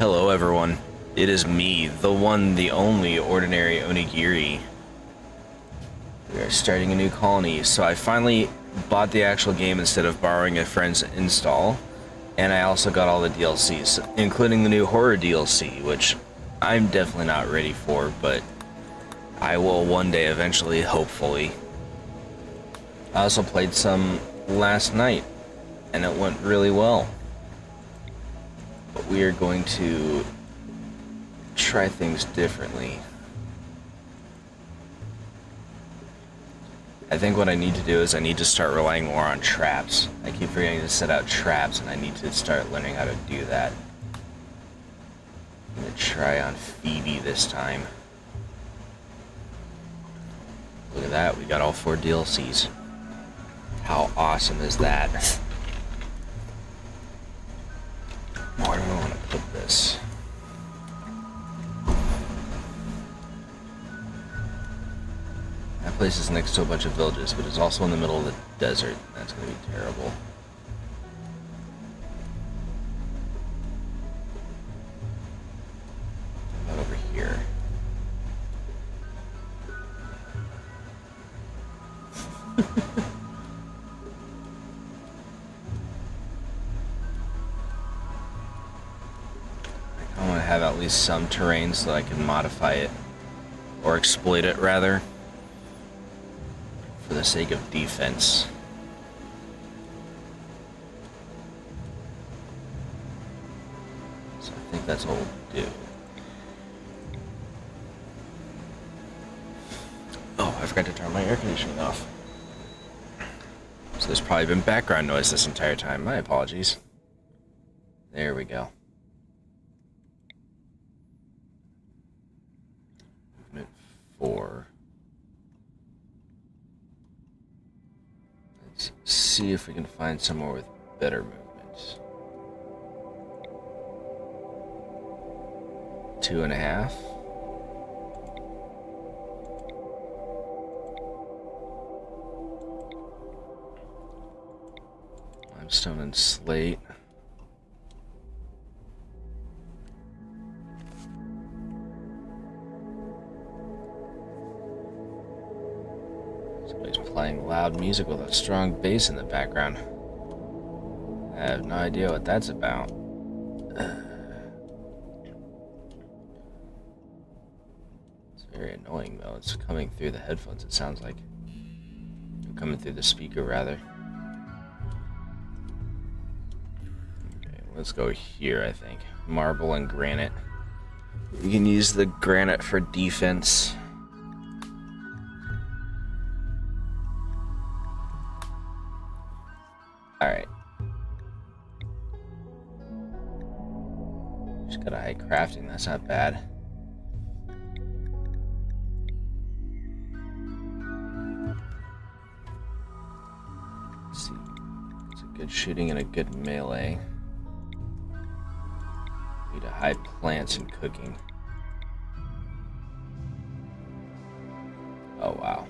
Hello everyone, it is me, the one, the only ordinary Onigiri. We are starting a new colony, so I finally bought the actual game instead of borrowing a friend's install, and I also got all the DLCs, including the new horror DLC, which I'm definitely not ready for, but I will one day eventually, hopefully. I also played some last night, and it went really well. But we are going to try things differently. I think what I need to do is I need to start relying more on traps. I keep forgetting to set out traps, and I need to start learning how to do that. I'm gonna try on Phoebe this time. Look at that, we got all 4 DLCs. How awesome is that? Where do I want to put this? That place is next to a bunch of villages, but it's also in the middle of the desert. That's going to be terrible. About over here. I want to have at least some terrain so that I can modify it, or exploit it rather, for the sake of defense. So I think that's what we'll do. Oh, I forgot to turn my air conditioning off. So there's probably been background noise this entire time. My apologies. There we go. Movement 4. Let's see if we can find somewhere with better movement. 2.5. Limestone and slate. Somebody's playing loud music with a strong bass in the background. I have no idea what that's about. It's very annoying though. It's coming through the headphones, it sounds like. Or coming through the speaker rather. Okay, let's go here, I think. Marble and granite. We can use the granite for defense. Alright. Just got a high crafting, that's not bad. Let's see. It's a good shooting and a good melee. Need a high plants and cooking. Oh wow.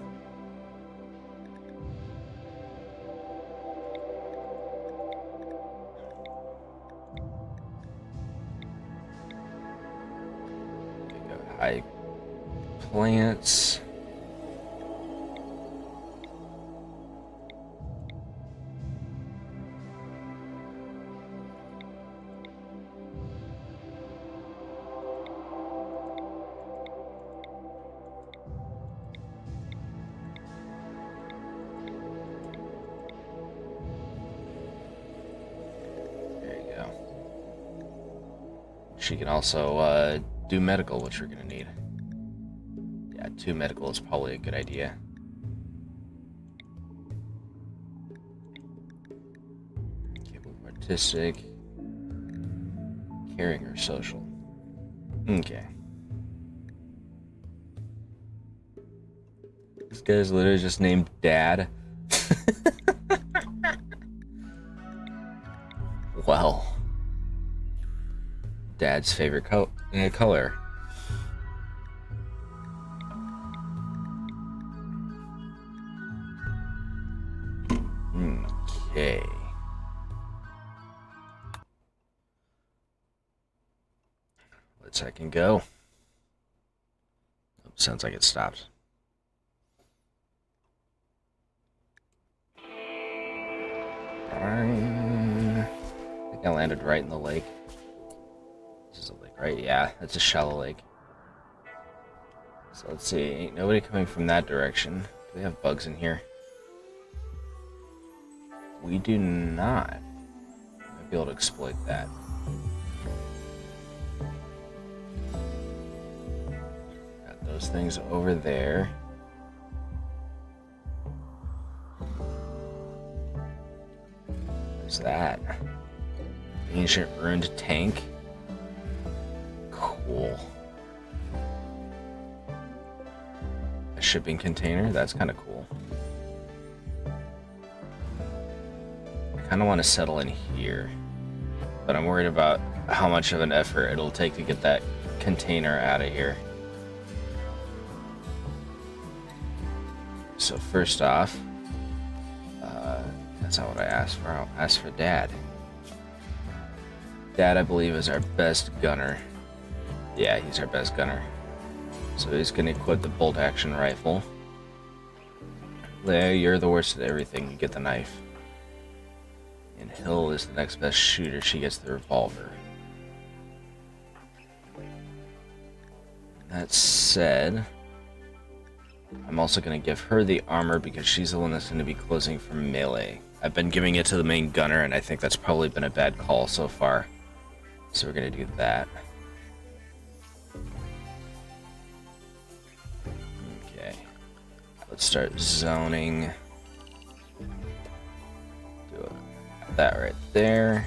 High plants. There you go. She can also do medical, which we're gonna need. Yeah, 2 medical is probably a good idea. Capable, artistic, caring, or social. Okay. This guy's literally just named Dad. Well. Dad's favorite color. Okay. I can go. Oh, sounds like it stopped. I think I landed right in the lake. This is a lake, right? Yeah, it's a shallow lake. So let's see, ain't nobody coming from that direction. Do we have bugs in here? We do not. Might be able to exploit that. Got those things over there. What's that? Ancient ruined tank. Cool. A shipping container? That's kind of cool. I kind of want to settle in here, but I'm worried about how much of an effort it'll take to get that container out of here. So first off, that's not what I asked for. I'll ask for Dad. Dad, I believe, is our best gunner. Yeah, he's our best gunner. So he's going to equip the bolt-action rifle. Leia, you're the worst at everything. You get the knife. And Hill is the next best shooter. She gets the revolver. That said, I'm also going to give her the armor because she's the one that's going to be closing for melee. I've been giving it to the main gunner, and I think that's probably been a bad call so far. So we're going to do that. Okay. Let's start zoning. Do that right there.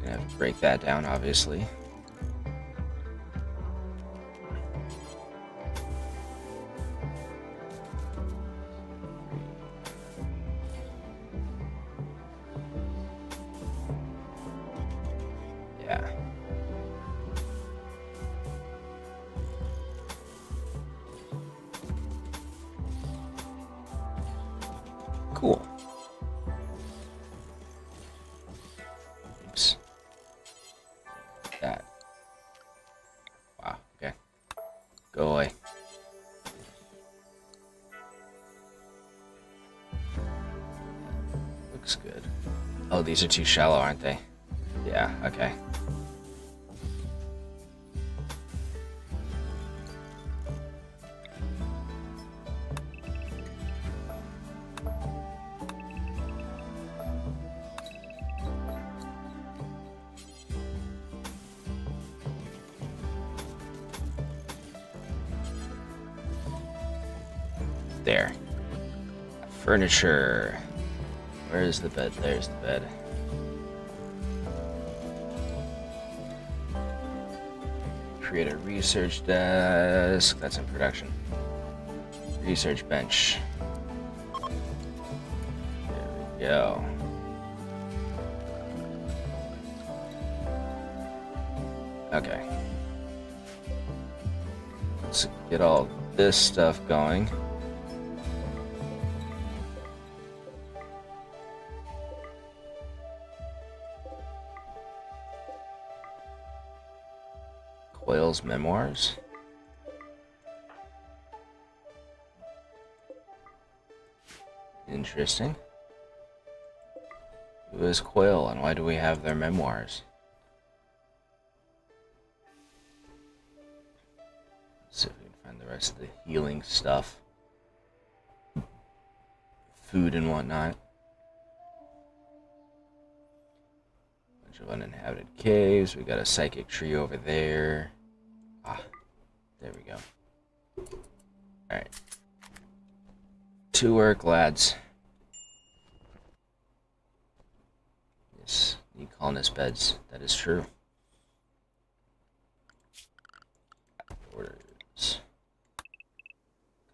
Gonna have to break that down, obviously. Yeah. Cool. Oops. That. Wow, okay. Go away. Looks good. Oh, these are too shallow, aren't they? Yeah, okay. There. Furniture. Where's the bed? There's the bed. Create a research desk. That's in production. Research bench. There we go. Okay. Let's get all this stuff going. Quayle's memoirs. Interesting. Who is Quayle and why do we have their memoirs? Let's see if we can find the rest of the healing stuff. Food and whatnot. Bunch of uninhabited caves. We got a psychic tree over there. Ah, there we go. Alright. To work, lads. Yes, need colonist beds. That is true. Orders.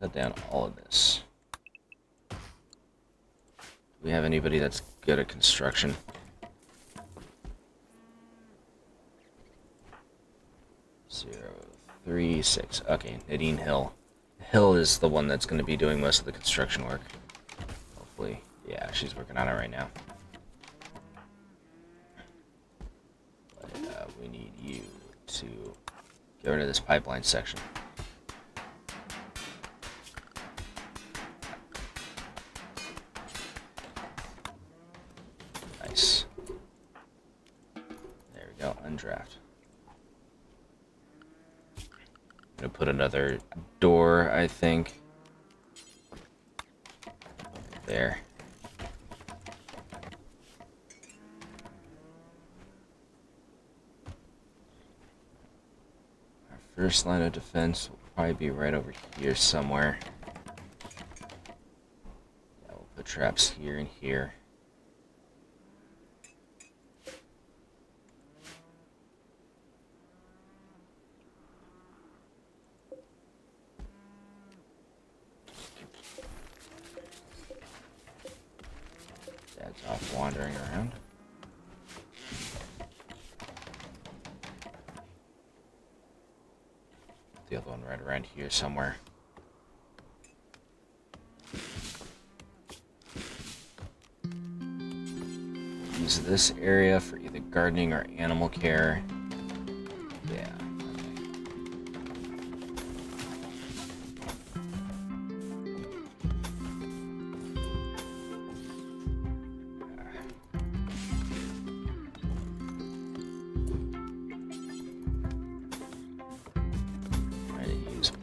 Cut down all of this. Do we have anybody that's good at construction? 036. Okay, Nadine Hill. Hill is the one that's going to be doing most of the construction work. I'll hopefully. Yeah, she's working on it right now. But we need you to get rid of this pipeline section. Nice. There we go, undraft. I'm gonna put another door, I think. There. Our first line of defense will probably be right over here somewhere. Yeah, we'll put traps here and here. Dad's off wandering around. The other one right around here somewhere. Use this area for either gardening or animal care. Yeah.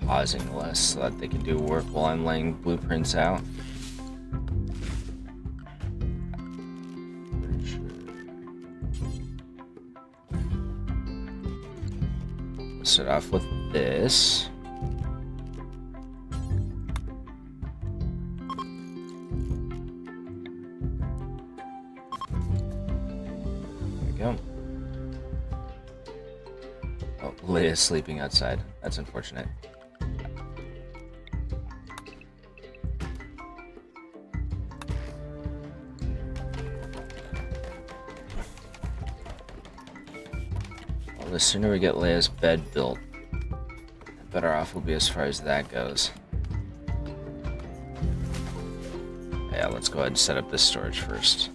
Pausing less so that they can do work while I'm laying blueprints out. We'll start off with this. There we go. Oh, Leia's sleeping outside. That's unfortunate. The sooner we get Leia's bed built, the better off we'll be as far as that goes. Yeah, let's go ahead and set up this storage first.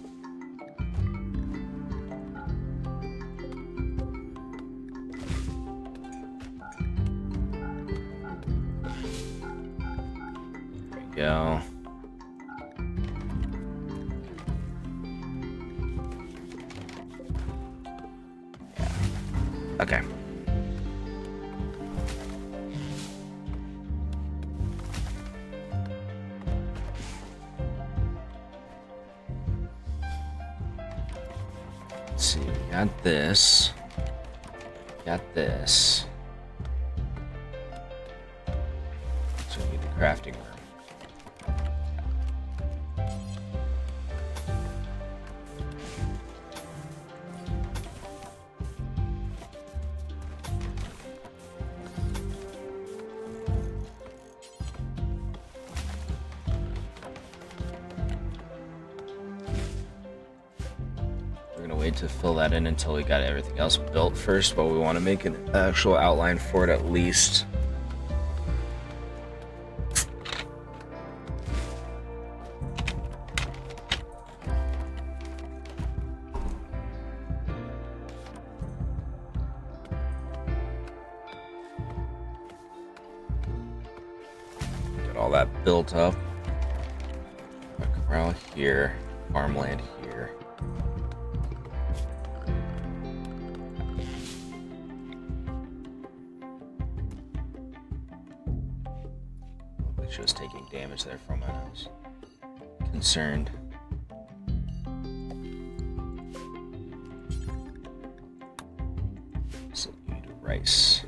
There we go. Okay. Let's see, we got this. Got this. So we need the crafting room. Wait to fill that in until we got everything else built first, but we want to make an actual outline for it at least. Get all that built up. A corral here, farmland here. She was taking damage there from when I was concerned. So you need rice.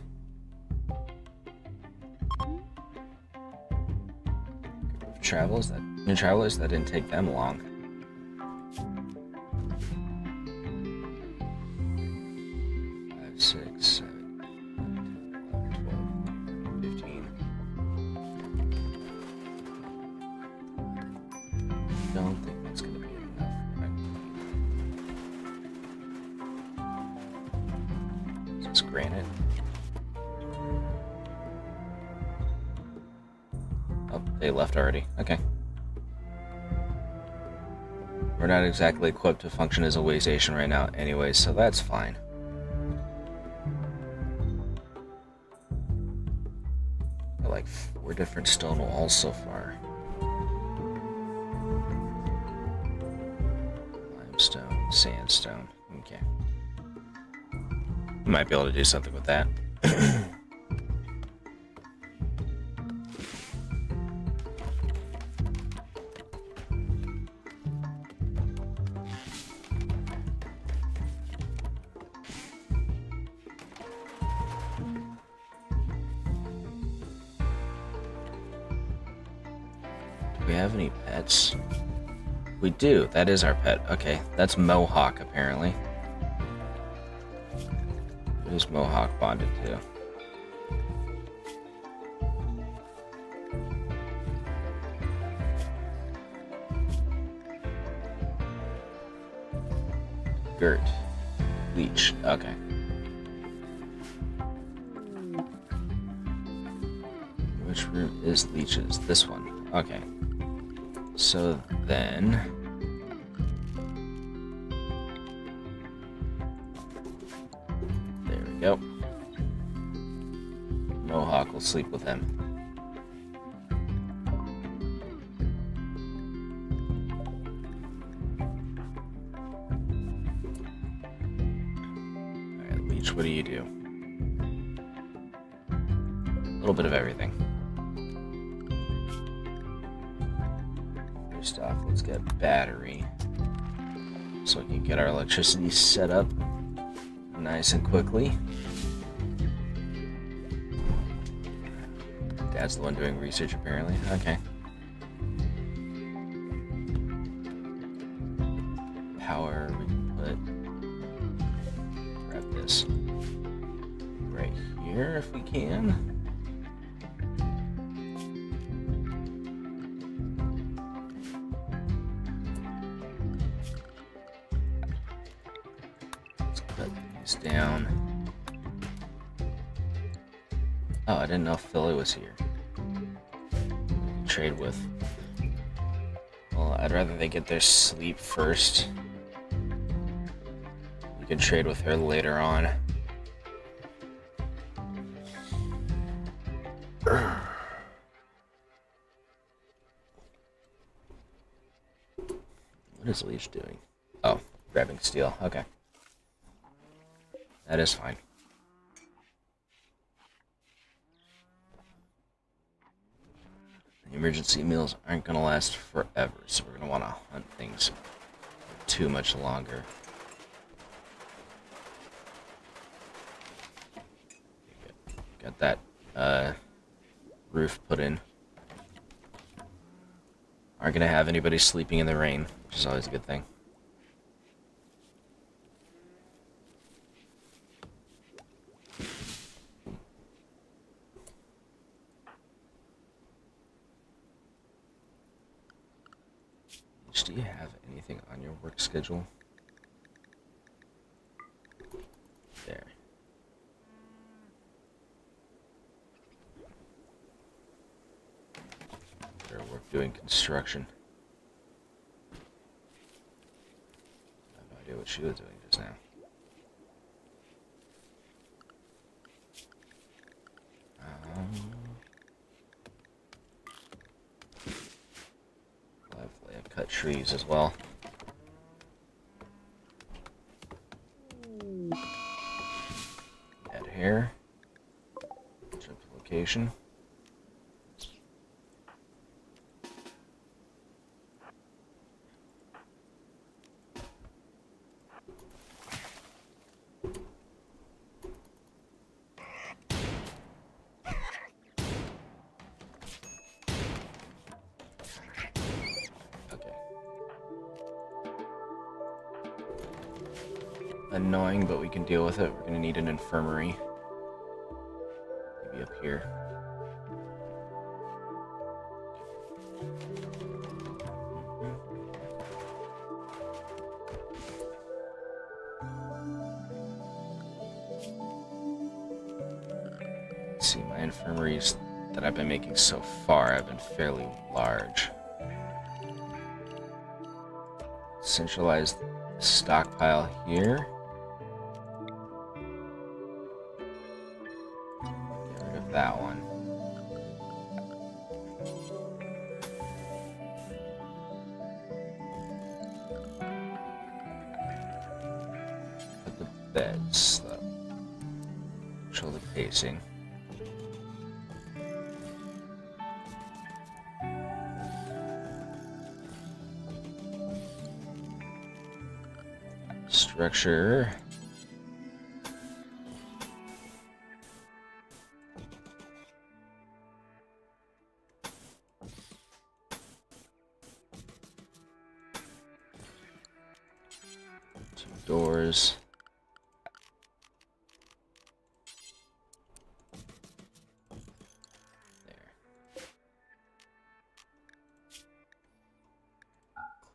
Travelers that didn't take them long. 5, 6, 7, 8, 10, 11, 12, 15. Don't think that's going to be enough. Is this granite? Oh, they left already. Okay. We're not exactly equipped to function as a way station right now anyway, so that's fine. Got like 4 different stone walls so far. Limestone, sandstone. Okay. Might be able to do something with that. Do we have any pets? We do. That is our pet. Okay, that's Mohawk, apparently. Who's Mohawk bonded to? Gert. Leech. Okay. Which room is Leech's? This one. Okay. So then... there we go. Mohawk will sleep with him. Alright, Leech, what do you do? A little bit of everything. First off, let's get battery. So we can get our electricity set up nice and quickly. Dad's the one doing research, apparently. Okay. Power, we can put... grab this right here if we can. Let's cut these down. Oh, I didn't know Philly was here. Trade with. Well, I'd rather they get their sleep first. We can trade with her later on. What is Leech doing? Oh, grabbing steel. Okay. That is fine. The emergency meals aren't going to last forever, so we're going to want to hunt things for too much longer. Got that roof put in. Aren't going to have anybody sleeping in the rain, which is always a good thing. Do you have anything on your work schedule? There. Better work doing construction. I have no idea what she was doing just now. Lovely. I've cut trees as well. Add hair. Jump to location. Annoying, but we can deal with it. We're gonna need an infirmary. Maybe up here. Let's see, my infirmaries that I've been making so far have been fairly large. Centralize the stockpile here. Get rid of that one. Put the beds, though. Control the pacing. Structure. Two doors. There.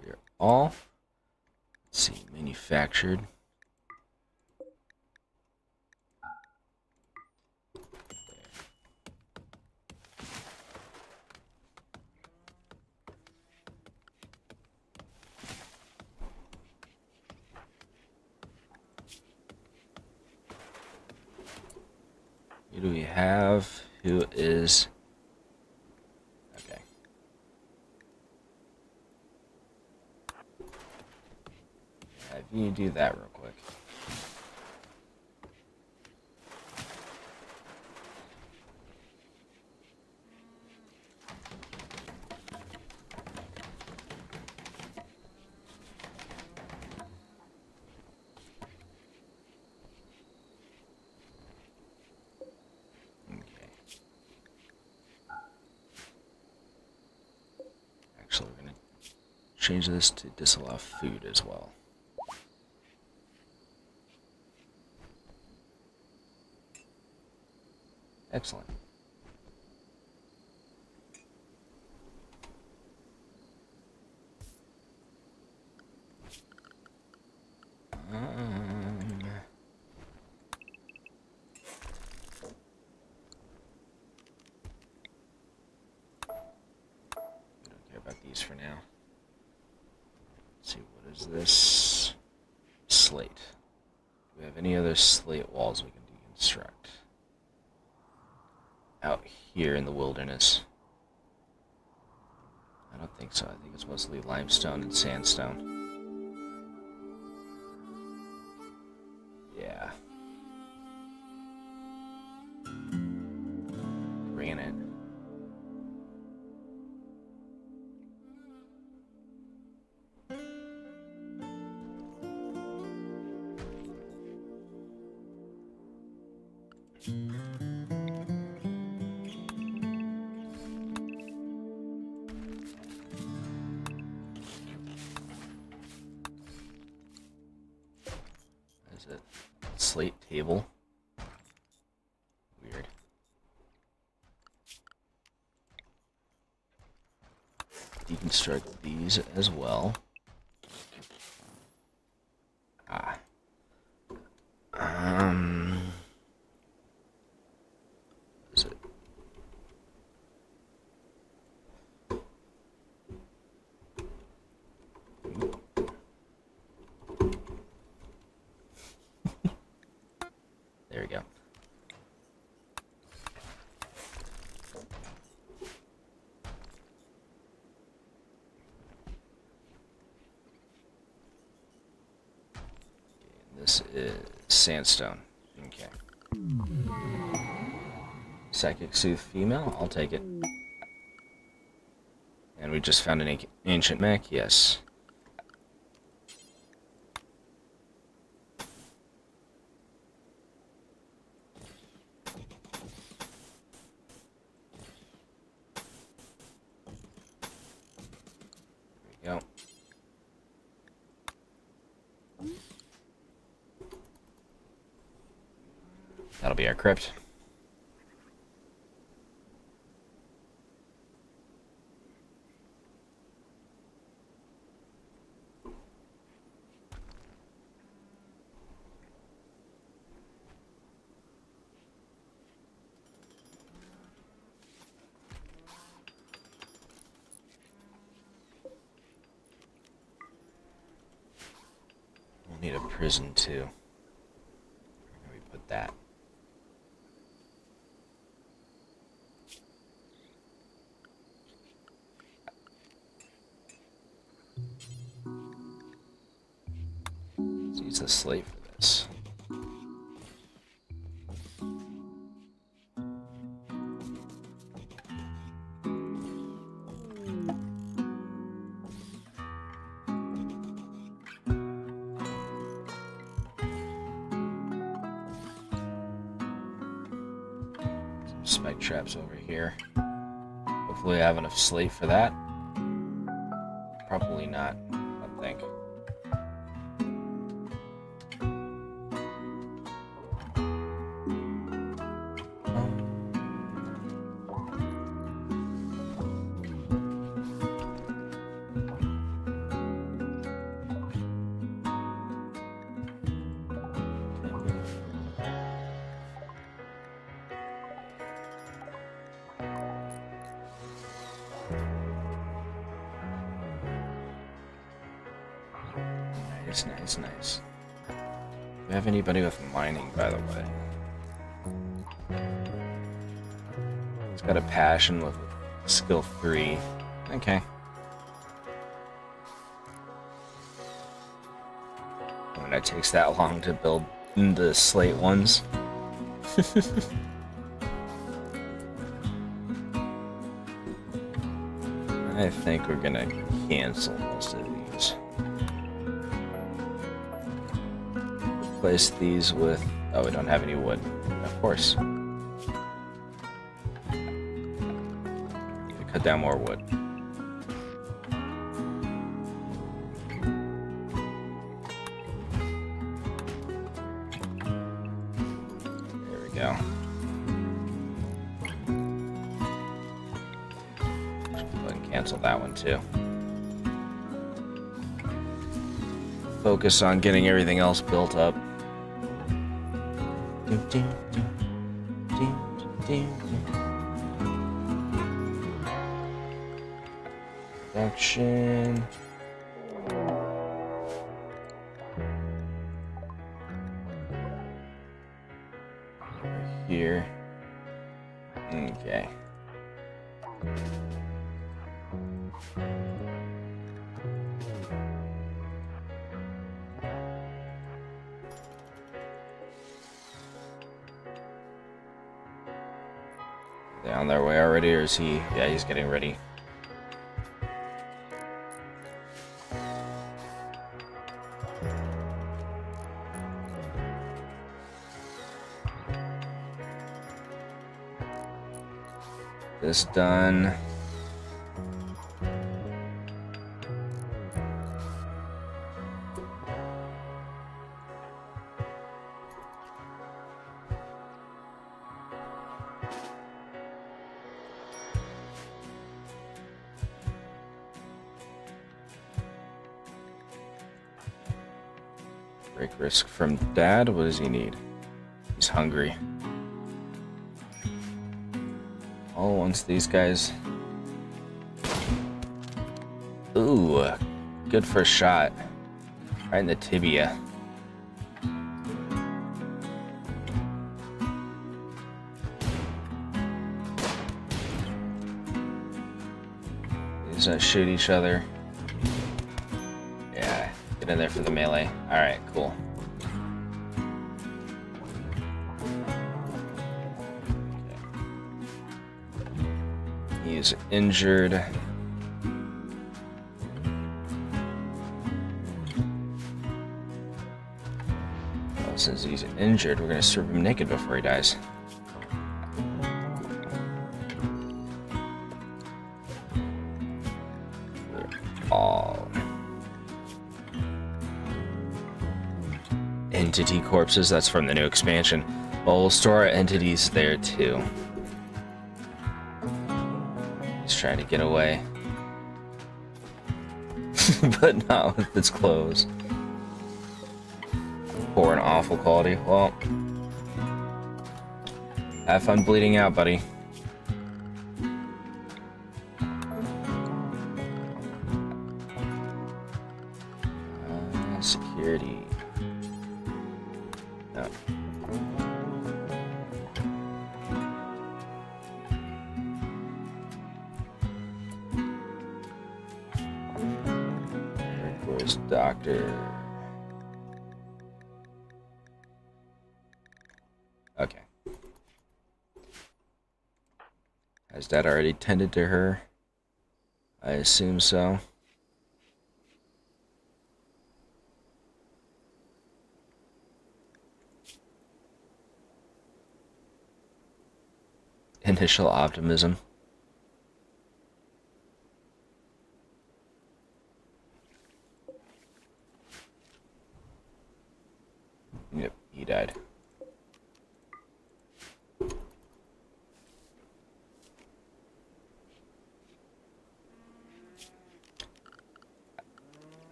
Clear all. Let's see, manufactured. Who do we have? Who is... Okay. Have you do that real quick. Actually, we're going to change this to disallow food as well. Excellent. These for now. Let's see, what is this? Slate. Do we have any other slate walls we can deconstruct? Out here in the wilderness. I don't think so. I think it's mostly limestone and sandstone. Yeah. Granite. Is it slate table? Weird. Deconstruct these as well. Ah. What is it? There we go. This is sandstone. Okay. Psychic Sooth female, I'll take it. And we just found an ancient mech, yes. There we go. That'll be our crypt. Need a prison too. Where can we put that? Let's use the slate for this. Spike traps over here. Hopefully I have enough slate for that. Probably not, I think. Nice. Do we have anybody with mining, by the way? He's got a passion with skill 3. Okay. When it takes that long to build the slate ones. I think we're gonna cancel most of these. Replace these with... oh, we don't have any wood. Of course. Cut down more wood. There we go. Go ahead and cancel that one too. Focus on getting everything else built up. Production. Over here. Okay. They on their way already, or is he? Yeah, he's getting ready. This done. Break risk from Dad. What does he need? He's hungry. Oh, once these guys... ooh, good first shot. Right in the tibia. These that shoot each other. Yeah, get in there for the melee. Alright, cool. He's injured. Well, since he's injured, we're gonna serve him naked before he dies. All entity corpses. That's from the new expansion. Well, we'll store our entities there too. He's trying to get away. But not with its clothes. Poor and awful quality. Well, have fun bleeding out, buddy. Security. No. Where's Doctor? Okay. Has Dad already tended to her? I assume so. Initial optimism. Yep, he died.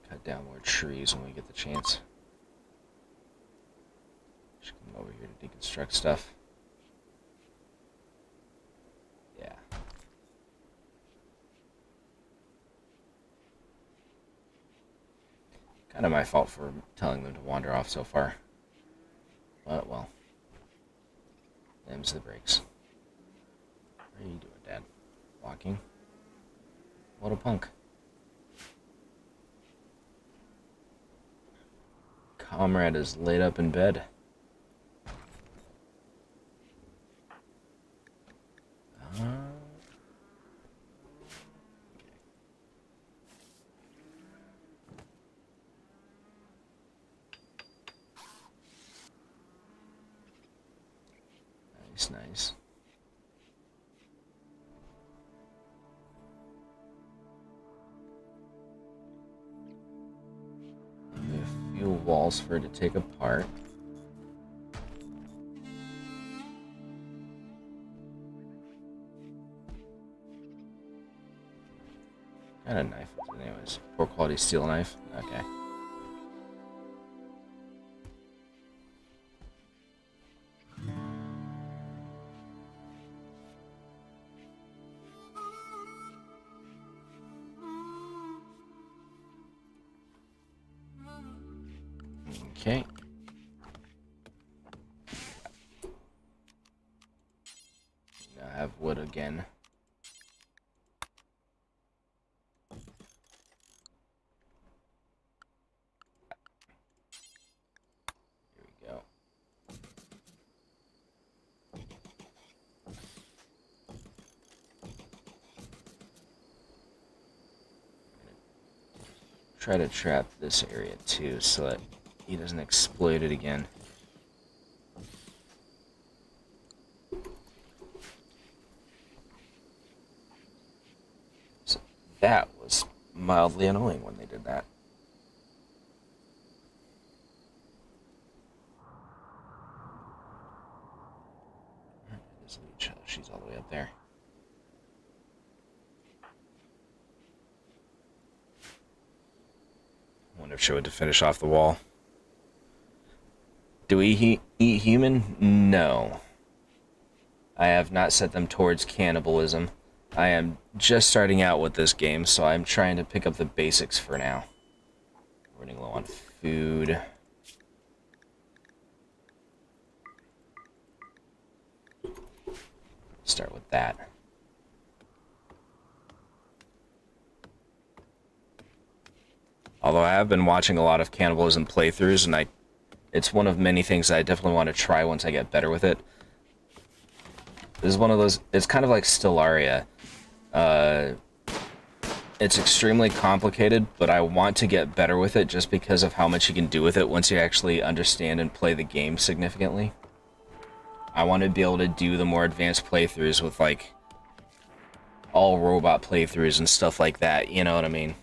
Cut down more trees when we get the chance. Just come over here to deconstruct stuff. Yeah. Kind of my fault for telling them to wander off so far. But, well. Them's the breaks. What are you doing, Dad? Walking? What a punk. Comrade is laid up in bed. Nice. A few walls for her to take apart. What kind of knife is it anyways? Poor quality steel knife? Okay. Okay. Now I have wood again. Here we go. Try to trap this area too so that he doesn't exploit it again. So that was mildly annoying when they did that. She's all the way up there. I wonder if she would to finish off the wall. Do we eat human? No. I have not set them towards cannibalism. I am just starting out with this game, so I'm trying to pick up the basics for now. Running low on food. Start with that. Although I have been watching a lot of cannibalism playthroughs, and it's one of many things that I definitely want to try once I get better with it. This is one of those, it's kind of like Stellaria. It's extremely complicated, but I want to get better with it just because of how much you can do with it once you actually understand and play the game significantly. I want to be able to do the more advanced playthroughs with, like, all robot playthroughs and stuff like that, you know what I mean?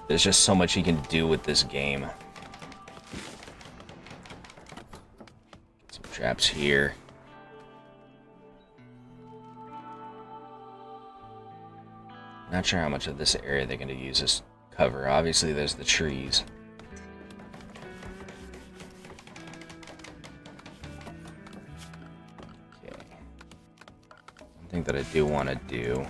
There's just so much you can do with this game. Get some traps here. Not sure how much of this area they're going to use as cover. Obviously, there's the trees. Okay. One thing that I do want to do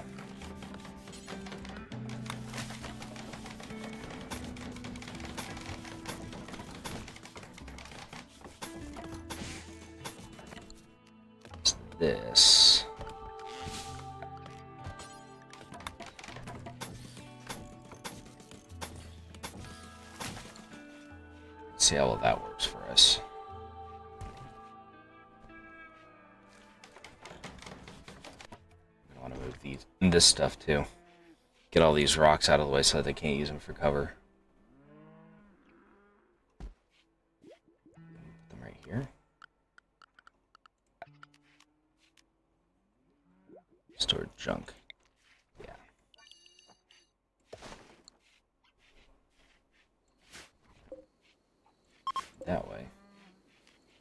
this. Let's see how well that works for us. I want to move this stuff too. Get all these rocks out of the way so that they can't use them for cover. Put them right here. Store junk. Yeah. That way.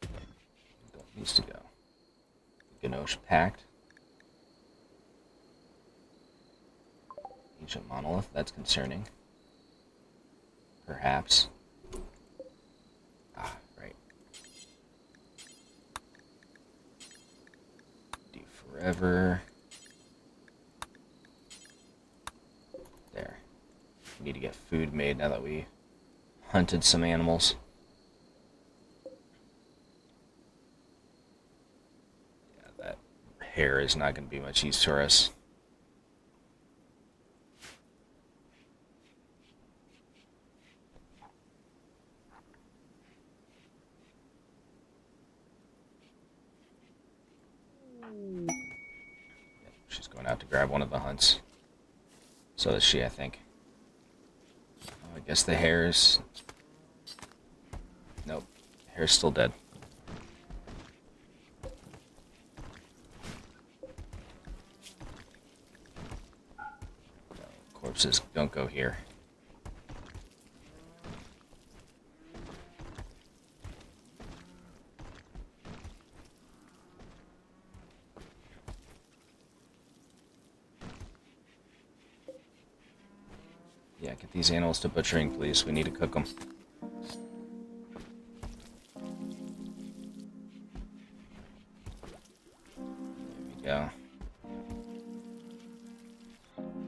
That needs to go. Ganosh packed. Ancient monolith, that's concerning. Perhaps. Ah, right. Do forever. There. We need to get food made now that we hunted some animals. Yeah, that hair is not going to be much use for us. She's going out to grab one of the hunts. So is she, I think. Oh, I guess the hare's... Nope. Hare's still dead. No, corpses don't go here. Yeah, get these animals to butchering, please. We need to cook them. There we go.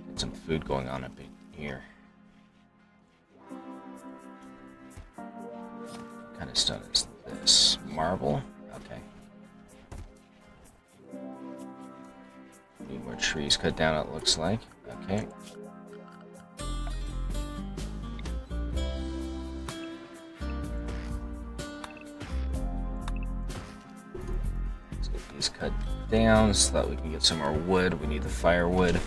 Get some food going on up in here. What kind of stone is this? Marble? Okay. Need more trees cut down, it looks like. Okay. Cut down so that we can get some more wood. We need the firewood,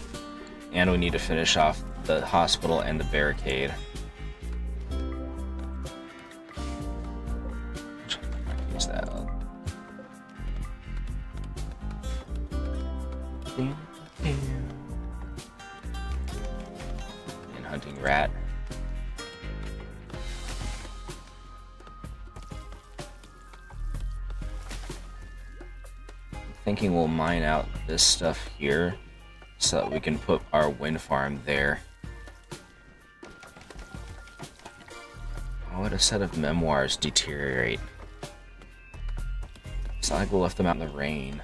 and we need to finish off the hospital and the barricade. Use that up. And hunting rat. Thinking we'll mine out this stuff here so that we can put our wind farm there. How would a set of memoirs deteriorate? It's not like we left them out in the rain.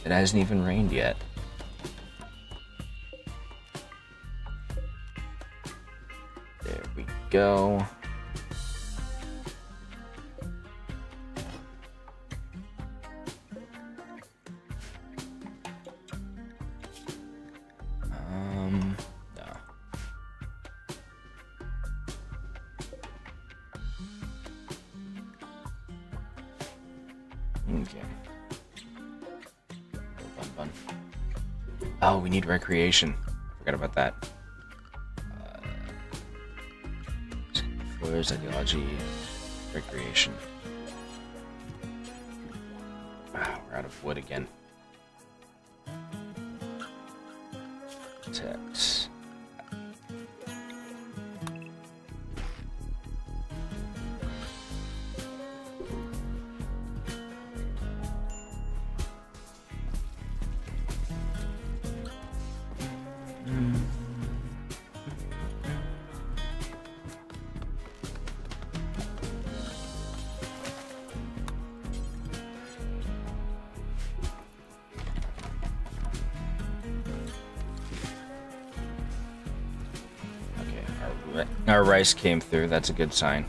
It hasn't even rained yet. There we go. Okay. Bun. Oh, we need recreation. Forgot about that. Floors, ideology, recreation. Wow, we're out of wood again. Text. Our rice came through. That's a good sign.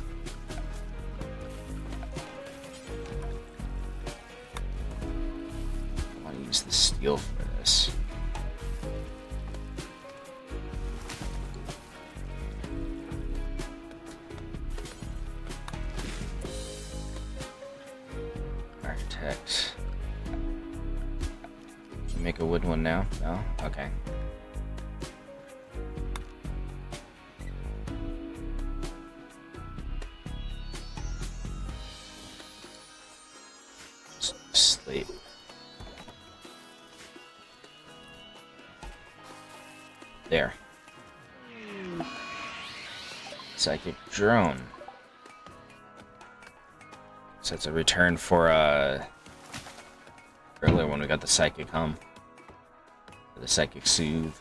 I want to Hex. Make a wood one now? No? Okay. Sleep. There. Psychic drone. So it's a return for earlier when we got the psychic hum. Or the psychic soothe.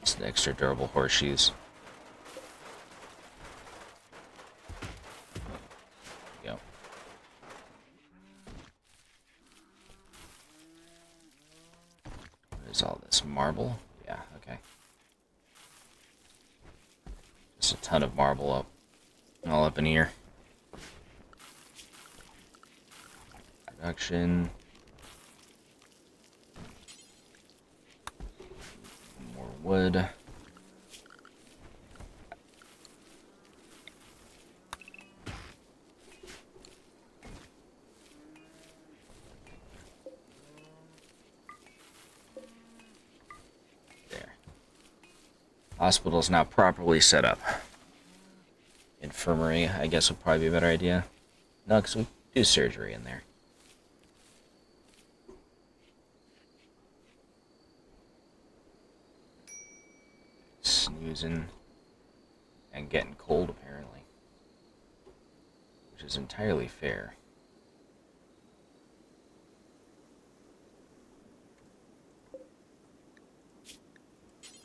It's the extra durable horseshoes. There we go. What is all this? Marble? Yeah, okay. Just a ton of marble up. All up in here. Production. More wood. There. Hospital's now properly set up. Infirmary, I guess, would probably be a better idea. No, because we do surgery in there. Snoozing and getting cold, apparently. Which is entirely fair.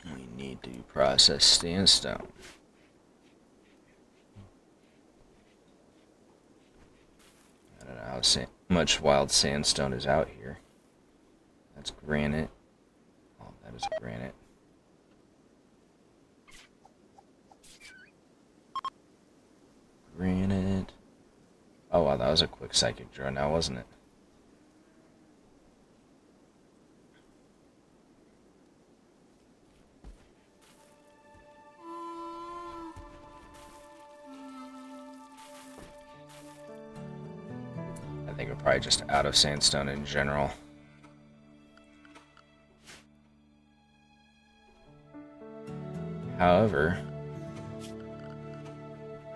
We need to process sandstone. I don't know how much wild sandstone is out here. That's granite. Oh, that is granite. Granite. Oh wow, that was a quick psychic draw now, wasn't it? I think we're probably just out of sandstone in general. However,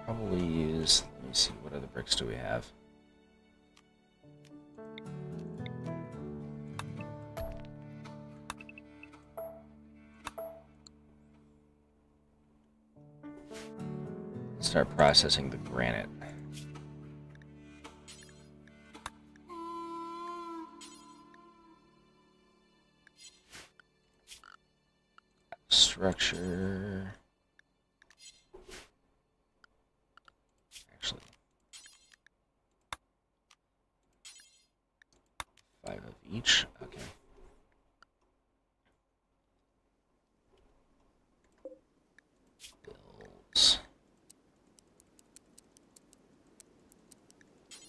probably use, let me see, what other bricks do we have? Start processing the granite. Structure. Actually, 5 of each. Okay. Bills.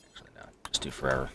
Actually, no. Just do forever.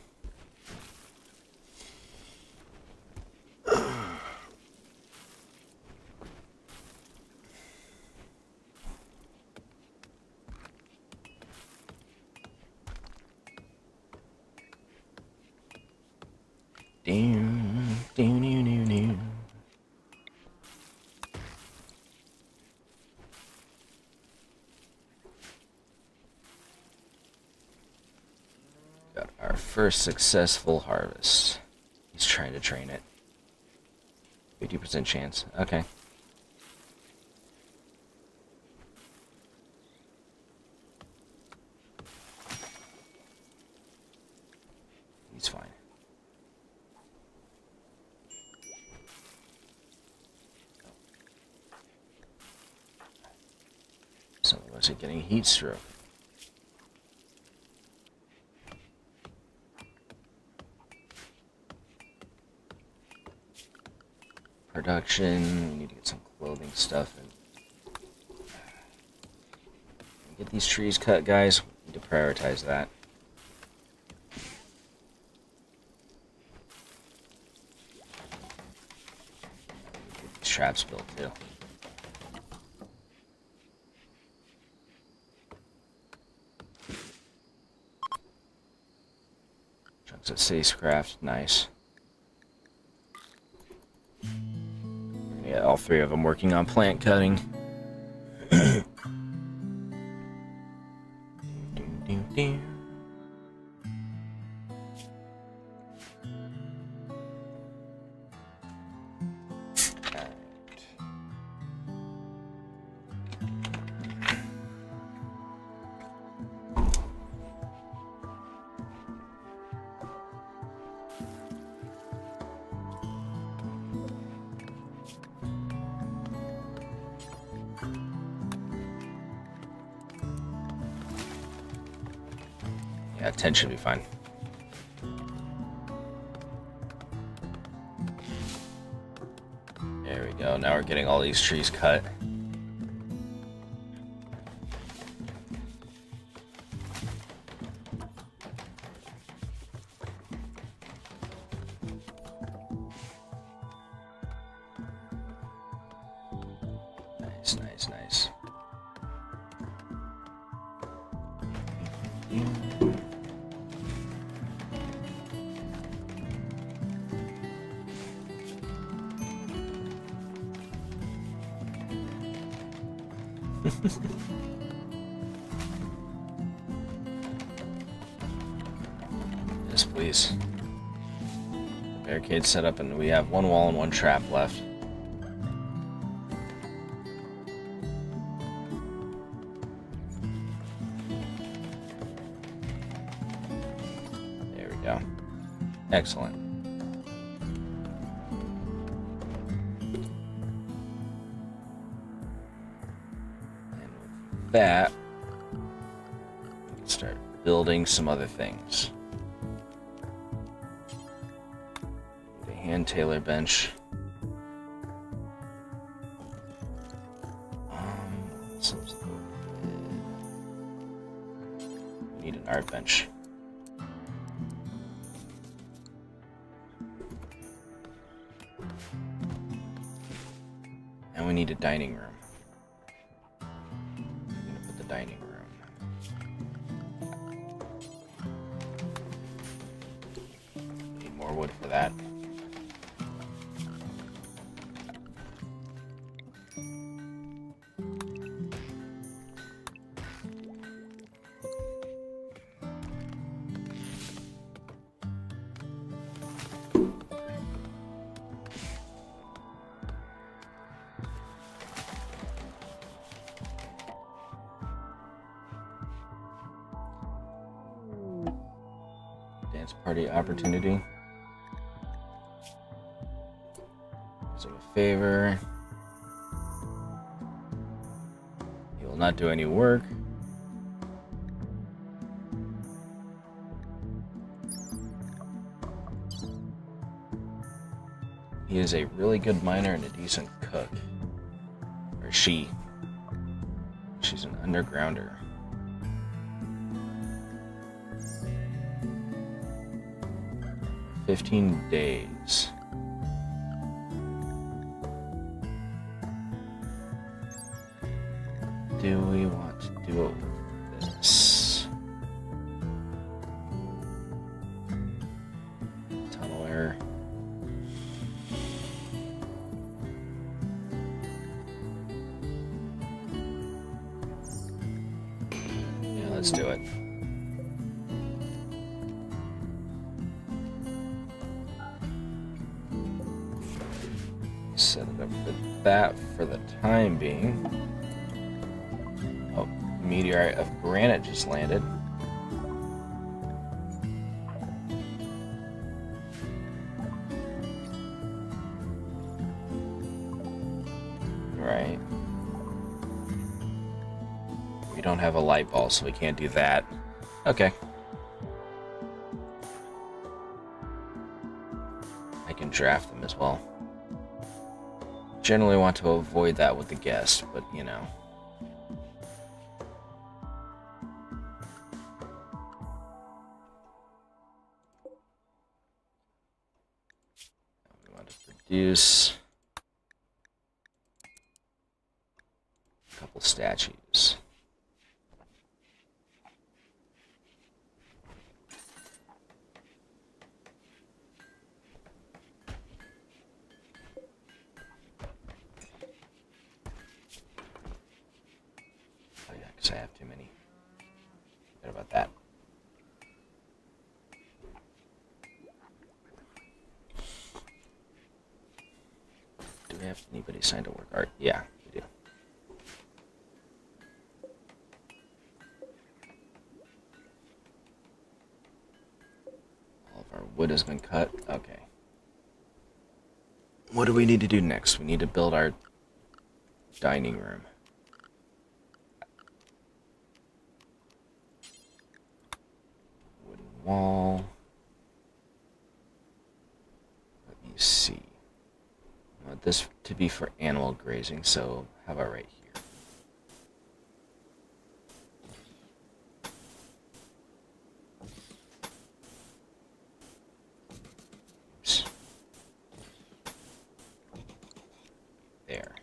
Got our first successful harvest. He's trying to train it. 50% chance. Okay. He's fine. Some of us are getting heat stroke. Production. We need to get some clothing stuff and get these trees cut, guys. We need to prioritize that. Get these traps built too. Chunks of spacecraft, nice. Yeah, all three of them working on plant cutting. Yeah, 10 should be fine. There we go. Now we're getting all these trees cut. Nice, nice, nice. Yes, please. Barricade set up, and we have one wall and one trap left. There we go. Excellent. That, we can start building some other things. Need a hand tailor bench. We need an art bench. And we need a dining room. Dining room. Need more wood for that. Dance party opportunity. Gives him a favor. He will not do any work. He is a really good miner and a decent cook. Or she. She's an undergrounder. 15 days. Do we want to do it with this? Tunnel error. Yeah, let's do it. Set it up for that for the time being. Oh, meteorite of granite just landed. Right. We don't have a light ball, so we can't do that. Okay. I can draft them as well. Generally want to avoid that with the guest, but you know. We want to produce a couple statues. I have too many. Forget about that. Do we have anybody signed to work art? Yeah, we do. All of our wood has been cut. Okay. What do we need to do next? We need to build our dining room. Wooden wall. Let me see. I want this to be for animal grazing, so how about right here? Oops. There.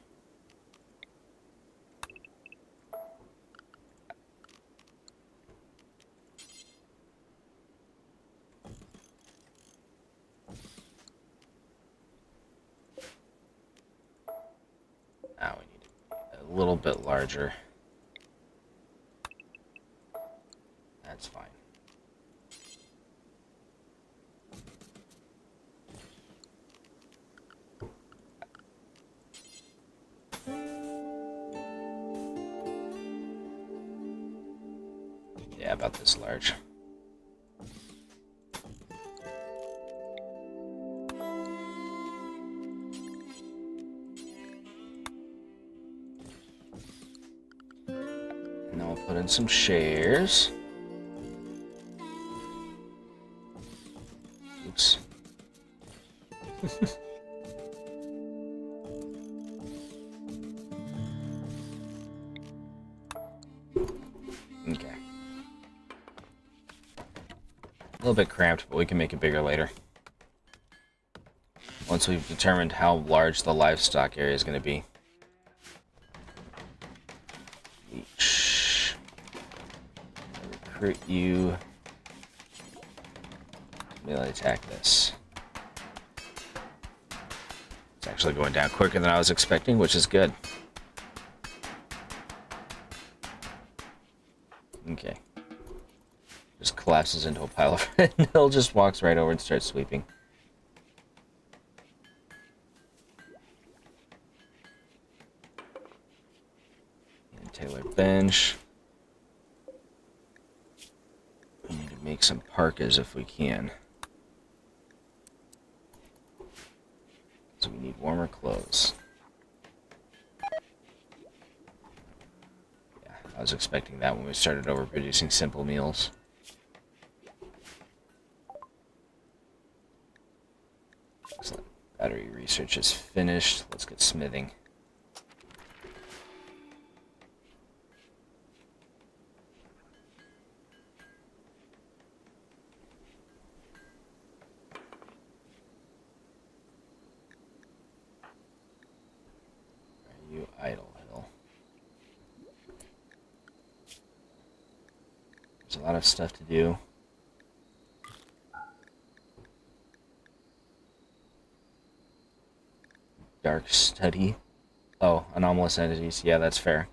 Now we need it a little bit larger. That's fine. Yeah, about this large. And then we'll put in some chairs. Oops. Okay. A little bit cramped, but we can make it bigger later. Once we've determined how large the livestock area is going to be. Recruit you. Melee attack this. It's actually going down quicker than I was expecting, which is good. Okay. Just collapses into a pile of it. Hill just walks right over and starts sweeping. And Taylor bench. We need to make some parkas if we can. So we need warmer clothes. Yeah, I was expecting that when we started overproducing simple meals. Excellent. Battery research is finished. Let's get smithing. Are you idle, Hill? There's a lot of stuff to do. Dark study. Oh, anomalous entities. Yeah, that's fair.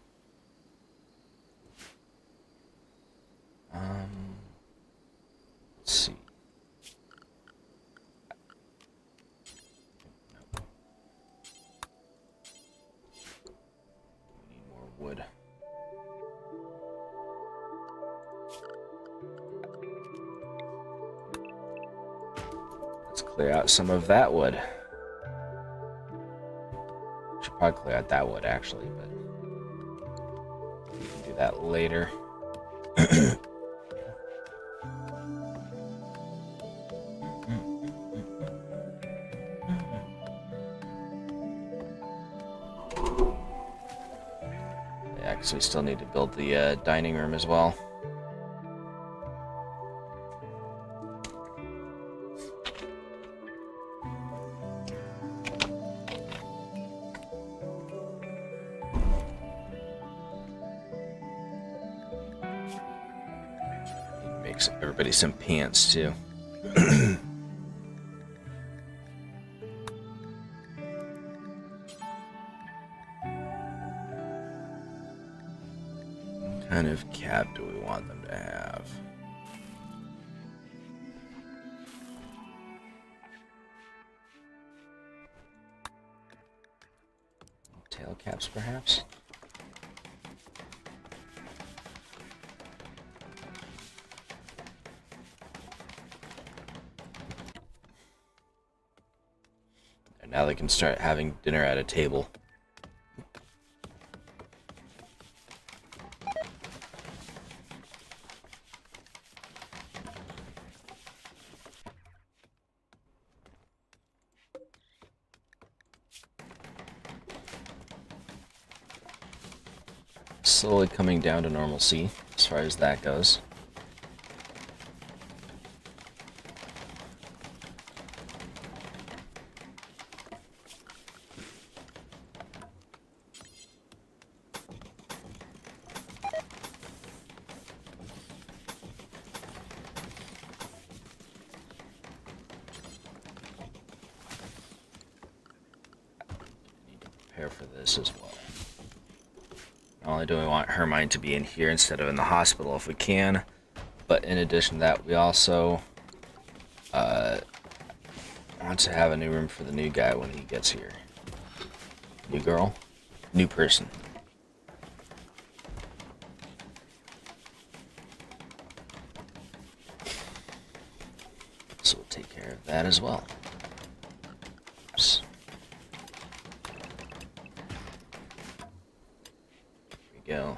Let's see. Nope. We need more wood. Let's clear out some of that wood. Should probably clear out that wood actually, but we can do that later. Yeah, because we still need to build the dining room as well. Makes everybody some pants too. What kind of cap do we want them to have? Tail caps, perhaps? And now they can start having dinner at a table. Slowly coming down to normalcy as far as that goes. Need to prepare for this as well. Not only do we want Hermione to be in here instead of in the hospital if we can, but in addition to that, we also want to have a new room for the new guy when he gets here. New girl? New person. So we'll take care of that as well. Oops. Go.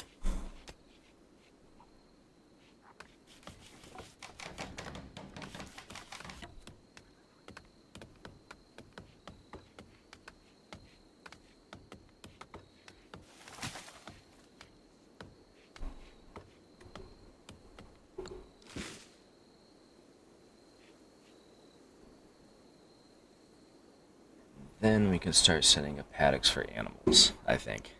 Then we can start setting up paddocks for animals, I think.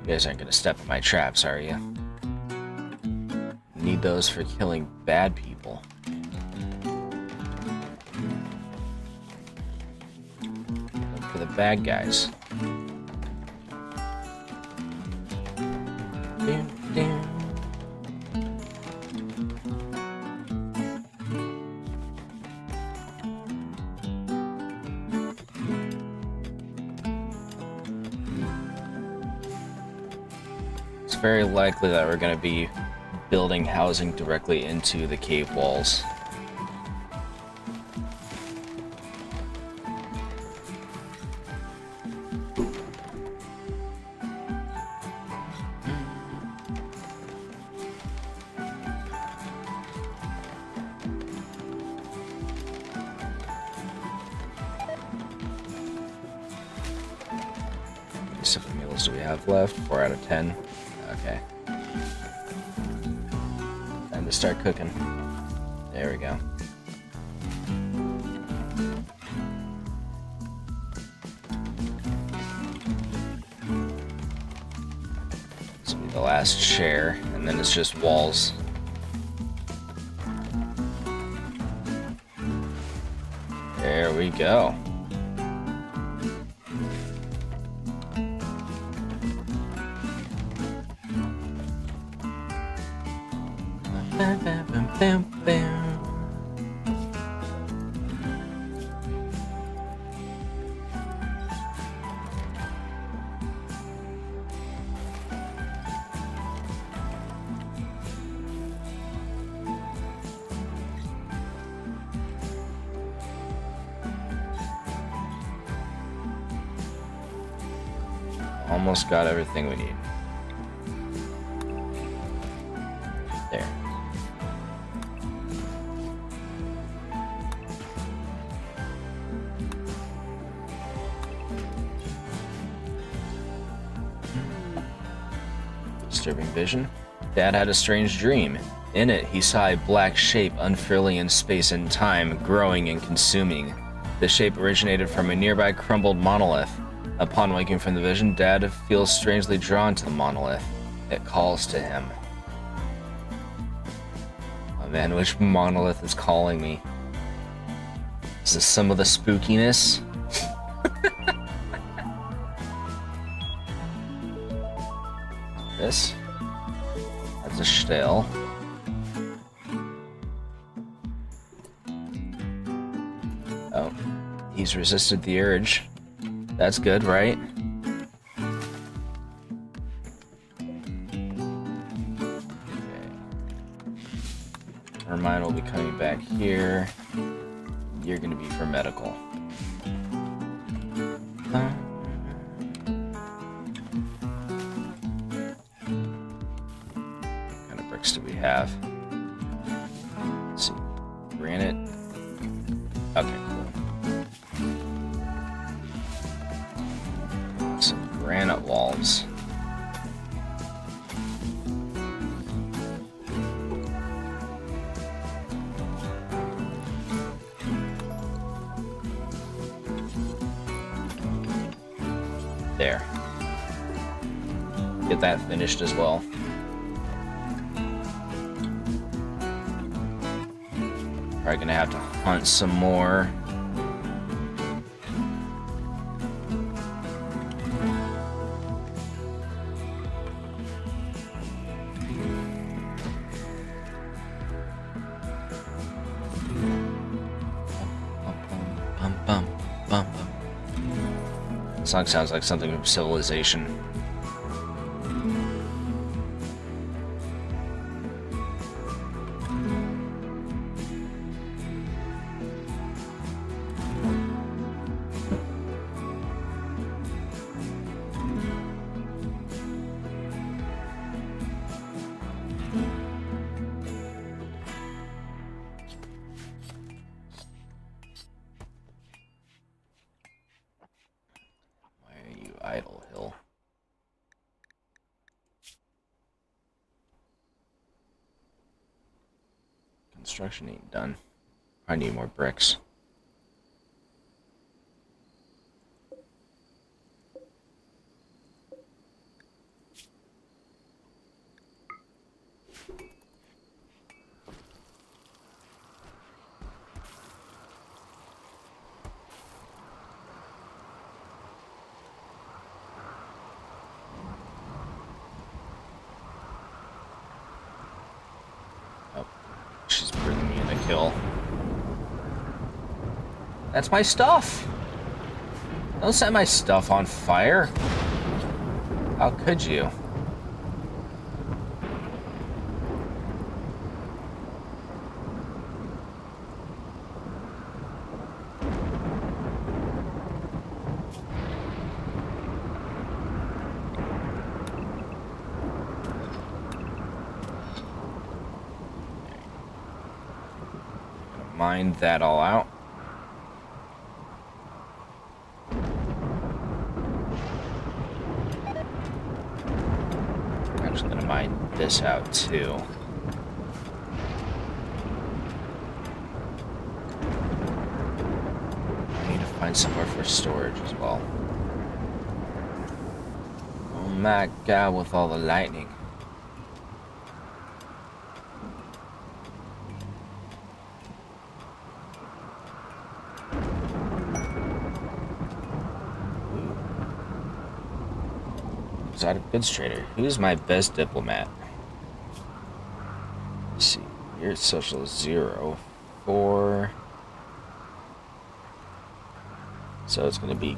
You guys aren't gonna step in my traps, are you? Need those for killing bad people. Look for the bad guys. It's very likely that we're going to be building housing directly into the cave walls. How many simple meals do we have left? 4 out of 10. Okay. Time to start cooking. There we go. This will be the last chair, and then it's just walls. There we go. Bam, bam. Almost got everything we need. There. Disturbing vision. Dad had a strange dream. In it, he saw a black shape unfurling in space and time, growing and consuming. The shape originated from a nearby crumbled monolith. Upon waking from the vision, Dad feels strangely drawn to the monolith. It calls to him. Oh man, which monolith is calling me? Adds some of the spookiness. This. That's a shell. Oh, he's resisted the urge. That's good, right? Mine will be coming back here. You're gonna be for medical. What kind of bricks do we have? Let's see. Granite. Okay, cool. Some granite walls. There. Get that finished as well. Probably gonna have to hunt some more. Song sounds like something from Civilization. Idle Hill. Construction ain't done. I need more bricks. She's bringing me in a kill. That's my stuff! Don't set my stuff on fire. How could you? Mine that all out. I'm actually gonna mine this out too. I need to find somewhere for storage as well. Oh my god, with all the lightning. Exotic goods trader. Who's my best diplomat? Let's see. Your social is 0, 4. So it's gonna be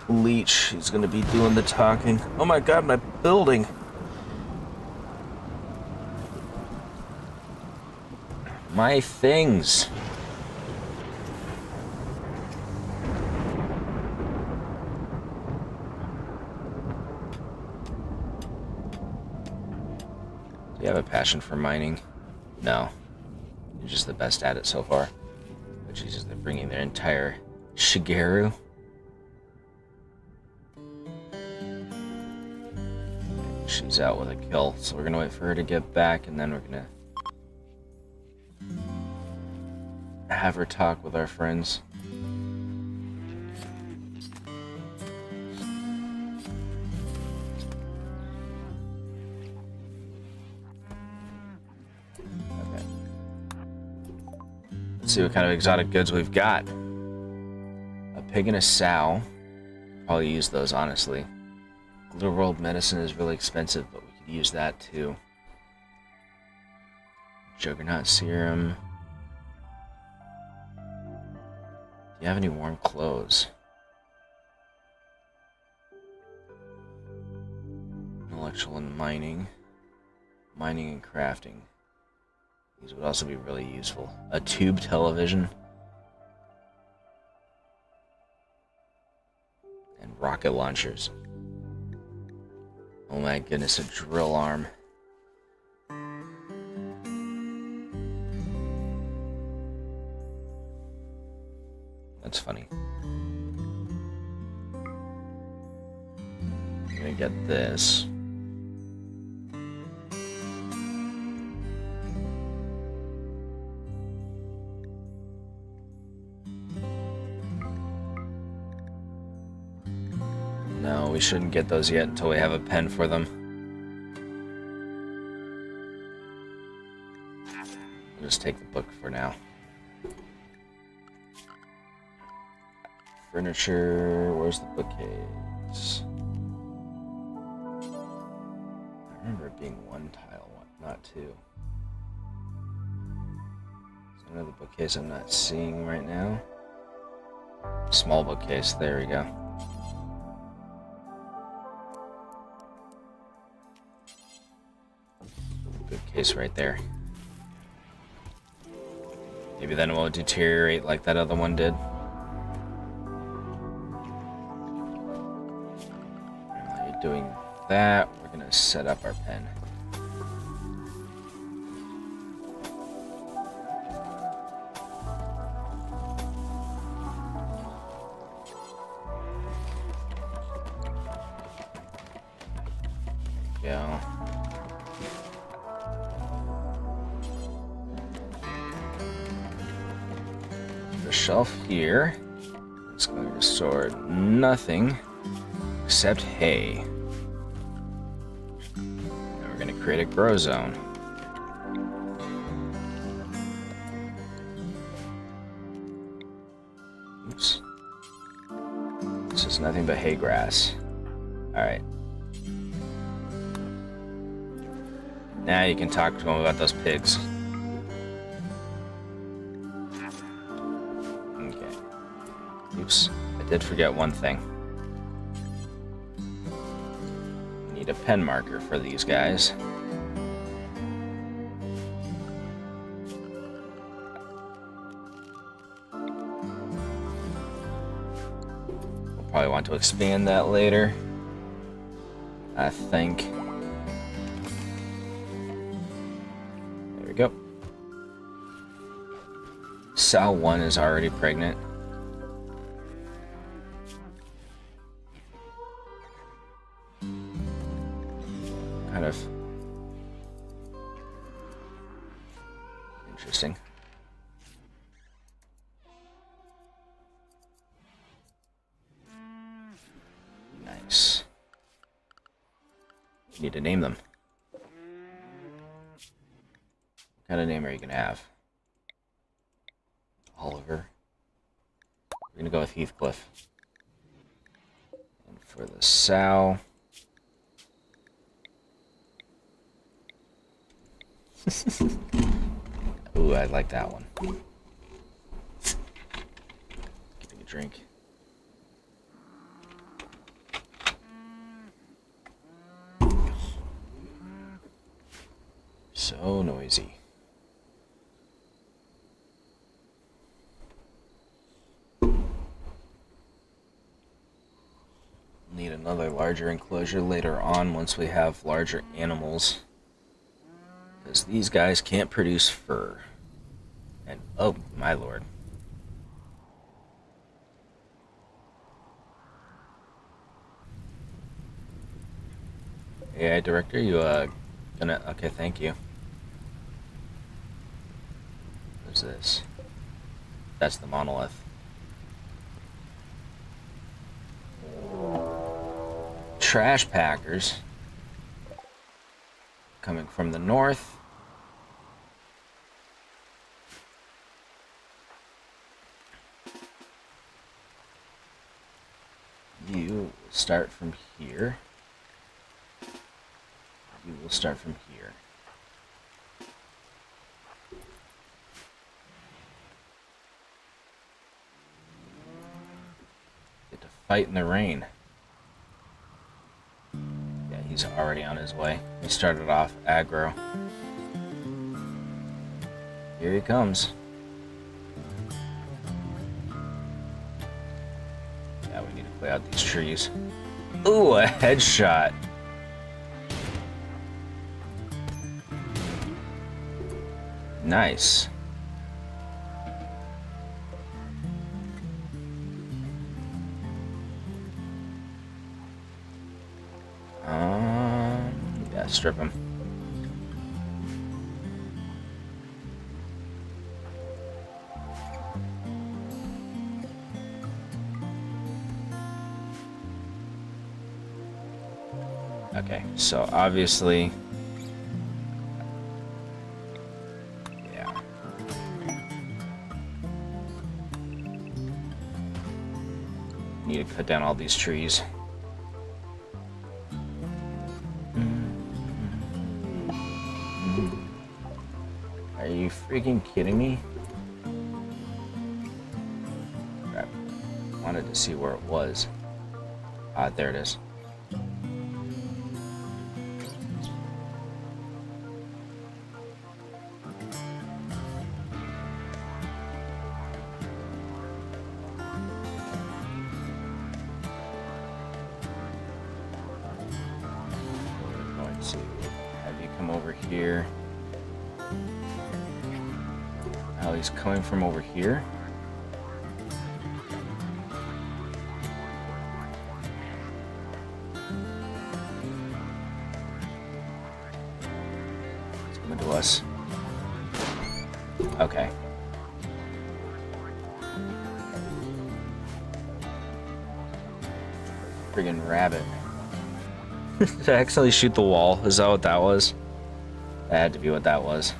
Leech who's gonna be doing the talking. Oh my god, my building! My things! Do you have a passion for mining? No. You're just the best at it so far. But Jesus, they're bringing their entire Shigeru. She's out with a kill, so we're gonna wait for her to get back, and then we're gonna have her talk with our friends. See what kind of exotic goods we've got. pig and a sow. Probably use those, honestly. Glitter World medicine is really expensive, but we could use that too. Juggernaut serum. Do you have any warm clothes? Intellectual and mining. Mining and crafting. These would also be really useful. A tube television. And rocket launchers. Oh my goodness, a drill arm. That's funny. I'm gonna get this. No, we shouldn't get those yet until we have a pen for them. I'll just take the book for now. Furniture, where's the bookcase? I remember it being one tile, not two. Is there another bookcase I'm not seeing right now? Small bookcase, there we go. Good case right there. Maybe then it won't deteriorate like that other one did. While you're doing that, we're gonna set up our pen. Go. The shelf here is going to store nothing except hay. And we're going to create a grow zone. Oops. This is nothing but hay grass. Alright. Now you can talk to him about those pigs. Oops, I did forget one thing. Need a pen marker for these guys. We'll probably want to expand that later, I think. There we go. Sow 1 is already pregnant. Kind of interesting. Nice. You need to name them. What kind of name are you gonna have? Oliver. We're gonna go with Heathcliff. And for the sow. Ooh, I like that one. Getting a drink. So noisy. Need another larger enclosure later on once we have larger animals. Because these guys can't produce fur. And, oh, my lord. AI director, you, gonna... Okay, thank you. What's this? That's the monolith. Trash packers. Coming from the north. start from here. We will start from here. Get to fight in the rain. Yeah, he's already on his way. He started off aggro. Here he comes. Yeah, we need to play out these trees. Ooh, a headshot. Nice. Yeah, strip him. Okay, so obviously, yeah. Need to cut down all these trees. Are you freaking kidding me? Crap. Wanted to see where it was. Ah, there it is. To have you come over here. Oh, he's coming from over here. He's coming to us. Okay. Friggin' rabbit. Did I accidentally shoot the wall? Is that what that was? That had to be what that was.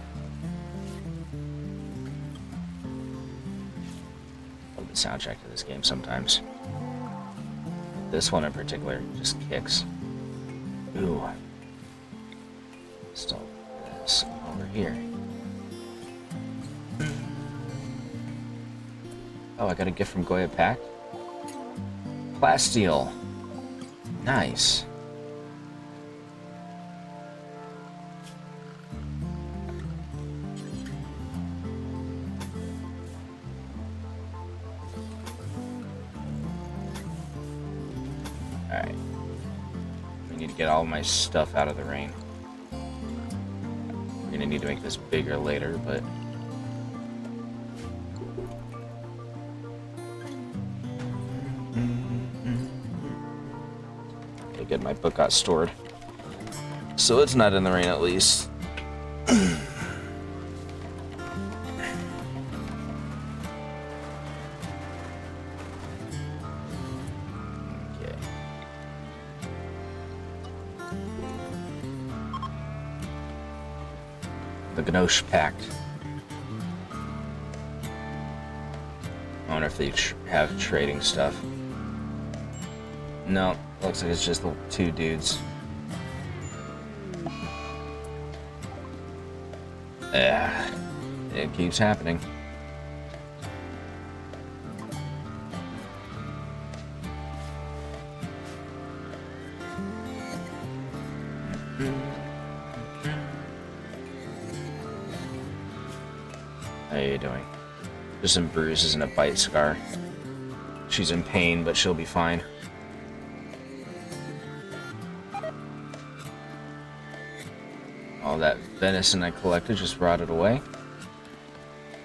Love the soundtrack to this game sometimes. This one in particular just kicks. Ooh. Still this over here. Oh, I got a gift from Goya Pack. Plasteel. Nice. Alright. I need to get all my stuff out of the rain. We're gonna need to make this bigger later, but... Okay, good, my book got stored. So it's not in the rain at least. The Gnosh Pact. I wonder if they have trading stuff. No, looks like it's just the two dudes. Yeah, it keeps happening. How are you doing? Just some bruises and a bite scar. She's in pain, but she'll be fine. All that venison I collected just rotted away.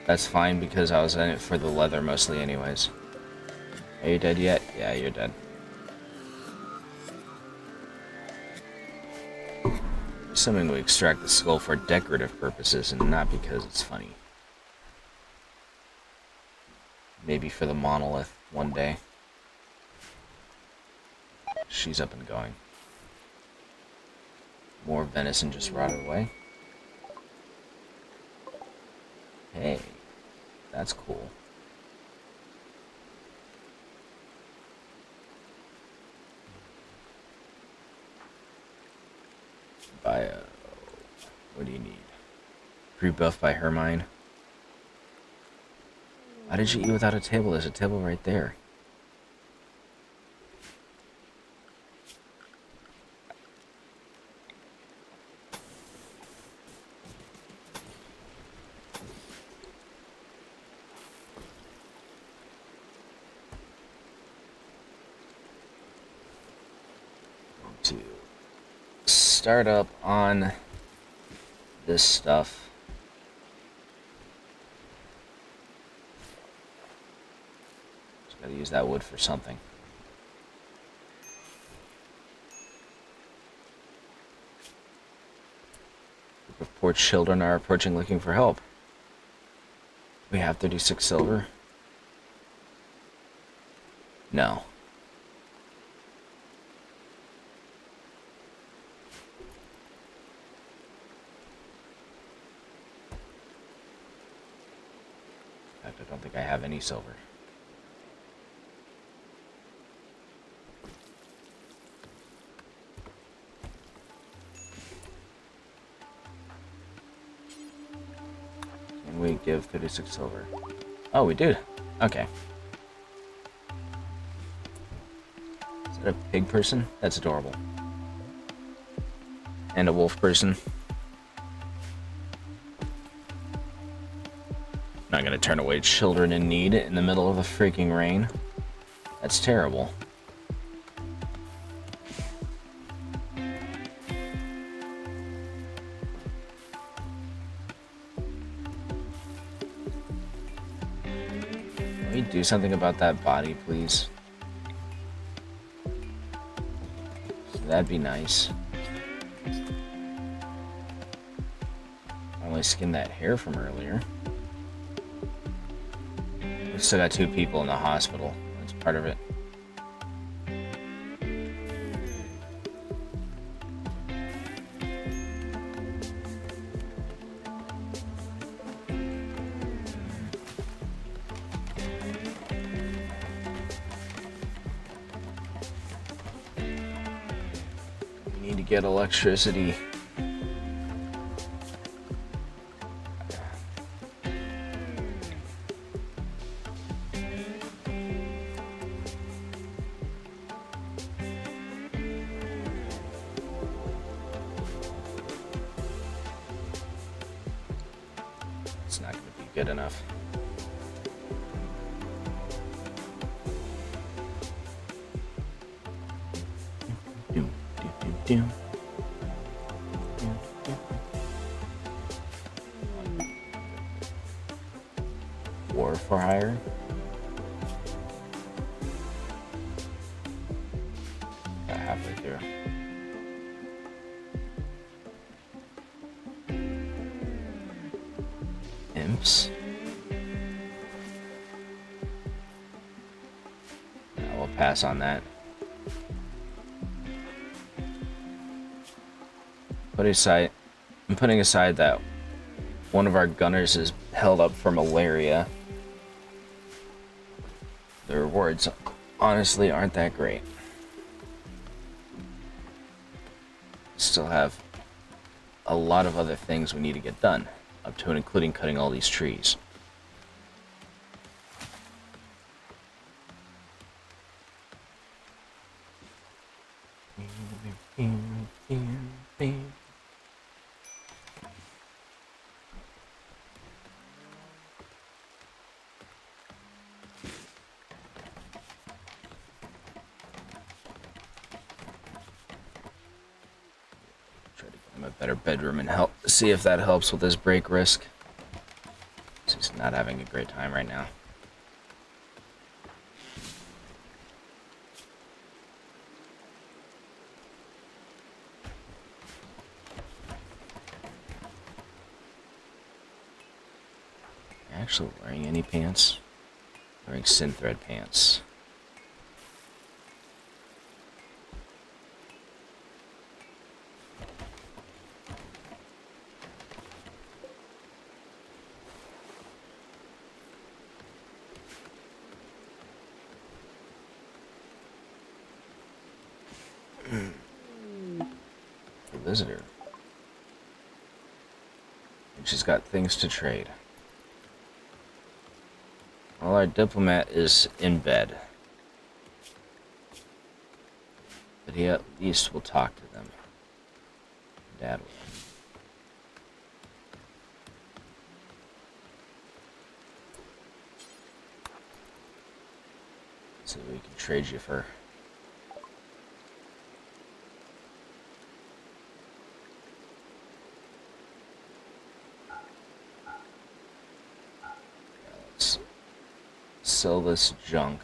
That's fine because I was in it for the leather mostly anyways. Are you dead yet? Yeah, you're dead. Something to extract the skull for decorative purposes and not because it's funny. Maybe for the monolith one day. She's up and going. More venison just rotted away. Hey, that's cool. Bio. What do you need? Rebuff by Hermine. Why did you eat without a table? There's a table right there. To start up on this stuff. Gotta use that wood for something. Group of poor children are approaching looking for help. We have 36 silver? No. In fact, I don't think I have any silver. We give 36 silver. Oh, we did. Okay. Is that a pig person? That's adorable. And a wolf person. Not gonna turn away children in need in the middle of the freaking rain. That's terrible. Can we do something about that body, please? That'd be nice. Only skinned that hair from earlier. We still got 2 people in the hospital. That's part of it. We need to get electricity. It's not going to be good enough. War for hire. About halfway through. Imps. Yeah, we'll pass on that. I'm putting aside that one of our gunners is held up for malaria. The rewards honestly aren't that great. Still have a lot of other things we need to get done, up to and including cutting all these trees. A better bedroom and help see if that helps with his break risk. He's not having a great time right now. Actually wearing any pants? Wearing synthread pants. Visitor. She's got things to trade. Well, our diplomat is in bed. But he at least will talk to them. Dad will. So we can trade you for... Let's sell this junk.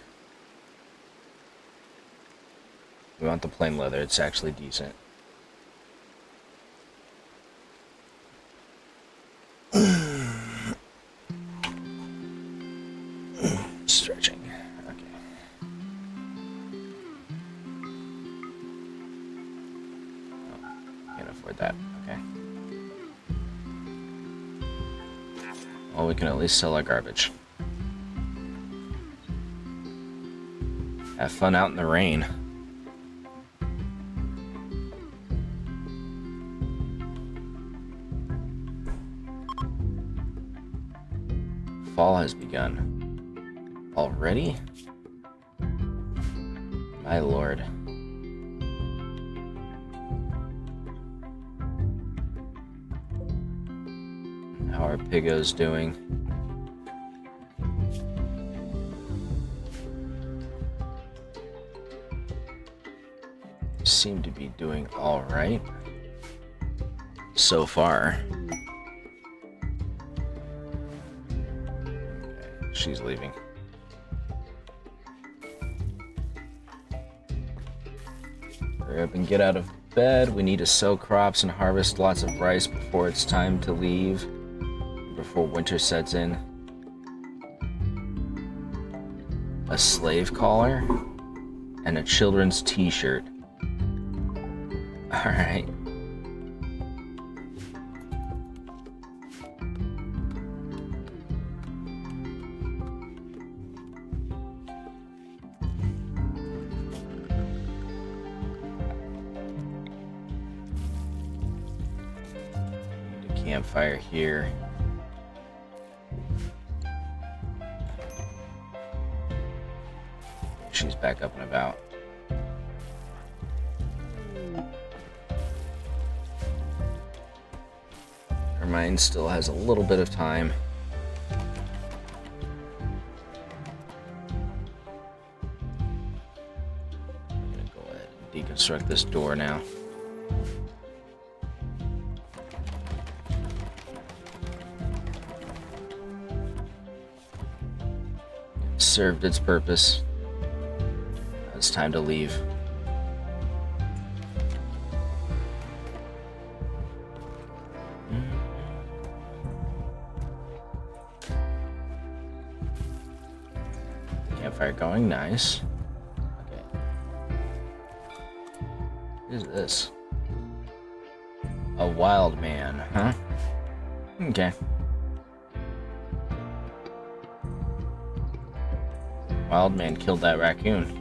We want the plain leather, it's actually decent. Stretching. Okay. Oh, can't afford that. Okay. Well, we can at least sell our garbage. Have fun out in the rain. Fall has begun. Already? My lord. How are Pigos doing? Seem to be doing all right so far. Okay, she's leaving. Hurry up and get out of bed. We need to sow crops and harvest lots of rice before it's time to leave, before winter sets in. A slave collar and a children's t-shirt. All right. Need a campfire here. She's back up and about. Her mind still has a little bit of time. I'm gonna go ahead and deconstruct this door now. It served its purpose. Now it's time to leave. Campfire going, nice. Okay. What is this? A wild man, huh? Okay. Wild man killed that raccoon.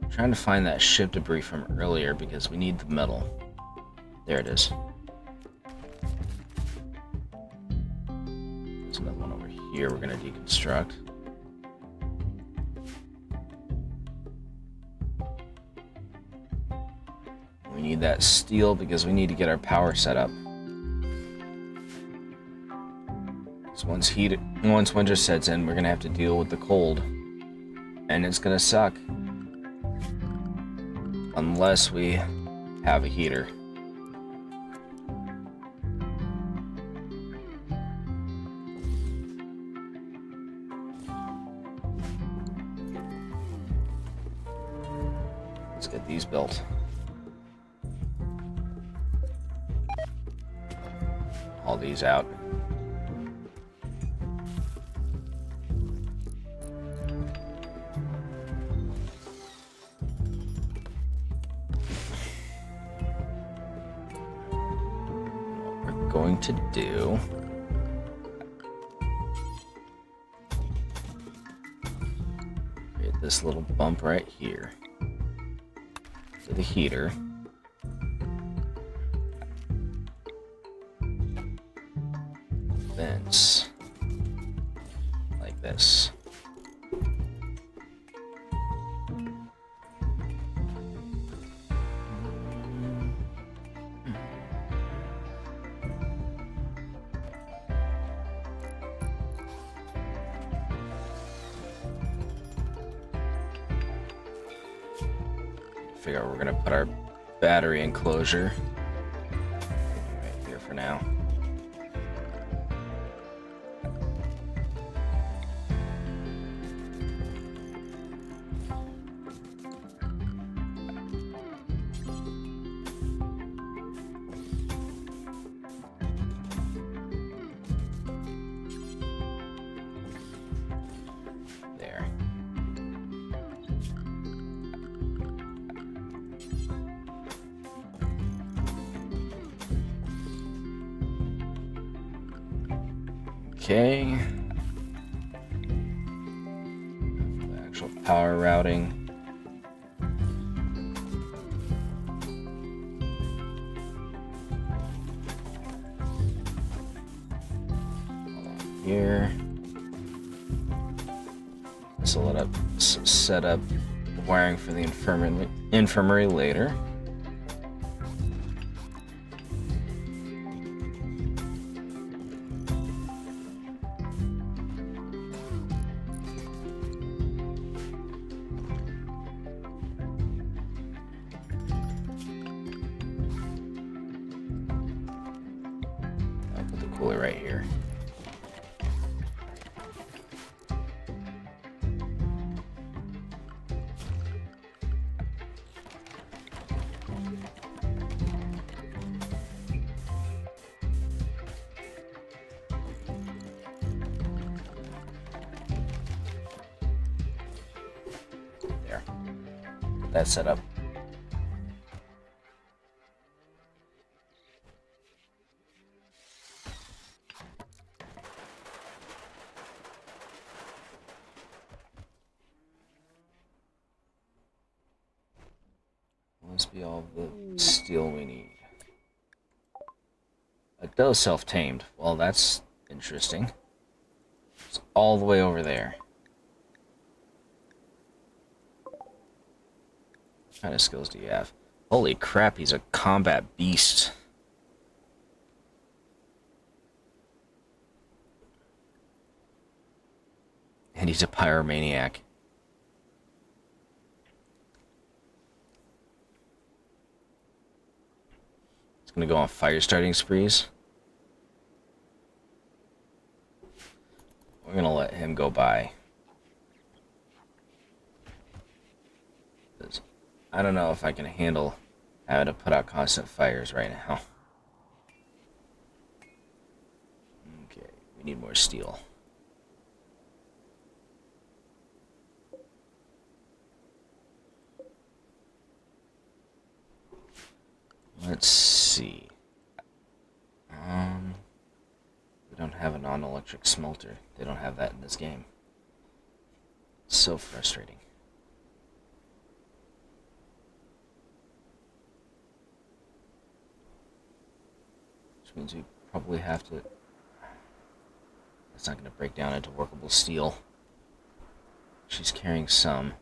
I'm trying to find that ship debris from earlier because we need the metal. There it is. There's another one over here we're gonna deconstruct. We need that steel because we need to get our power set up. So once winter sets in, we're gonna have to deal with the cold, and it's gonna suck unless we have a heater. Let's get these built. All these out. What we're going to do create this little bump right here for the heater. routes like this. Figure out where we're gonna put our battery enclosure. Right here for now. There. Okay. The actual power routing. Here. This will set up the wiring for the infirmary later. I'll put the cooler right here. There. Get that set up. Must be all the steel we need. It does self-tamed. Well, that's interesting. It's all the way over there. What kind of skills do you have? Holy crap, he's a combat beast. And he's a pyromaniac. He's gonna go on fire starting sprees. We're gonna let him go by. I don't know if I can handle having to put out constant fires right now. Okay, we need more steel. Let's see. We don't have a non-electric smelter. They don't have that in this game. It's so frustrating. Which means we probably have to... It's not going to break down into workable steel. She's carrying some.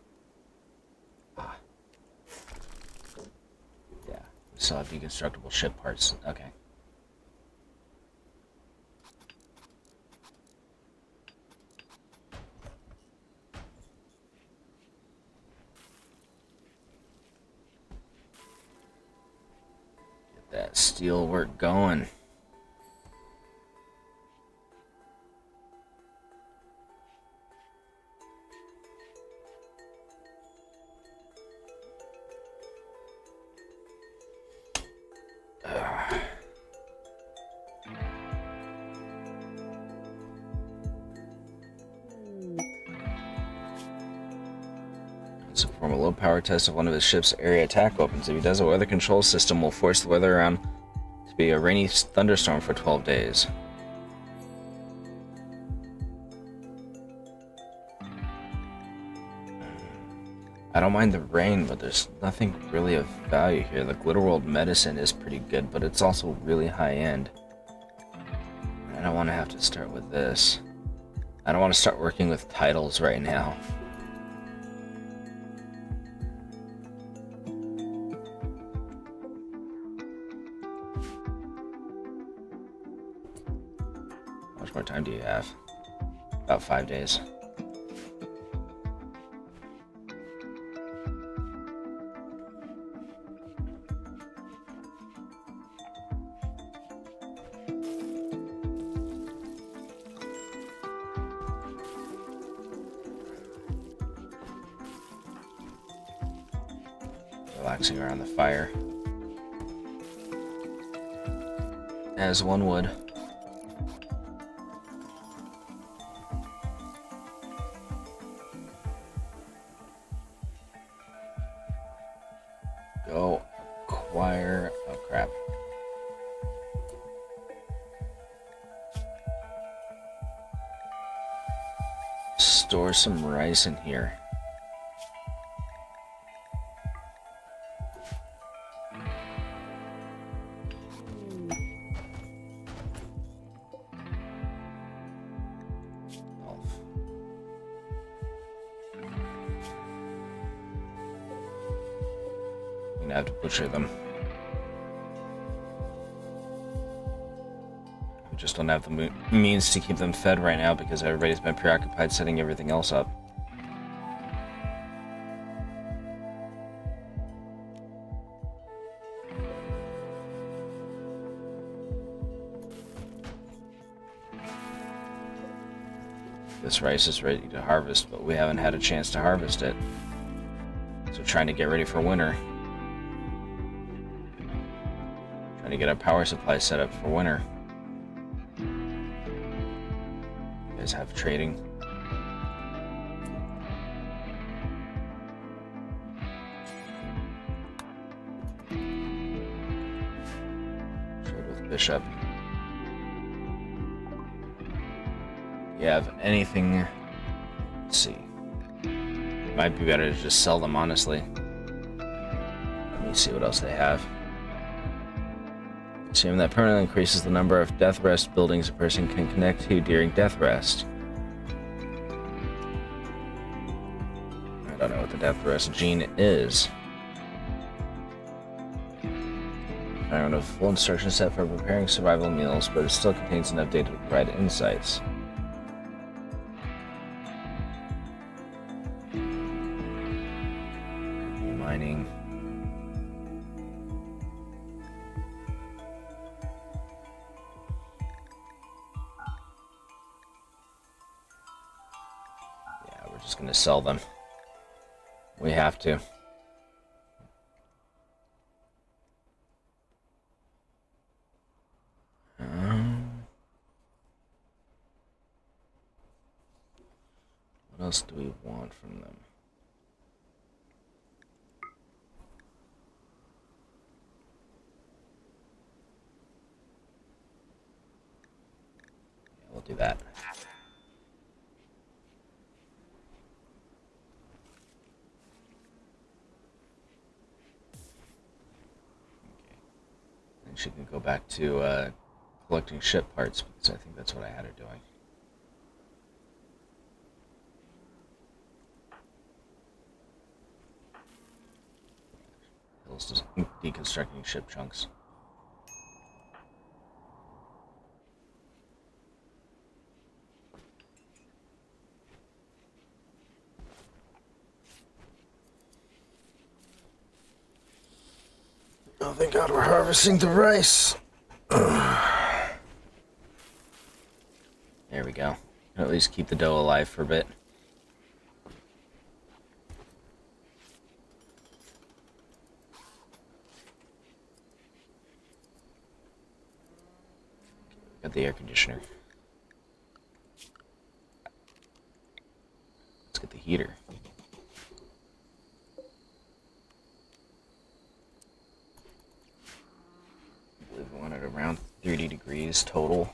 Ah. Yeah, we still have deconstructible ship parts. Okay. Get that steel work going. Let's perform a low power test of one of his ship's area attack weapons. If he does, the weather control system will force the weather around to be a rainy thunderstorm for 12 days. I don't mind the rain, but there's nothing really of value here. The Glitterworld medicine is pretty good, but it's also really high end. And don't want to have to start with this. I don't want to start working with titles right now. How much more time do you have? About 5 days. Relaxing around the fire, as one would. Go acquire. Oh crap. Store some rice in here. I have to butcher them. We just don't have the means to keep them fed right now because everybody's been preoccupied setting everything else up. This rice is ready to harvest, but we haven't had a chance to harvest it. So trying to get ready for winter. Trying to get our power supply set up for winter. You guys have trading. Trade with Bishop. You have anything? Let's see. Might be better to just sell them, honestly. Let me see what else they have. Hexeum that permanently increases the number of death rest buildings a person can connect to during death rest. I don't know what the death rest gene is. I don't know a full instruction set for preparing survival meals, but it still contains enough data to provide insights. Mining. Just gonna sell them. We have to. What else do we want from them? Yeah, we'll do that. She can go back to collecting ship parts because I think that's what I had her doing. Hill's just deconstructing ship chunks. Oh, thank God we're harvesting the rice. There we go. Can at least keep the dough alive for a bit. Got the air conditioner. Let's get the heater. I believe we want it around 30 degrees total.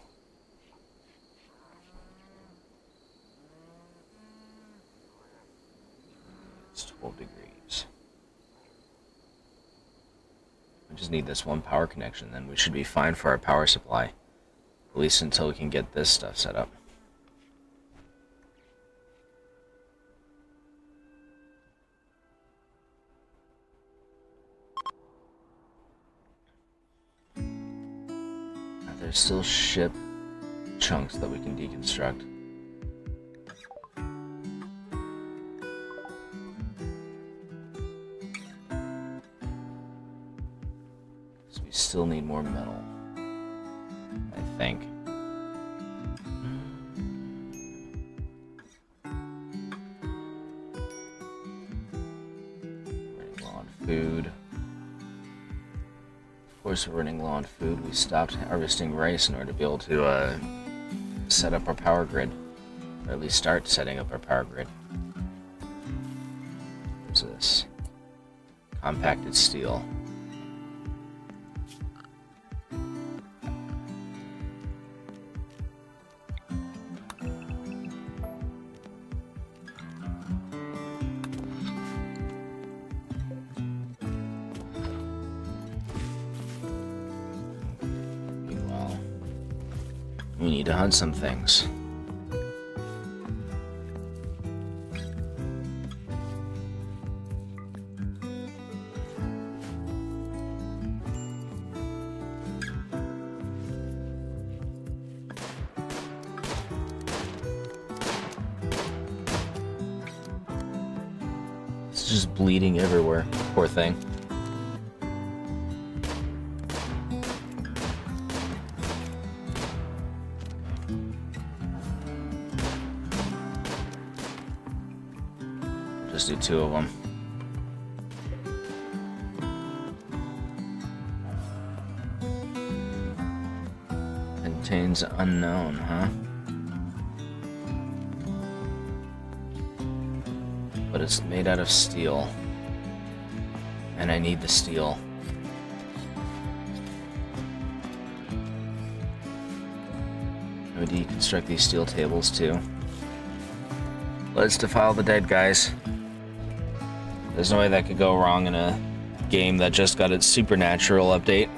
It's 12 degrees. We just need this one power connection, then we should be fine for our power supply. At least until we can get this stuff set up. There's still ship chunks that we can deconstruct. So we still need more metal, I think. Running low on food. Of course, we're running low on food. We stopped harvesting rice in order to be able to set up our power grid, or at least start setting up our power grid. What's this? Compacted steel. We need to hunt some things. It's just bleeding everywhere. Poor thing. Just do 2 of them. Contains unknown, huh? But it's made out of steel. And I need the steel. I'm gonna deconstruct these steel tables too. Let's defile the dead, guys. There's no way that could go wrong in a game that just got its supernatural update.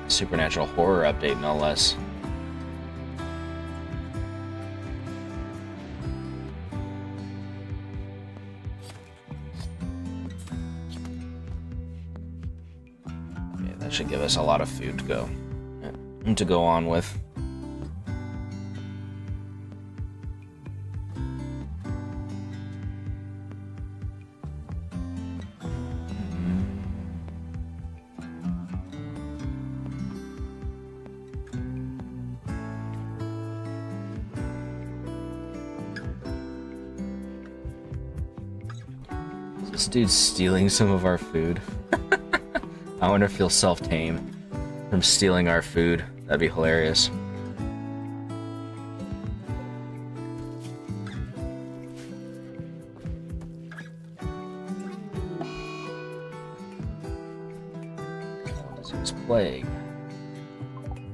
Supernatural horror update, no less. Okay, that should give us a lot of food to go on with. This dude's stealing some of our food. I wonder if he'll self-tame from stealing our food. That'd be hilarious. Disease plague.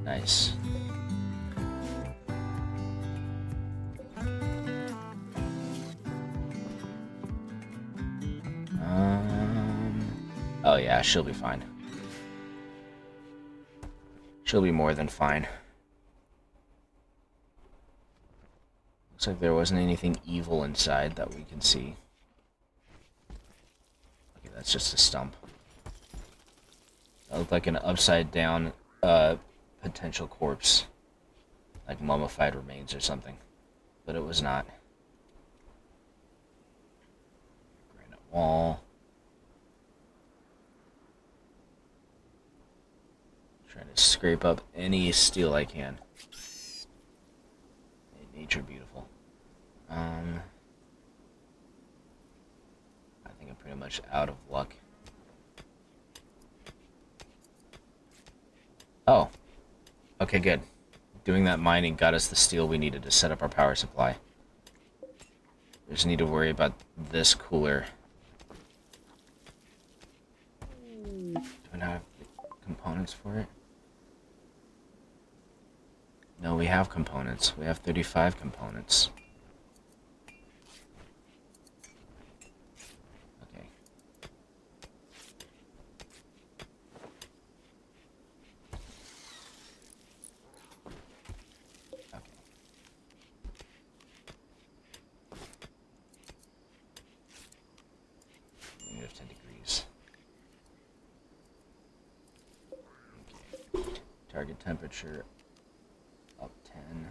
Nice. Oh yeah, she'll be fine. She'll be more than fine. Looks like there wasn't anything evil inside that we can see. Okay, that's just a stump. That looked like an upside down potential corpse. Like mummified remains or something. But it was not. Granite wall. Trying to scrape up any steel I can. Made nature beautiful. I think I'm pretty much out of luck. Oh. Okay, good. Doing that mining got us the steel we needed to set up our power supply. We just need to worry about this cooler. Do I not have the components for it? No, we have components. We have 35 components. Okay. 10 degrees. Okay. Target temperature up 10.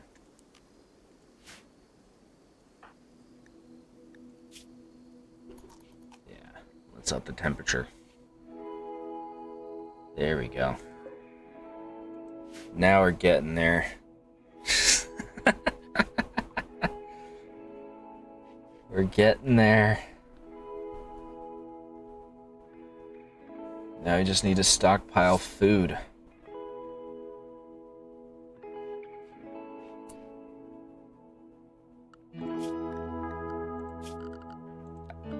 Yeah, let's up the temperature. There we go. Now we're getting there. We're getting there. Now we just need to stockpile food.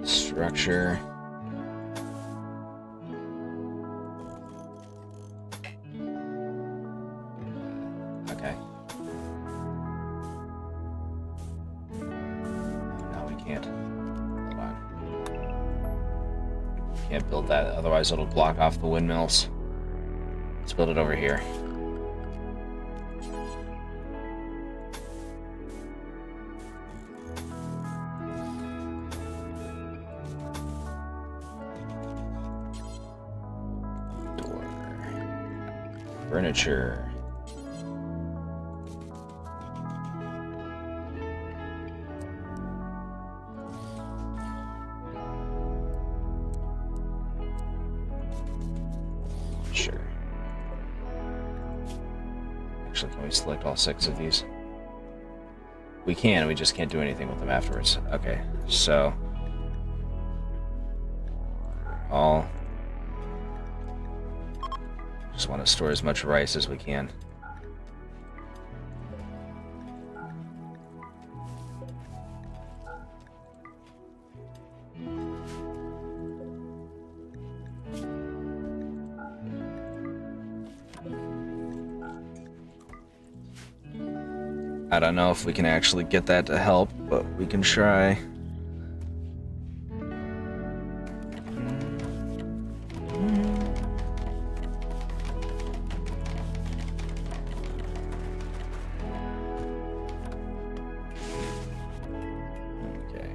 Structure. Okay. No, we can't. Hold on. Can't build that, otherwise it'll block off the windmills. Let's build it over here. Door. Furniture. Sure. Actually, can we select all 6 of these? We can, we just can't do anything with them afterwards. Okay, so all just want to store as much rice as we can. I don't know if we can actually get that to help, but we can try. Okay.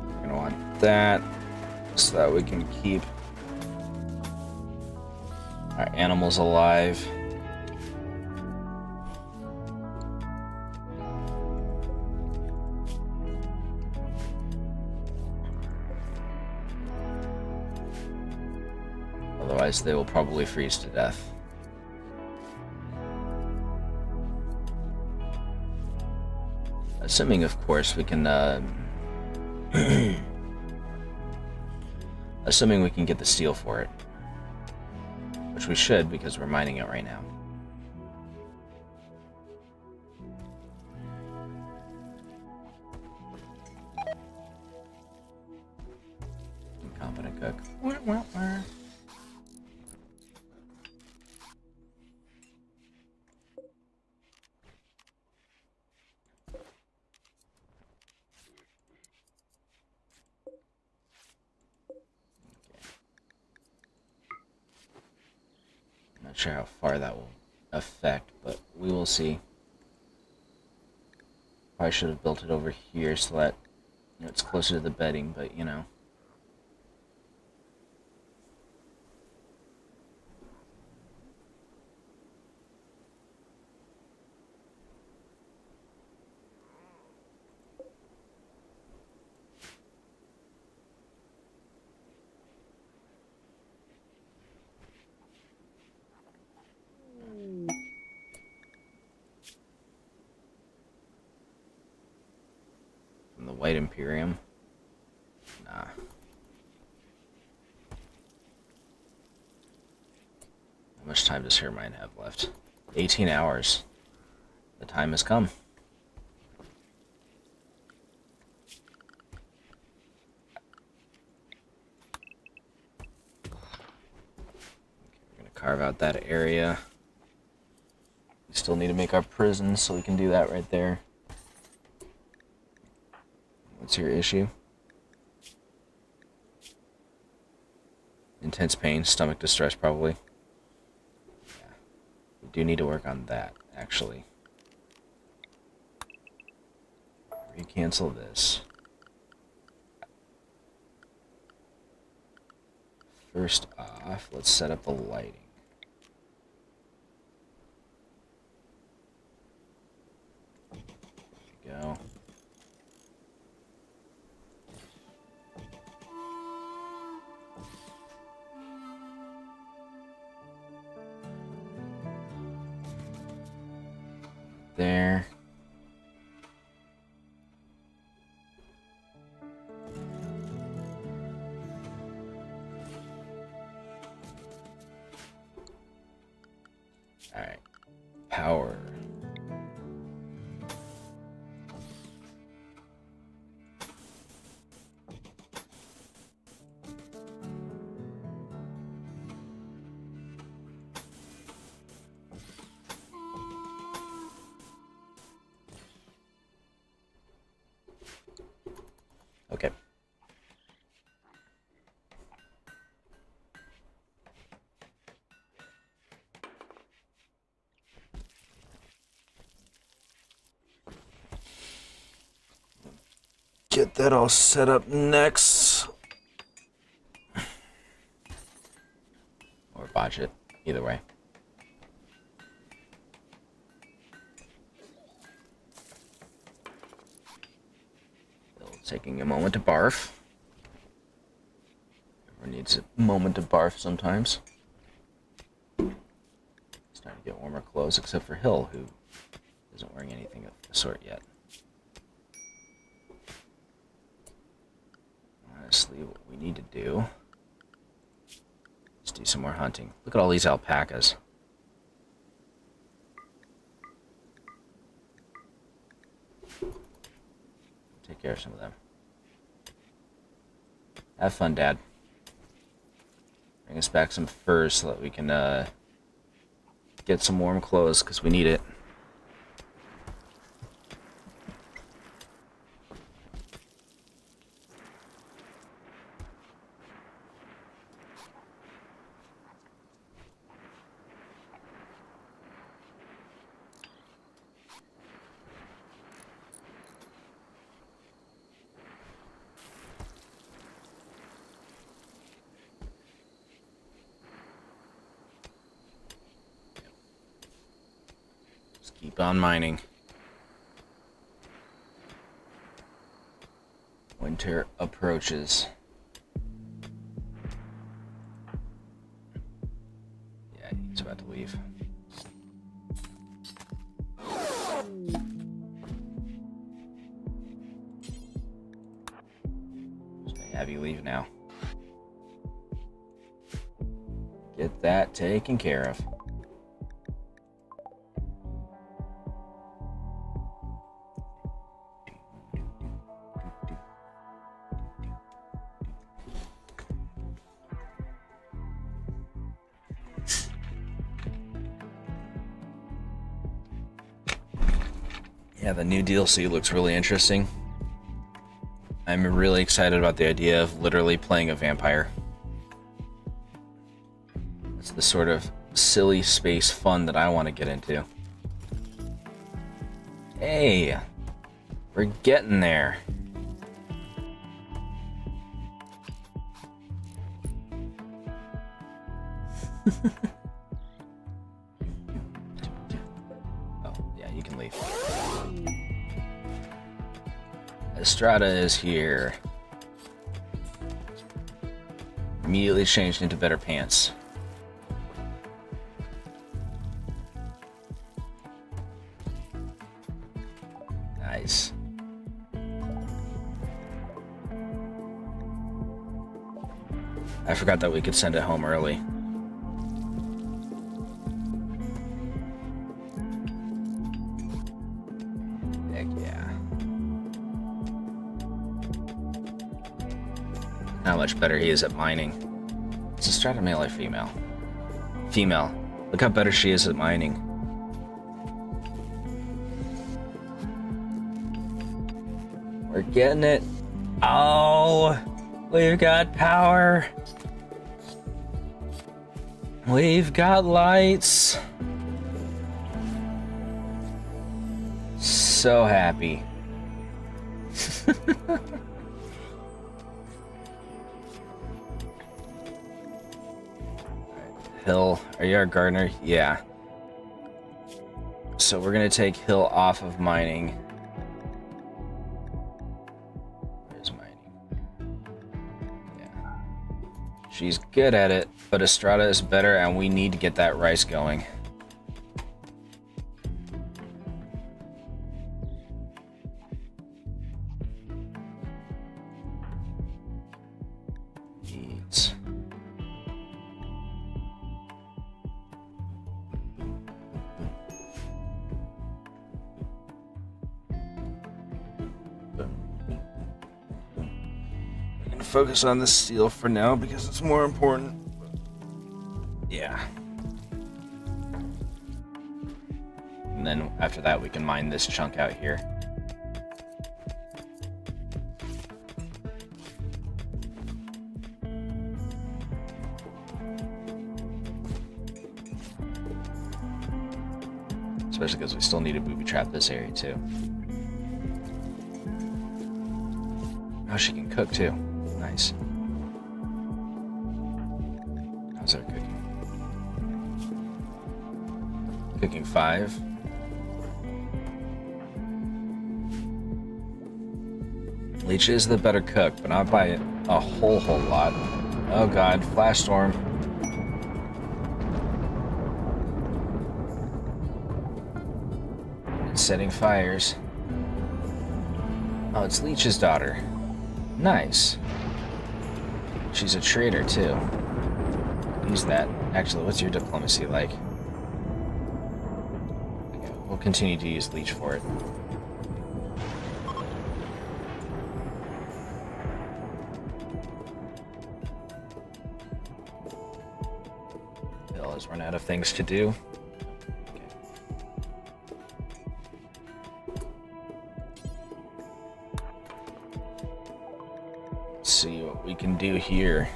We're gonna want that, so that we can keep our animals alive. Otherwise, they will probably freeze to death. Assuming, of course, we can assuming we can get the steel for it. Which we should, because we're mining it right now. Incompetent cook. Not sure how far that will affect, but we will see. Probably should have built it over here so that it's closer to the bedding, but you know. From the White Imperium? Nah. How much time does Hermine have left? 18 hours. The time has come. Okay, we're gonna carve out that area. We still need to make our prison, so we can do that right there. What's your issue? Intense pain, stomach distress, probably. Yeah. We do need to work on that, actually. Cancel this. First off, let's set up the lighting. There we go. There. All right. Power. Okay. Get that all set up next. Or botch it. Either way. Taking a moment to barf. Everyone needs a moment to barf sometimes. It's starting to get warmer clothes, except for Hill, who isn't wearing anything of the sort yet. Honestly, what we need to do is do some more hunting. Look at all these alpacas. Take care of some of them. Have fun, Dad. Bring us back some furs so that we can get some warm clothes, because we need it. Keep on mining. Winter approaches. Yeah, he's about to leave. Just gonna have you leave now. Get that taken care of. Yeah, the new DLC looks really interesting. I'm really excited about the idea of literally playing a vampire. It's the sort of silly space fun that I want to get into. Hey, we're getting there. Oh, yeah, you can leave. Estrada is here. Immediately changed into better pants. Nice. I forgot that we could send it home early. Heck yeah. How much better he is at mining. Is Estrada male or female? Female. Look how better she is at mining. We're getting it. Oh, we've got power. We've got lights. So happy. Hill, are you our gardener? Yeah. So we're gonna take Hill off of mining. Where's mining? Yeah. She's good at it, but Estrada is better, and we need to get that rice going. Needs. Focus on the steel for now because it's more important. Yeah. And then after that we can mine this chunk out here. Especially because we still need to booby trap this area too. Oh, she can cook too. Nice. How's our cooking? Cooking 5. Leech is the better cook, but not by a whole lot. Oh god, flash storm. It's setting fires. Oh, it's Leech's daughter. Nice. She's a traitor, too. Use that. Actually, what's your diplomacy like? Okay, we'll continue to use Leech for it. Bill has run out of things to do. Okay. Let's see what we can do here.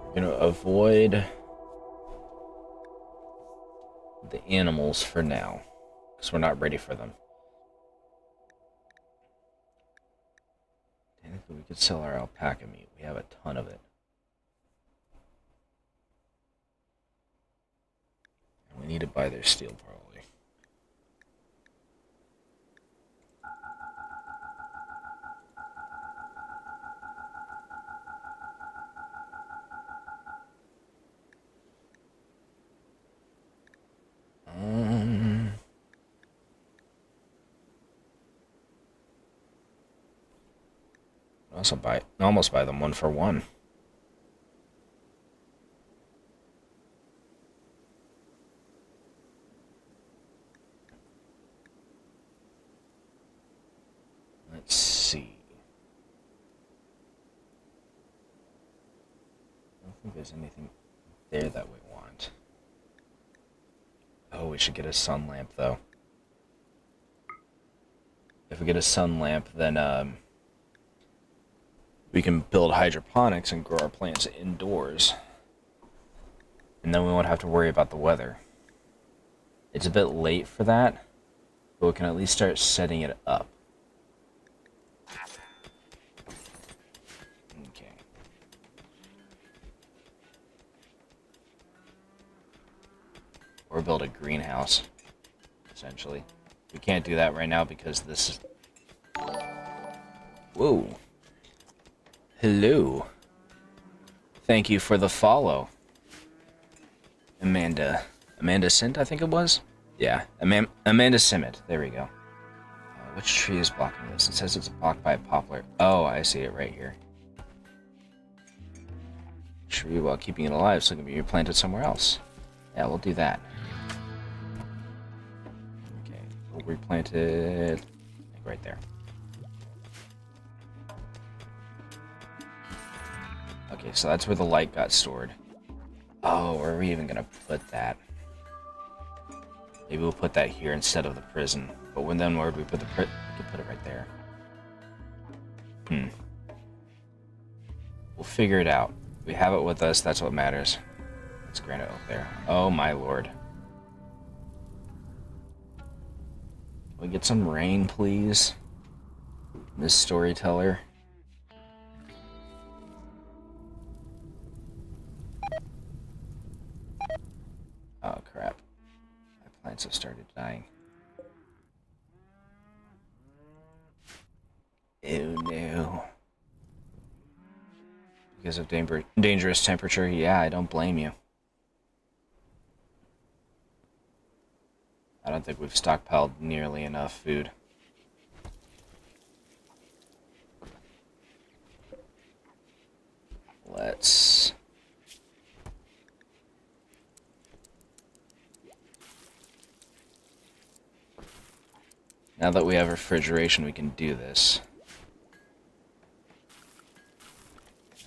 We're gonna avoid the animals for now, because we're not ready for them. Technically, we could sell our alpaca meat. We have a ton of it. And we need to buy their steel, probably. Also almost buy them 1 for 1. Let's see. I don't think there's anything there that we want. Oh, we should get a sun lamp though. If we get a sun lamp, then we can build hydroponics and grow our plants indoors. And then we won't have to worry about the weather. It's a bit late for that, but we can at least start setting it up. Okay. Or build a greenhouse, essentially. We can't do that right now because this is... Whoa. Hello. Thank you for the follow. Amanda Sint, I think it was? Yeah, Amanda Simmet. There we go. Which tree is blocking this? It says it's blocked by a poplar. Oh, I see it right here. Tree while keeping it alive, so it can be replanted somewhere else. Yeah, we'll do that. Okay, we'll replant it like right there. Okay, so that's where the light got stored. Oh, where are we even gonna put that? Maybe we'll put that here instead of the prison. But then where do we put the prison? We can put it right there. We'll figure it out. We have it with us, that's what matters. Let's grant it over there. Oh my lord. Can we get some rain, please? Miss Storyteller. Oh crap. My plants have started dying. Oh no. Because of dangerous temperature? Yeah, I don't blame you. I don't think we've stockpiled nearly enough food. Let's... Now that we have refrigeration, we can do this.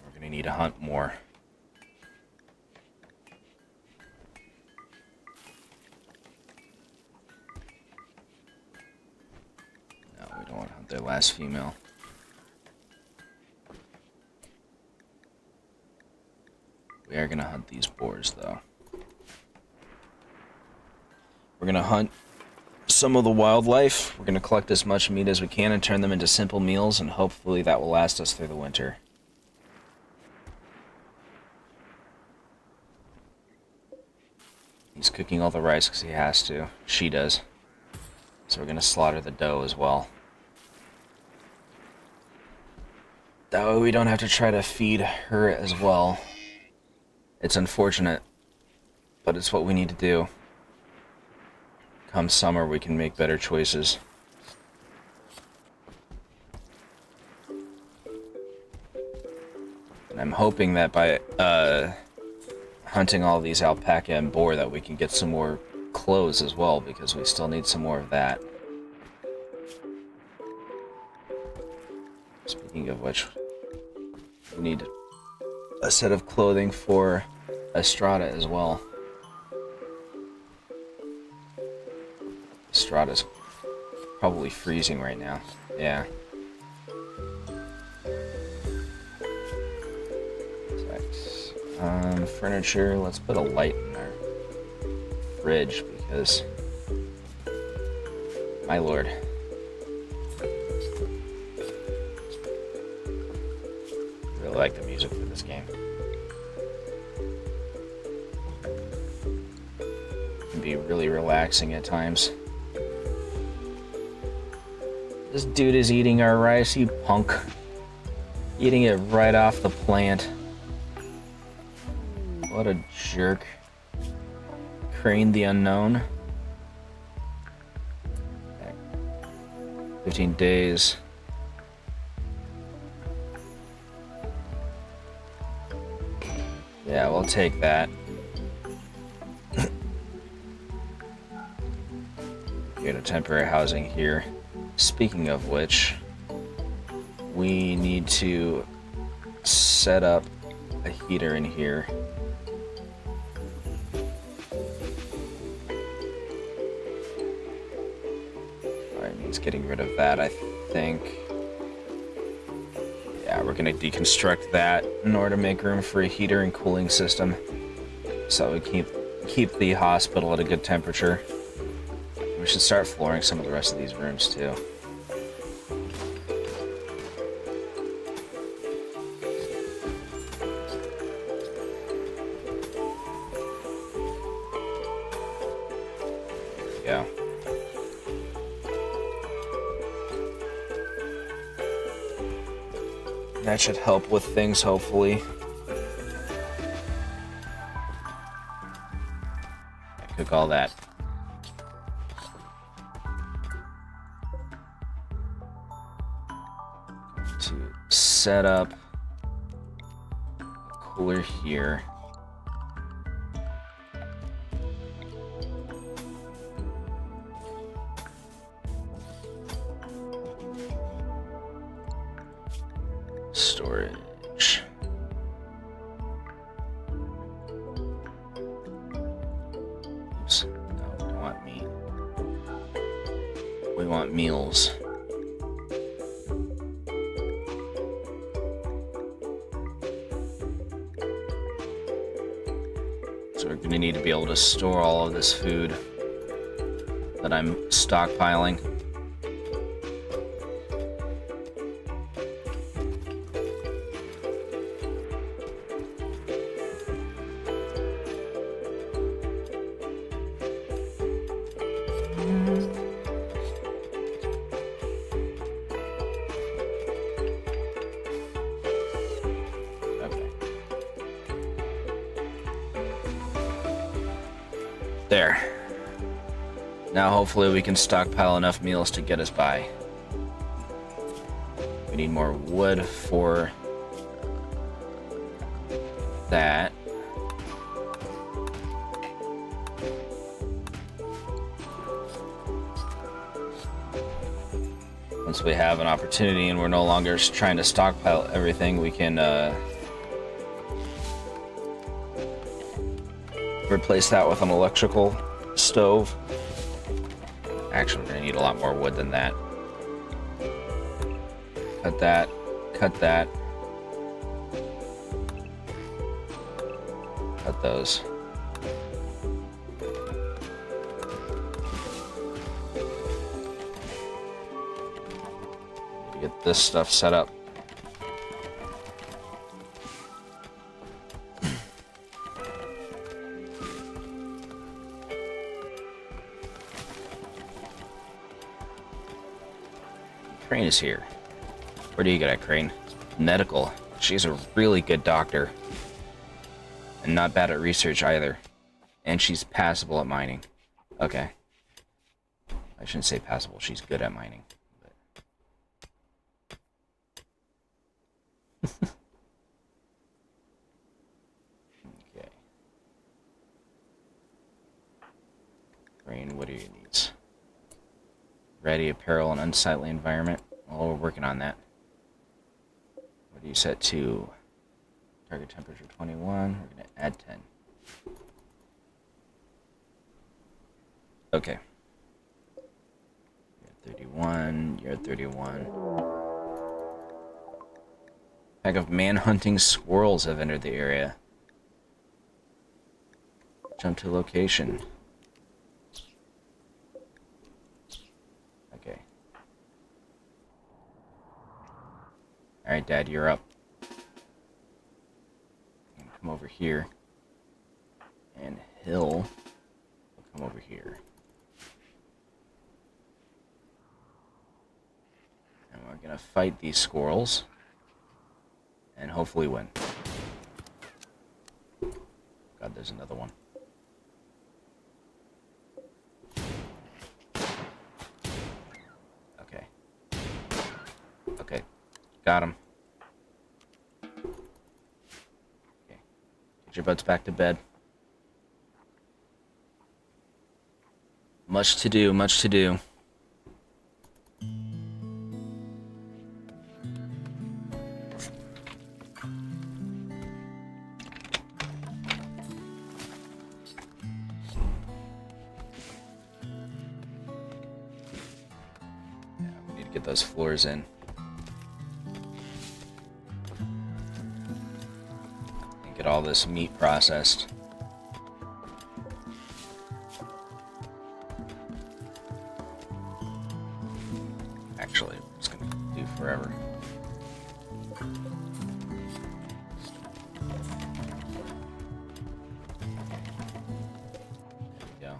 We're going to need to hunt more. No, we don't want to hunt their last female. We are going to hunt these boars, though. We're going to hunt some of the wildlife. We're going to collect as much meat as we can and turn them into simple meals, and hopefully that will last us through the winter. He's cooking all the rice because he has to. She does. So we're going to slaughter the doe as well. That way we don't have to try to feed her as well. It's unfortunate, but it's what we need to do. Come summer, we can make better choices. And I'm hoping that by hunting all these alpaca and boar that we can get some more clothes as well, because we still need some more of that. Speaking of which, we need a set of clothing for Estrada as well. Estrada's probably freezing right now. Yeah. Furniture, let's put a light in our fridge because, my lord. Really like the music for this game. It can be really relaxing at times. This dude is eating our rice, you punk. Eating it right off the plant. What a jerk. Crane the Unknown. 15 days. Yeah, we'll take that. Get a temporary housing here. Speaking of which, we need to set up a heater in here. Alright, means getting rid of that, I think. Yeah, we're gonna deconstruct that in order to make room for a heater and cooling system. So we keep the hospital at a good temperature. We should start flooring some of the rest of these rooms too. There we go. That should help with things, hopefully. Cook all that. To set up a cooler here. Storage. Oops. No, we don't want meat. We want meals. So we're gonna need to be able to store all of this food that I'm stockpiling. There. Now hopefully we can stockpile enough meals to get us by. We need more wood for that. Once we have an opportunity and we're no longer trying to stockpile everything, we can replace that with an electrical stove. Actually, we're gonna need a lot more wood than that. Cut that, cut that. Cut those. Get this stuff set up. Crane is here. Where do you get at, Crane? Medical. She's a really good doctor. And not bad at research either. And she's passable at mining. Okay. I shouldn't say passable, she's good at mining. Okay. Crane, what are your needs? Ready apparel and unsightly environment. Well, we're working on that. What do you set to? Target temperature 21. We're going to add 10. Okay. You're at 31. You're at 31. Pack of man-hunting squirrels have entered the area. Jump to location. Okay. Alright, Dad, you're up. Come over here. And Hill will come over here. And we're gonna fight these squirrels. And hopefully win. God, there's another one. Okay. Okay. Got him. Okay. Get your butts back to bed. Much to do, much to do. Get those floors in. And get all this meat processed. Actually, it's gonna do forever. There we go.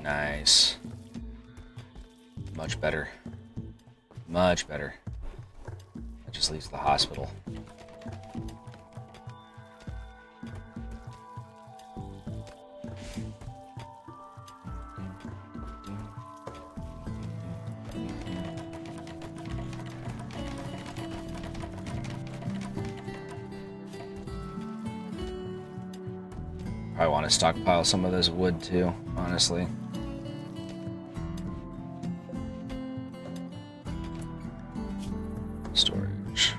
Nice. Much better. Much better. That just leaves the hospital. Probably want to stockpile some of this wood too, honestly. Storage.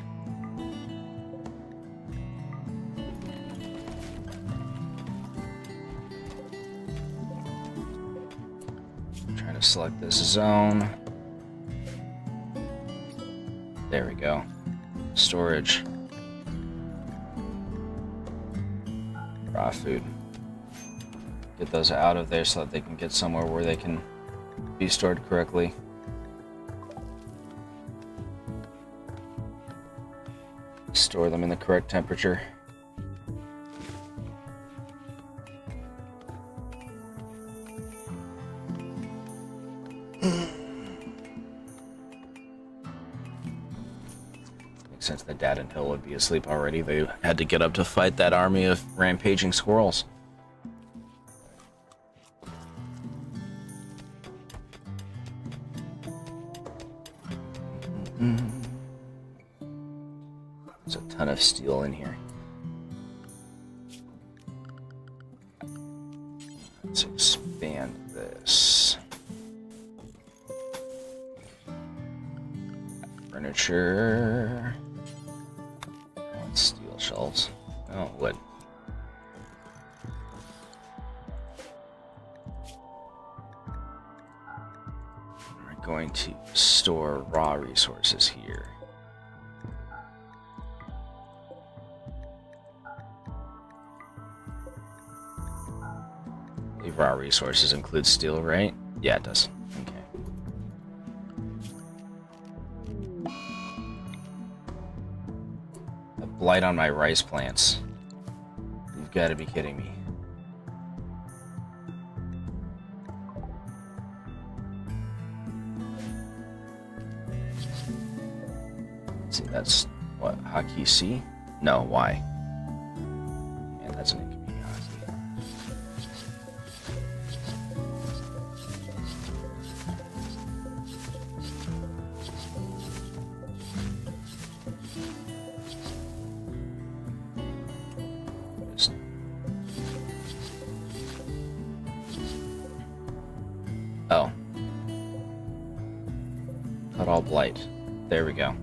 Trying to select this zone. There we go. Storage. Raw food. Get those out of there so that they can get somewhere where they can be stored correctly. Store them in the correct temperature. Dad and Hill would be asleep already. They had to get up to fight that army of rampaging squirrels. There's a ton of steel in here. Let's expand this. Furniture. Steel shelves. Oh, wood. We're going to store raw resources here. I believe raw resources include steel, right? Yeah, it does. Okay. A blight on my rice plants. You've got to be kidding me. Let's see, that's what, hotkey C? No, Y. Man, that's an inconvenient hotkey. Just... Oh. Cut all blight. There we go.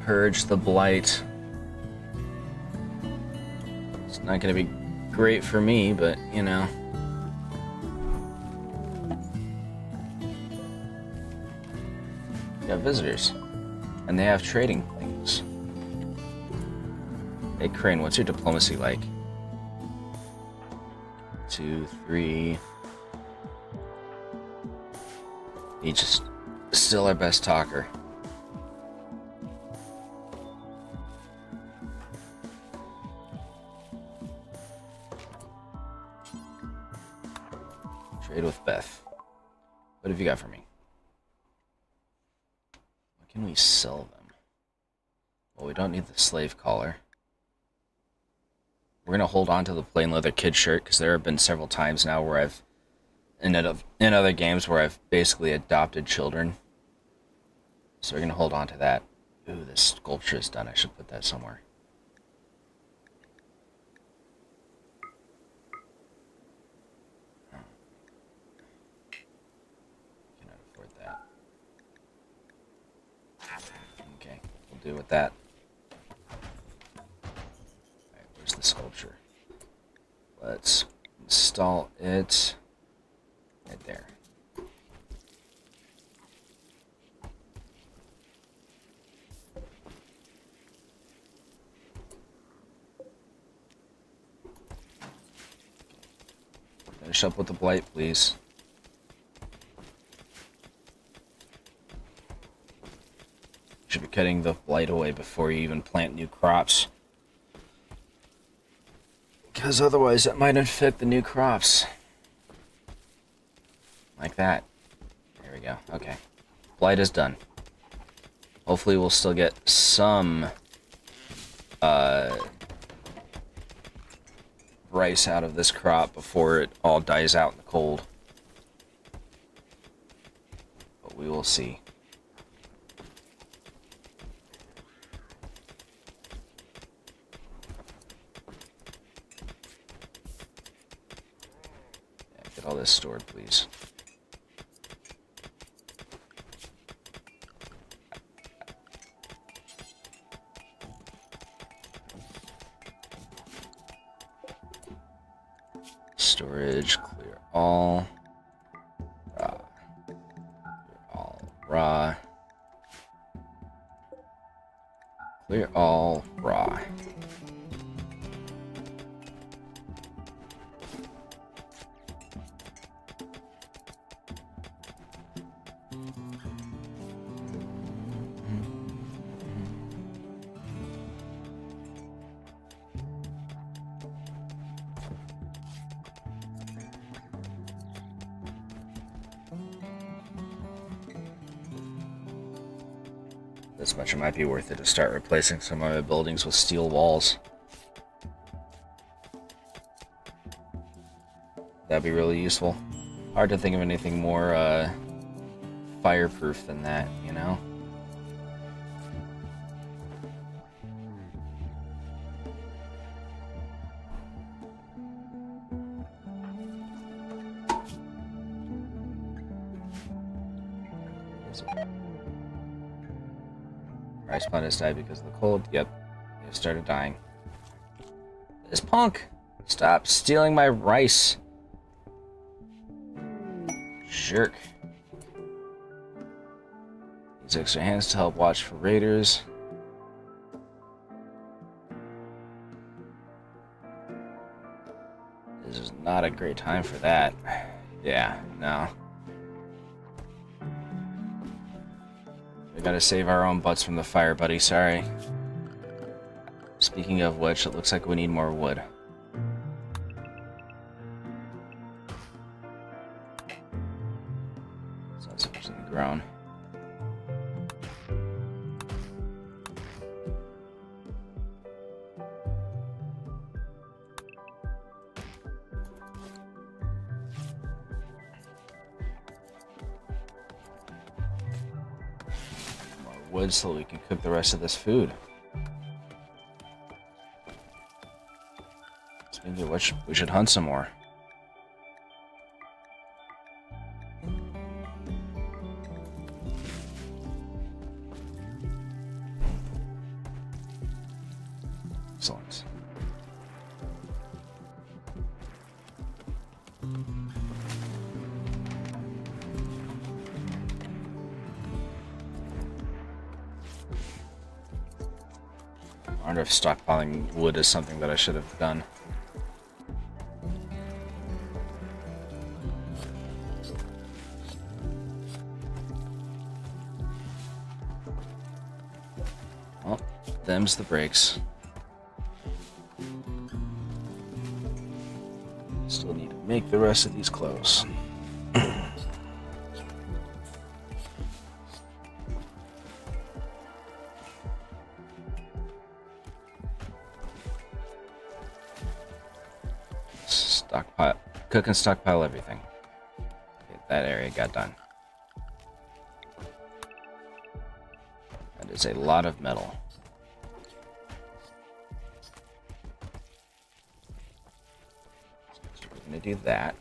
Purge the blight. It's not going to be great for me, but, you know. We have visitors. And they have trading things. Hey, Crane, what's your diplomacy like? 2, 3... He's just still our best talker. Trade with Beth. What have you got for me? What can we sell them? Well, we don't need the slave collar. We're gonna hold on to the plain leather kid shirt because there have been several times now where I've in other games where I've basically adopted children. So we're gonna hold on to that. Ooh, this sculpture is done. I should put that somewhere. Cannot afford that. Okay, we'll do with that. Alright, where's the sculpture? Let's install it right there. Finish up with the blight, please. Should be cutting the blight away before you even plant new crops. Because otherwise that might infect the new crops. Like that. There we go. Okay. Blight is done. Hopefully we'll still get some rice out of this crop before it all dies out in the cold. But we will see. Yeah, get all this stored, please. Storage, clear all. Raw. Clear all raw. Clear all raw. This much, it might be worth it to start replacing some of my buildings with steel walls. That'd be really useful. Hard to think of anything more fireproof than that, you know? Rice plant has died because of the cold. Yep, it started dying. This punk! Stop stealing my rice! Jerk. Use extra hands to help watch for raiders. This is not a great time for that. Yeah, no. We gotta save our own butts from the fire, buddy. Sorry. Speaking of which, it looks like we need more wood. It's not sufficiently grown. Wood so we can cook the rest of this food. Speaking of which, we should hunt some more. Excellent. I wonder if stockpiling wood is something that I should have done. Well, them's the breaks. Still need to make the rest of these clothes. Stockpile, cook and stockpile everything. Okay, that area got done. That is a lot of metal. So we're gonna do that.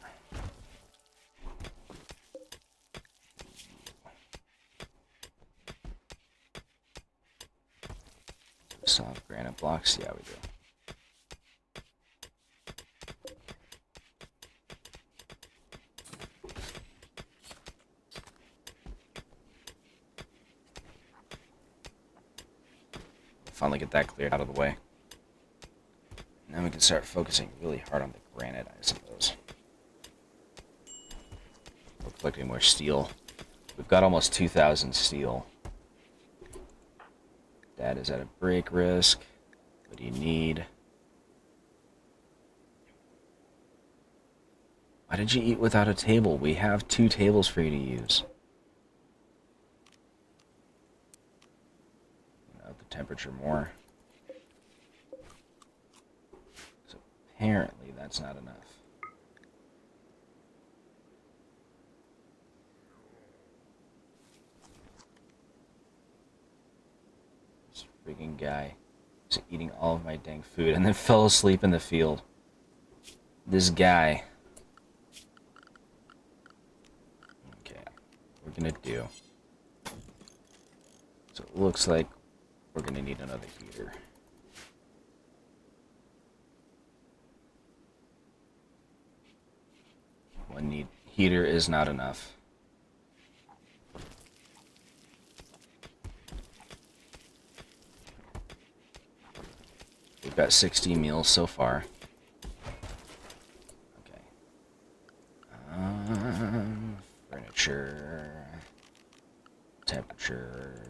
Soft granite blocks, yeah, we do. Finally get that cleared out of the way. Now we can start focusing really hard on the granite, I suppose. We're collecting more steel. We've got almost 2,000 steel. That is at a break risk. What do you need? Why did you eat without a table? We have 2 tables for you to use. Temperature more. So apparently that's not enough. This freaking guy is eating all of my dang food and then fell asleep in the field. This guy. Okay, we're gonna do. So it looks like we're gonna need another heater. One heater is not enough. We've got 60 meals so far. Okay. Furniture, temperature.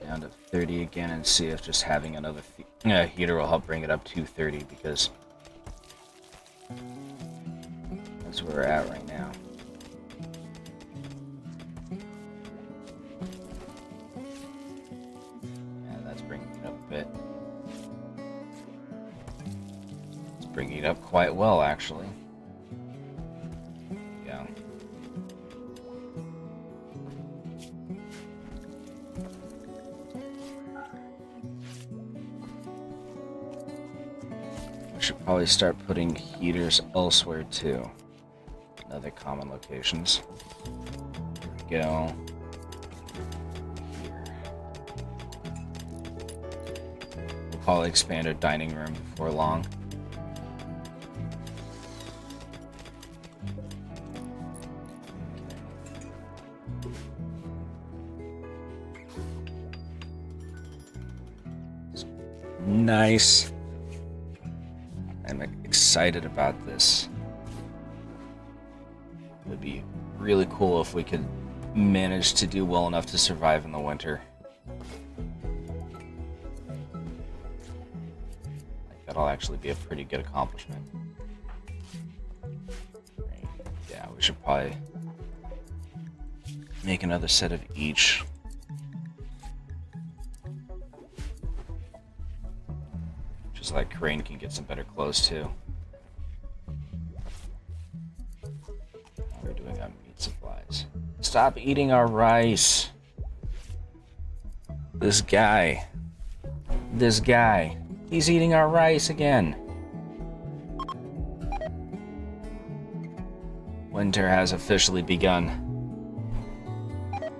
Down to 30 again and see if just having another Yeah, heater will help bring it up to 30 because that's where we're at right now. Yeah, that's bringing it up a bit. It's bringing it up quite well, actually. Yeah. We should probably start putting heaters elsewhere too. Other common locations. There we go. Here. We'll probably expand our dining room before long. Nice. I'm excited about this. It would be really cool if we could manage to do well enough to survive in the winter. Like, that'll actually be a pretty good accomplishment. Right. Yeah, we should probably make another set of each. Just like Crane can get some better clothes too. We're doing on meat supplies. Stop eating our rice. This guy. He's eating our rice again. Winter has officially begun. Okay,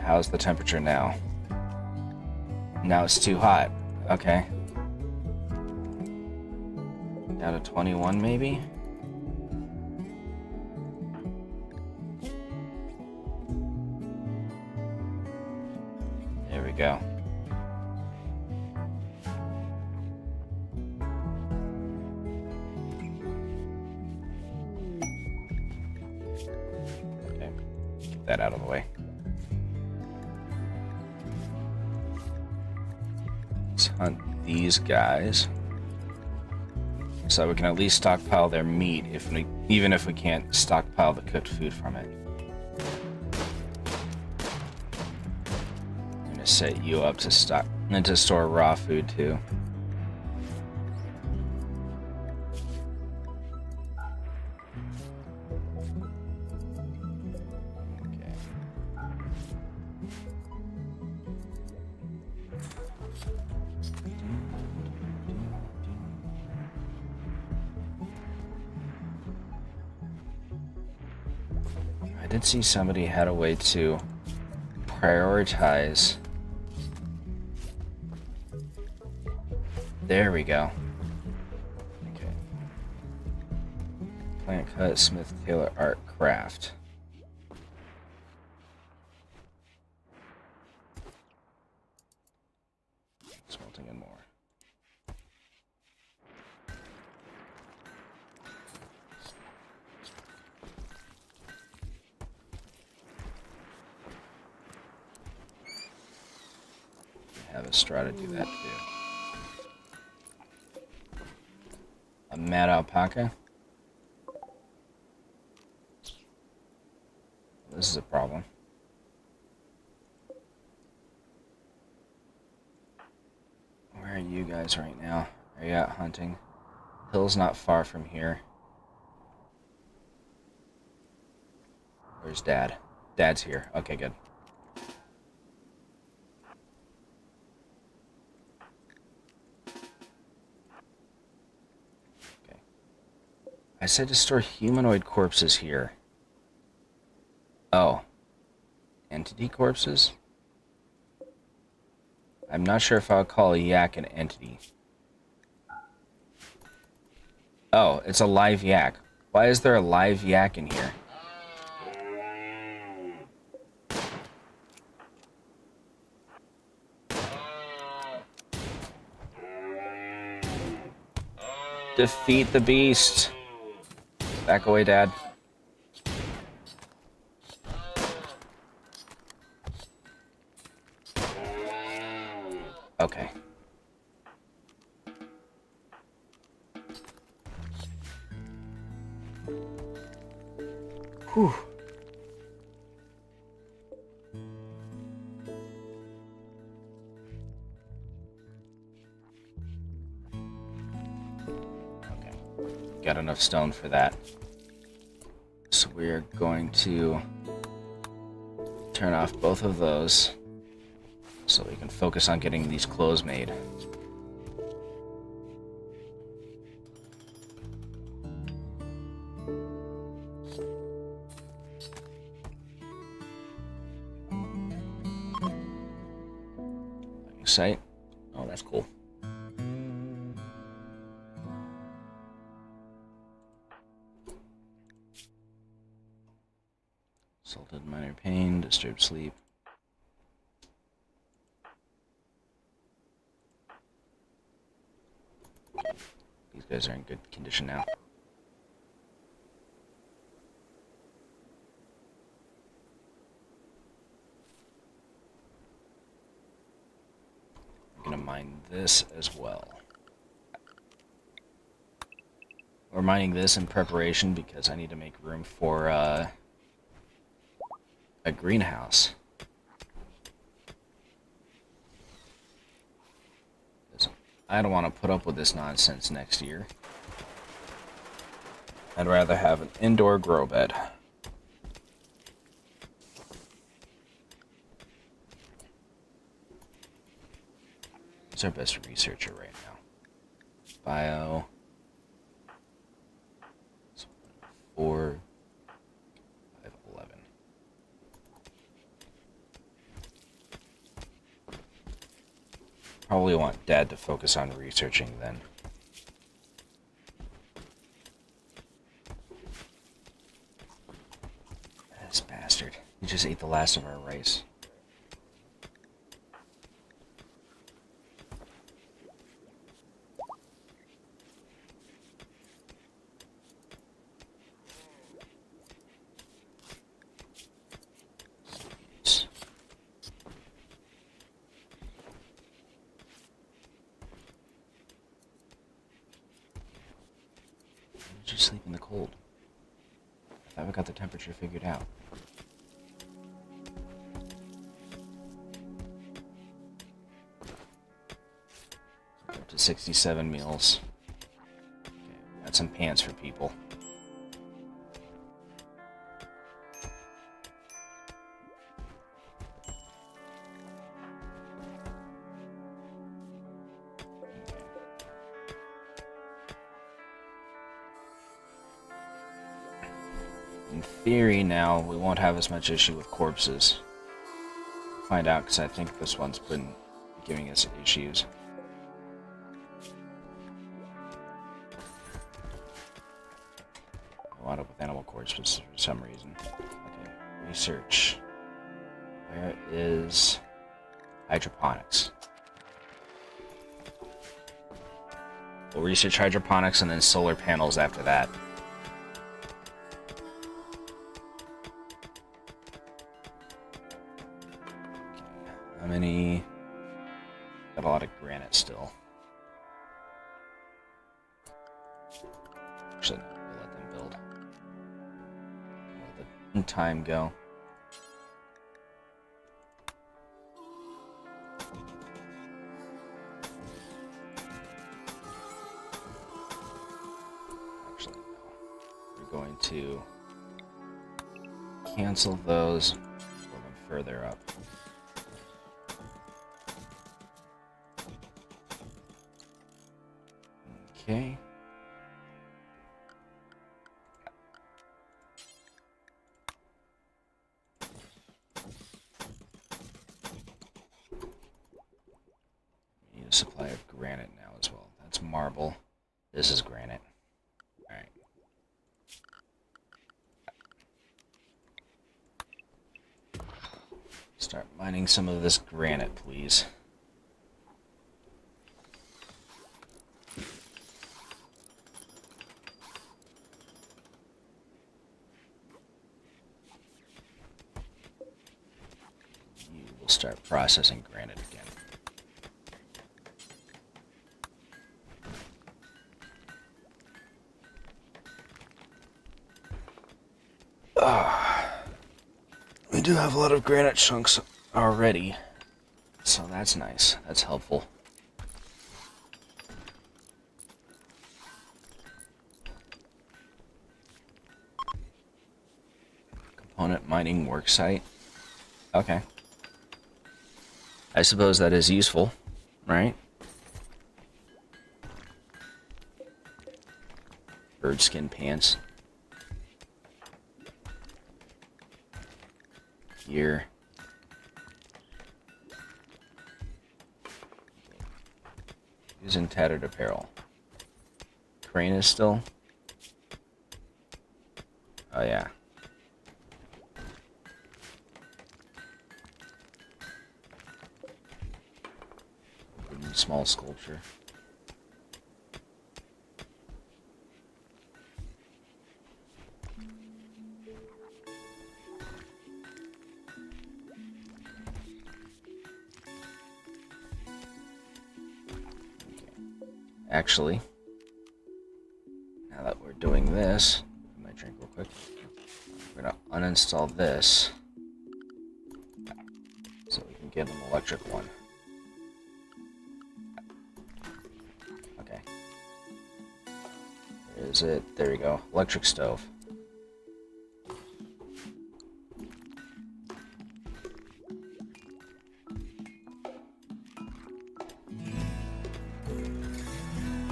how's the temperature now? Now it's too hot. Okay. Down to 21 maybe? There we go. Okay, get that out of the way. Let's hunt these guys. So we can at least stockpile their meat, even if we can't stockpile the cooked food from it. I'm gonna set you up to store raw food too. Okay. I did see somebody had a way to prioritize. There we go. Okay. Plant cut, smith, tailor, art, craft. Smelting in more. Have a straw to do that too. A mad alpaca? This is a problem. Where are you guys right now? Are you out hunting? Hill's not far from here. Where's Dad? Dad's here. Okay, good. I said to store humanoid corpses here. Oh. Entity corpses? I'm not sure if I'll call a yak an entity. Oh, it's a live yak. Why is there a live yak in here? Defeat the beast. Back away, Dad. Okay. Whew. Okay. Got enough stone for that. So we're going to turn off both of those so we can focus on getting these clothes made. Site. Oh, that's cool. Salted minor pain, disturbed sleep. These guys are in good condition now. I'm gonna mine this as well. We're mining this in preparation because I need to make room for a greenhouse. I don't want to put up with this nonsense next year. I'd rather have an indoor grow bed. Who's our best researcher right now? Bio. 4, 5, 11. Probably want Dad to focus on researching then. This bastard. He just ate the last of our rice. Did you sleep in the cold? I thought we got the temperature figured out. Up to 67 meals. Okay, got some pants for people. In theory now, we won't have as much issue with corpses. Find out, because I think this one's been giving us issues. I wound up with animal corpses for some reason. Okay, research. Where is hydroponics? We'll research hydroponics and then solar panels after that. How many? Got a lot of granite still. Actually, we'll let them build. Let the time go. Actually, no. We're going to cancel those, pull them further up. Okay. We need a supply of granite now as well. That's marble. This is granite. Alright. Start mining some of this granite, please. Start processing granite again. We do have a lot of granite chunks already, so that's nice. That's helpful. Component mining worksite. Okay. I suppose that is useful, right? Bird skin pants. Gear. Using tattered apparel. Crane is still? Oh yeah. Small sculpture. Actually, now that we're doing this, I might drink real quick. We're gonna uninstall this so we can get an electric one. Okay. Where is it? There we go. Electric stove.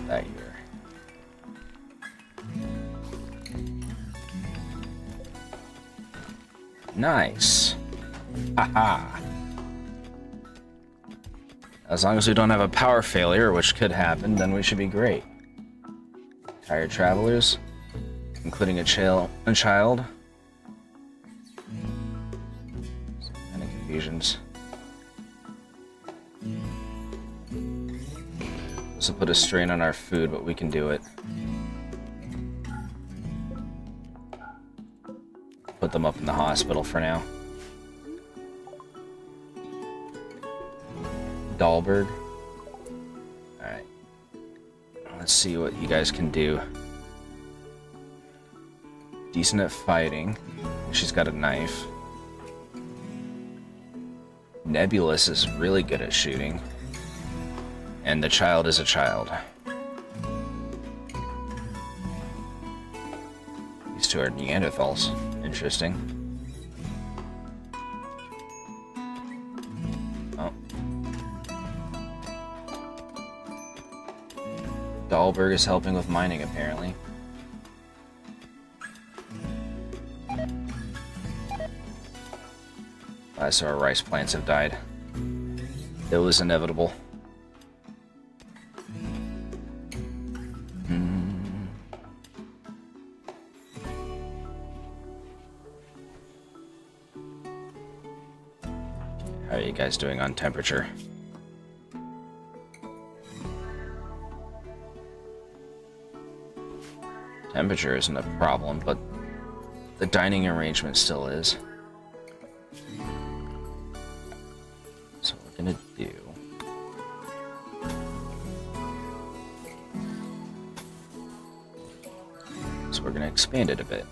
That here. Nice. Haha. As long as we don't have a power failure, which could happen, then we should be great. Tired travelers, including a child. Some kind of confusions. This will put a strain on our food, but we can do it. Put them up in the hospital for now. Dahlberg. Alright. Let's see what you guys can do. Decent at fighting. She's got a knife. Nebulous is really good at shooting. And the child is a child. These two are Neanderthals. Interesting. Oh. Dahlberg is helping with mining, apparently. So our rice plants have died. It was inevitable. How are you guys doing on temperature? Temperature isn't a problem, but the dining arrangement still is. So what we're gonna do... So we're gonna expand it a bit.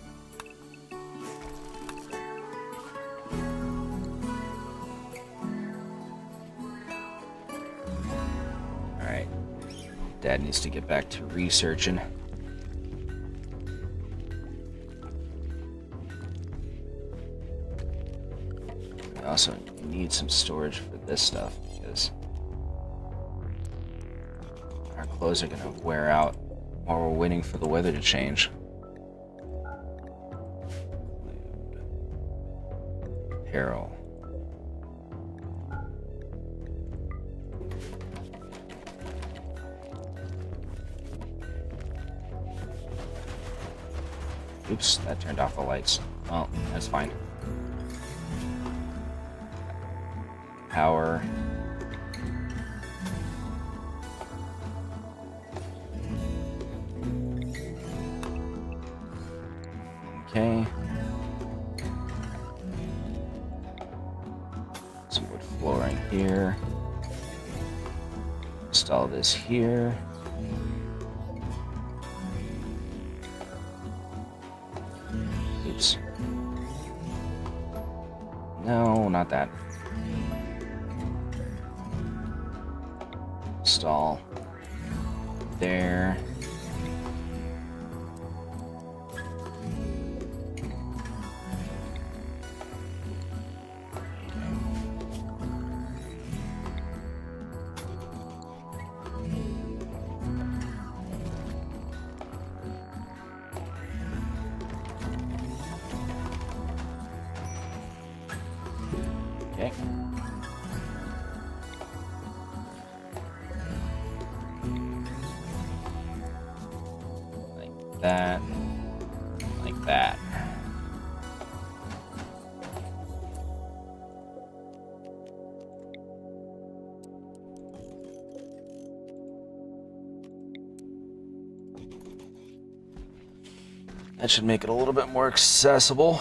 Dad needs to get back to researching. We also need some storage for this stuff because our clothes are gonna wear out while we're waiting for the weather to change. Apparel. Oops, that turned off the lights. Well, that's fine. Power. Okay. Some wood flooring here. Install this here. Oops. No, not that. Install. There. Okay. Like that. Like that. That should make it a little bit more accessible.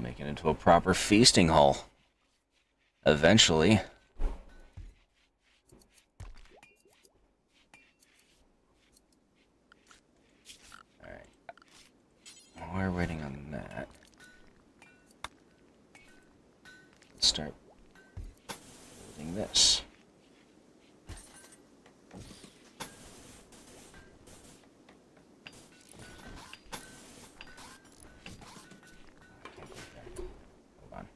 Make it into a proper feasting hall. Eventually. Alright. While we're waiting on that, let's start building this. Hold on.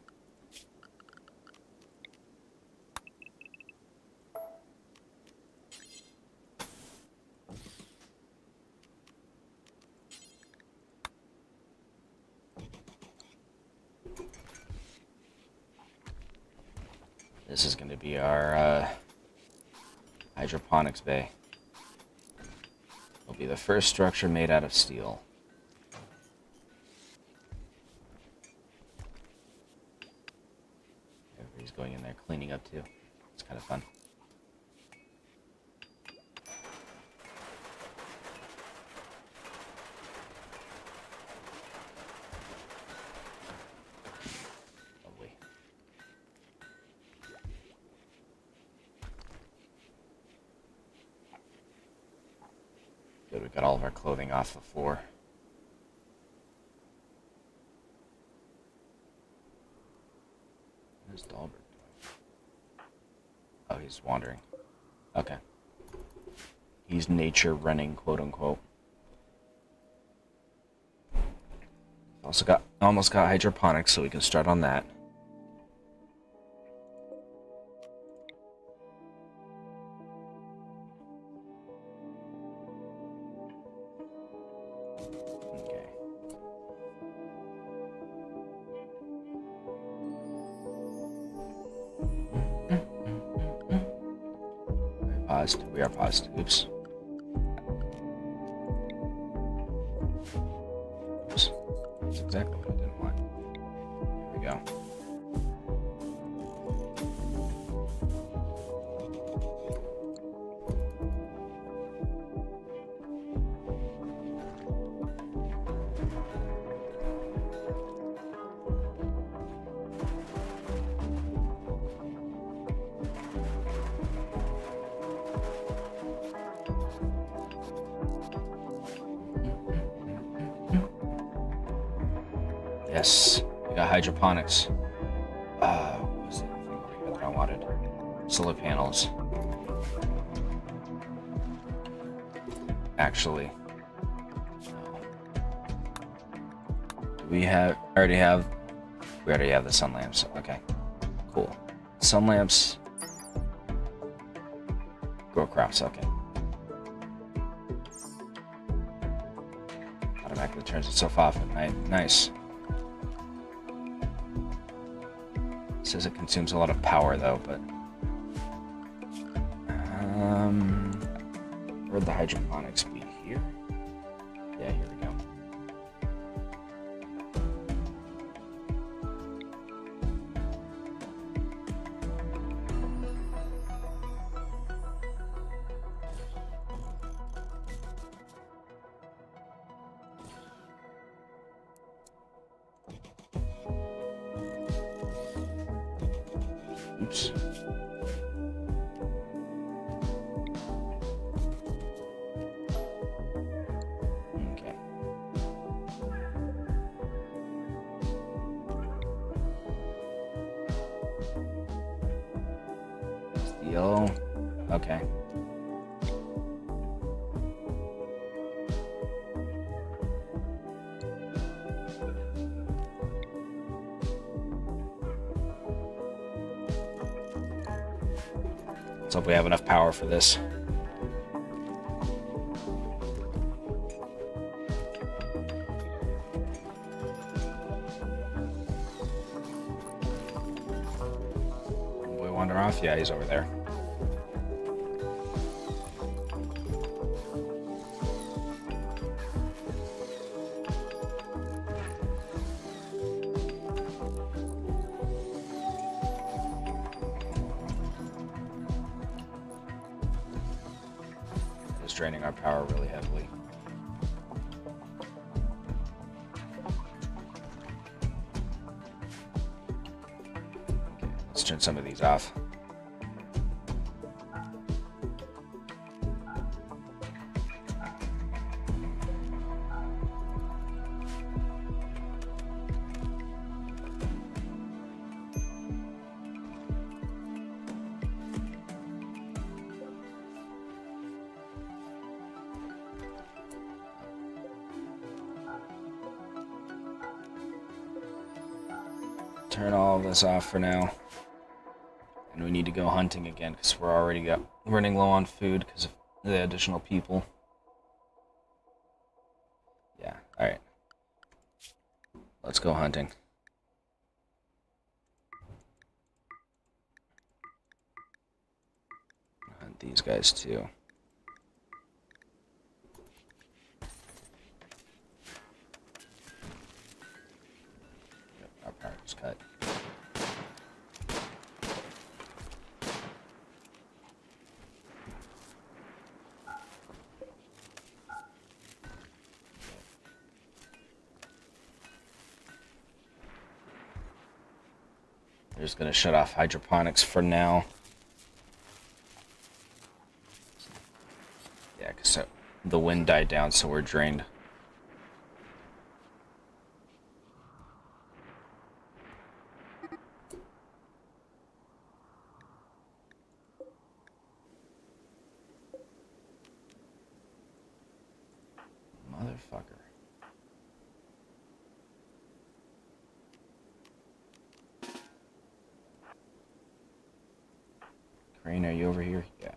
This is going to be our hydroponics bay. It'll be the first structure made out of steel. Everybody's going in there cleaning up too. It's kind of fun. Lovely. Good, we got all of our clothing off the floor. Where's Dalbert going? Oh, he's wandering. Okay. He's nature running, quote unquote. Almost got hydroponics, so we can start on that. Okay. Paused. We are paused. Oops. Oops. That's exactly what I didn't want. Here we go. Yes, we got hydroponics. What was the thing over here that I wanted? Solar panels. Actually, no. We already have the sun lamps. Okay, cool. Sun lamps. Grow crops. Okay. Automatically turns itself off at night. Nice. Says it consumes a lot of power though, but where'd the hydroponics be? Here? Yeah, here we go. Oops. Yellow. Okay. Let's hope we have enough power for this. Boy, wander off. Yeah, he's over there. Draining our power really heavily. Okay, let's turn some of these off. Turn all of this off for now. And we need to go hunting again because we're already running low on food because of the additional people. Yeah, alright. Let's go hunting. Hunt these guys too. Our power was cut. They're just gonna shut off hydroponics for now. Yeah, because the wind died down, so we're drained. Motherfucker. Crane, are you over here? Yeah.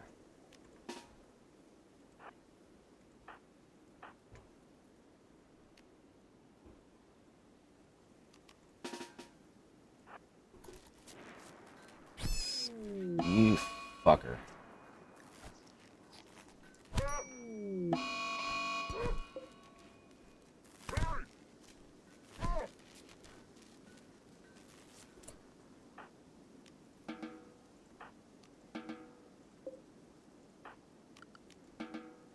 You fucker.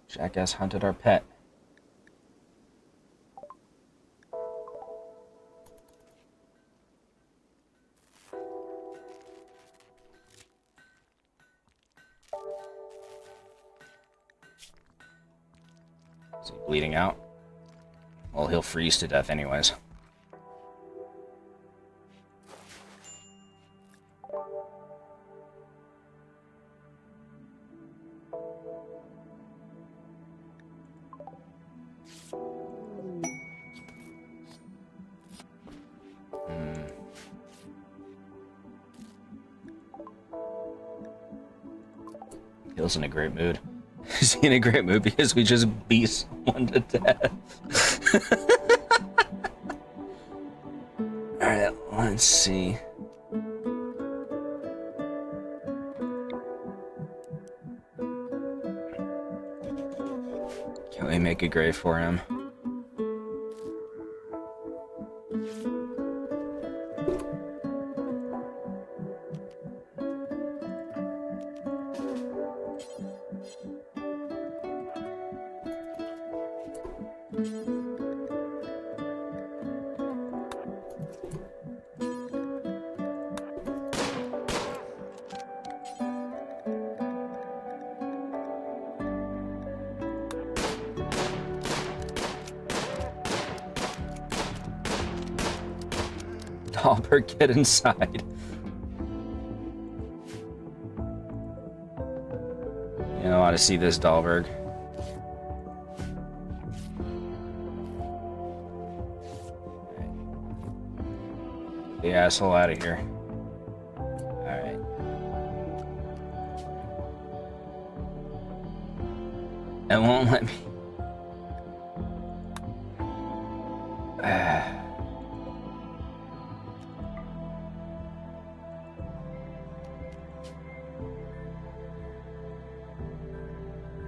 Jackass hunted our pet. Is he bleeding out? Well, he'll freeze to death anyways. Hill's in a great mood. He's in a great mood because we just beat someone to death. Alright, let's see. Can we make a grave for him? Albert, get inside. I want to see this Dahlberg. Get the asshole out of here. Alright. It won't let me.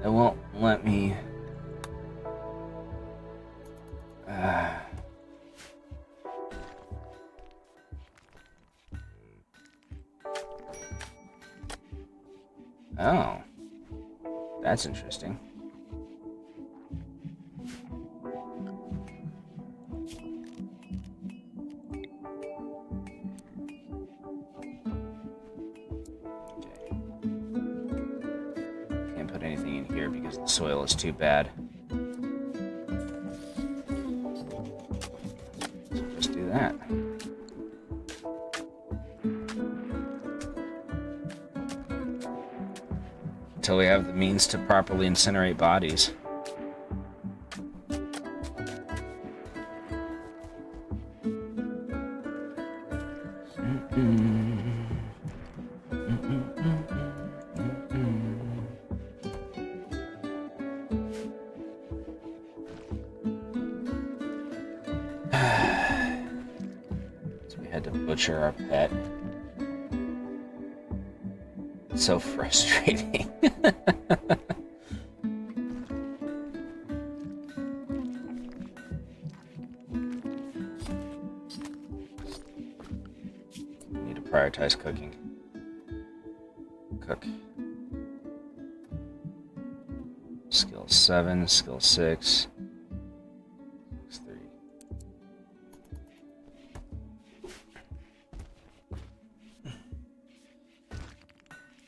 It won't let me. Oh, that's interesting. Because the soil is too bad. So just do that. Until we have the means to properly incinerate bodies. Butcher our pet. It's so frustrating. Need to prioritize cooking. Cook. Skill 7, skill 6.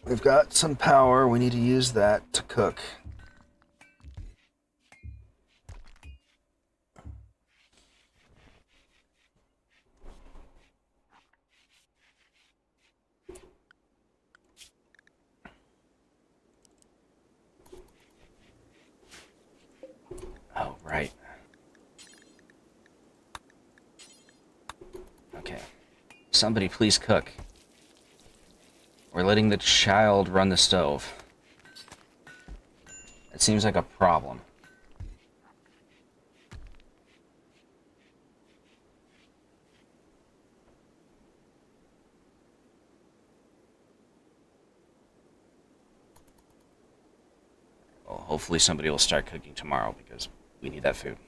We've got some power. We need to use that to cook. Oh, right. Okay. Somebody please cook. We're letting the child run the stove. It seems like a problem. Well, hopefully somebody will start cooking tomorrow because we need that food.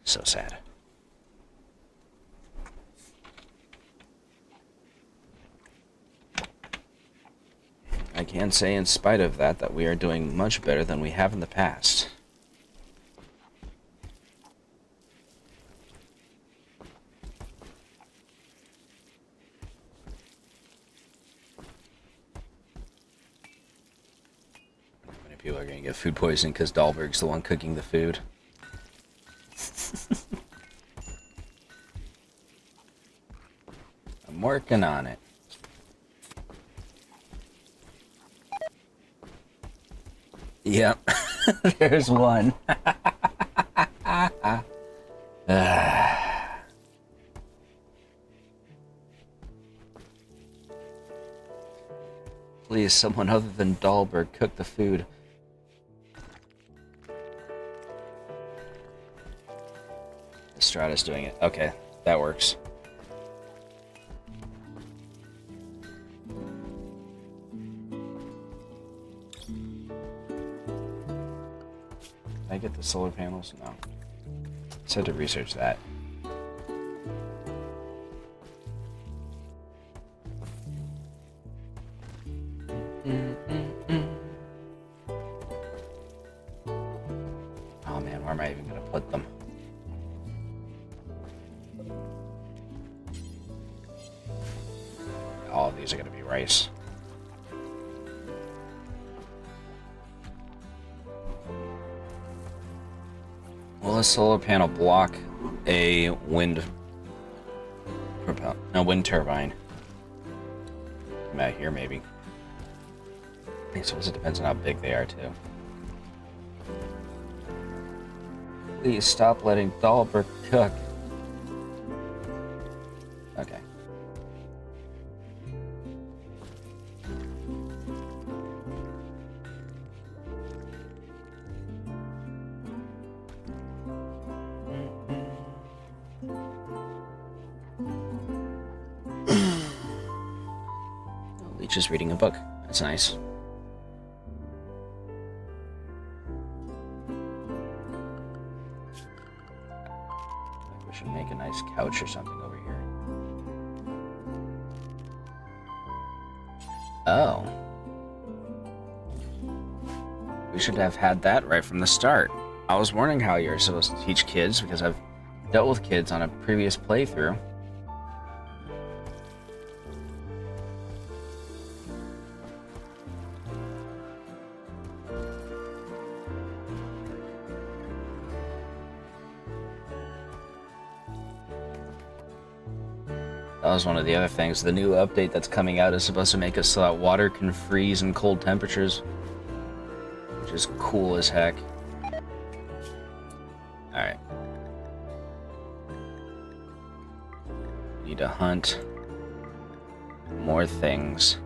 So sad. I can say in spite of that, that we are doing much better than we have in the past. How many people are going to get food poisoning because Dahlberg's the one cooking the food? I'm working on it. Yep, there's one. Please, someone other than Dahlberg cook the food. Estrada's doing it. Okay, that works. Did I get the solar panels? No. Just had to research that. Oh man, where am I even gonna put them? All of these are gonna be rice. Will a solar panel block a wind turbine? About here, maybe. I suppose it depends on how big they are, too. Please stop letting Dahlberg cook. Okay. Leech is reading a book. That's nice. We should make a nice couch or something over here. Oh. We should have had that right from the start. I was wondering how you're supposed to teach kids, because I've dealt with kids on a previous playthrough. That was one of the other things. The new update that's coming out is supposed to make it so that water can freeze in cold temperatures, which is cool as heck. Alright. Need to hunt more things.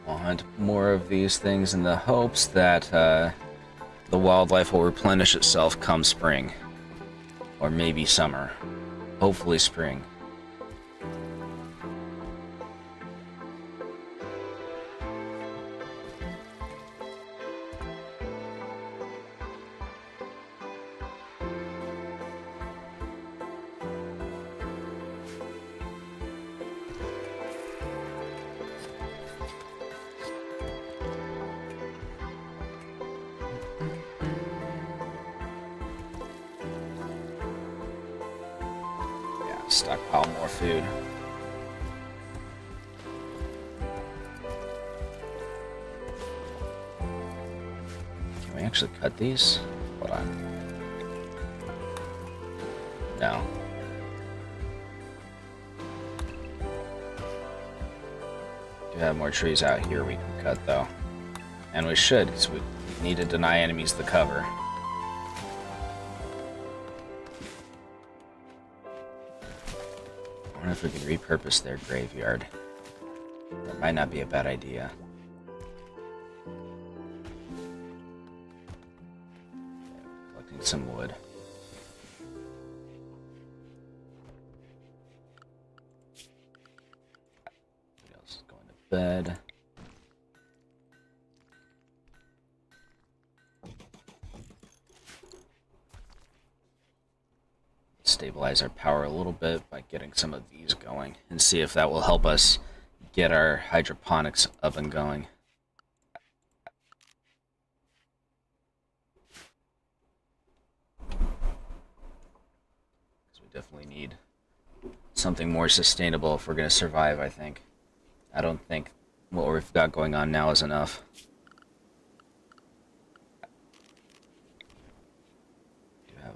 I'll hunt more of these things in the hopes that the wildlife will replenish itself come spring. Or maybe summer. Hopefully spring. Stockpile more food. Can we actually cut these? Hold on. No. Do have more trees out here we can cut, though. And we should, because we need to deny enemies the cover. I wonder if we could repurpose their graveyard. That might not be a bad idea. Collecting some wood. Everybody else is going to bed. Stabilize our power a little bit by getting some of these going and see if that will help us get our hydroponics up and going. Because we definitely need something more sustainable if we're going to survive, I think. I don't think what we've got going on now is enough.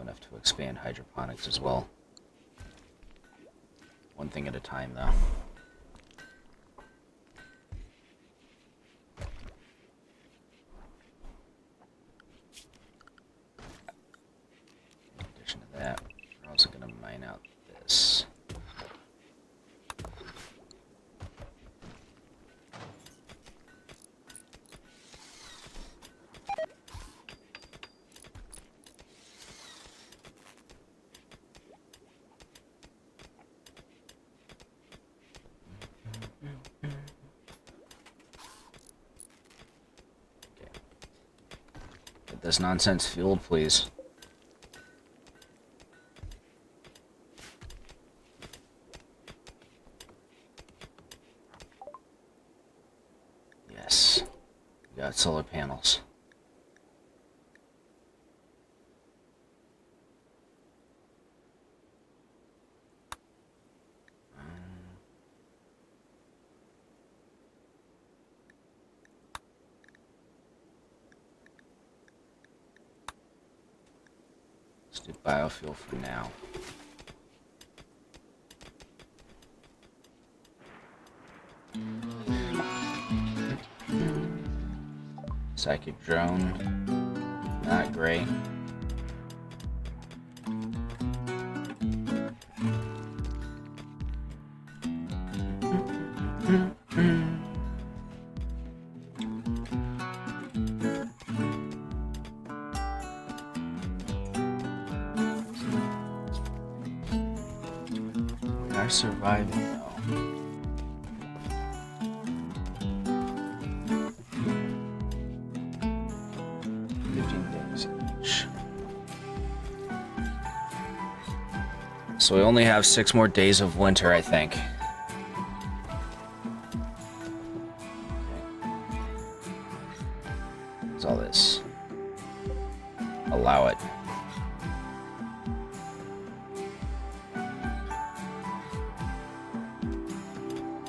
Enough to expand hydroponics as well. One thing at a time, though. In addition to that, we're also going to mine out this. This nonsense fueled, please. Yes. We got solar panels. Let's do biofuel for now. Psychic drone. Not great. We are surviving though. 15 days each. So we only have 6 more days of winter, I think. What's all this? Allow it.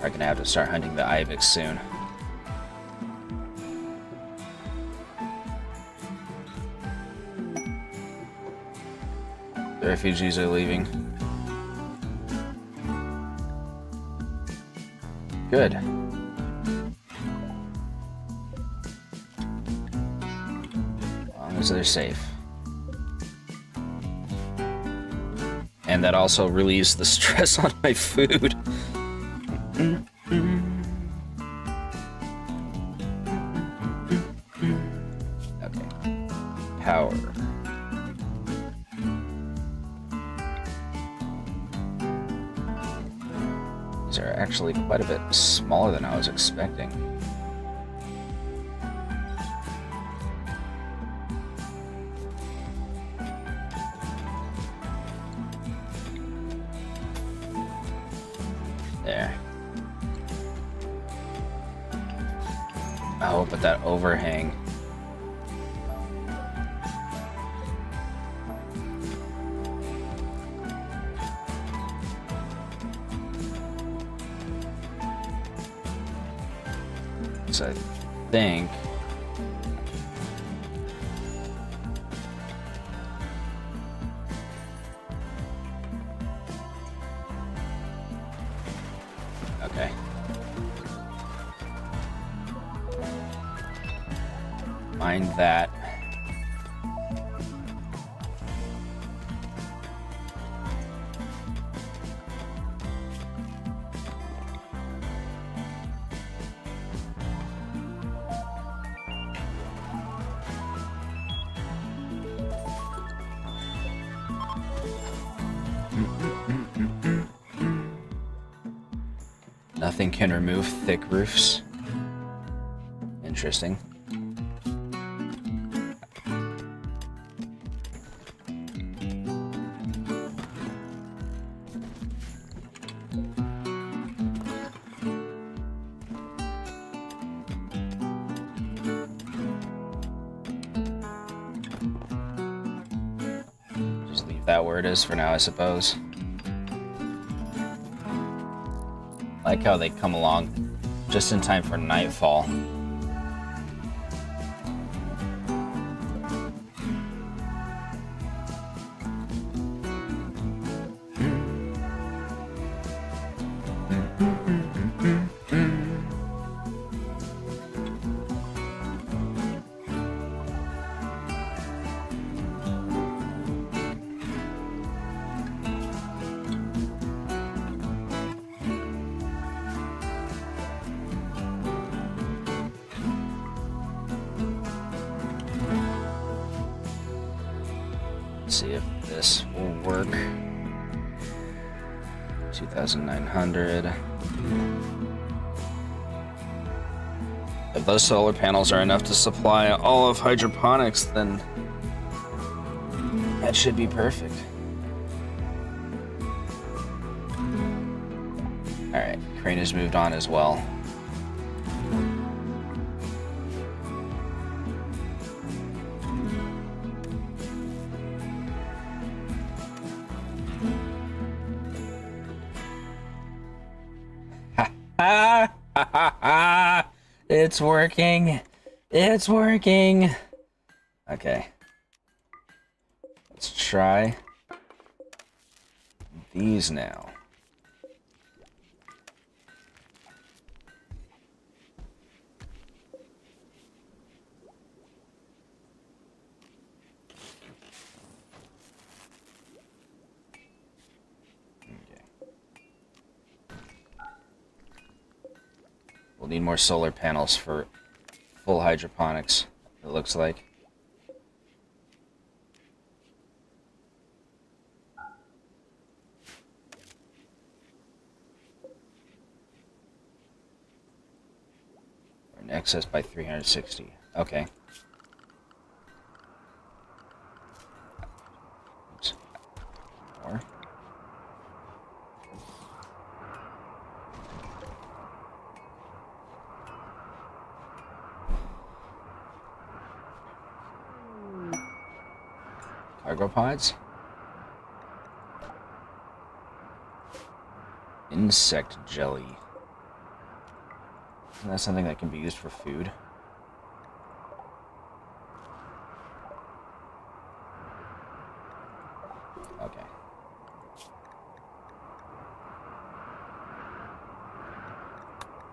We're gonna have to start hunting the ibex soon. The refugees are leaving. Good. As long as they're safe. And that also relieves the stress on my food. Okay. Power. These are actually quite a bit smaller than I was expecting. There. Oh, but that overhang. So I think okay. Mind that. Nothing can remove thick roofs. Interesting. Just leave that where it is for now, I suppose. I like how they come along just in time for nightfall. See if this will work. 2,900. If those solar panels are enough to supply all of hydroponics, then that should be perfect. Alright, crane has moved on as well. It's working. It's working. Okay. Let's try these now. We'll need more solar panels for full hydroponics, it looks like. We're in excess by 360. Okay. Oops. More. Cargo pods? Insect jelly. Isn't that something that can be used for food? Okay.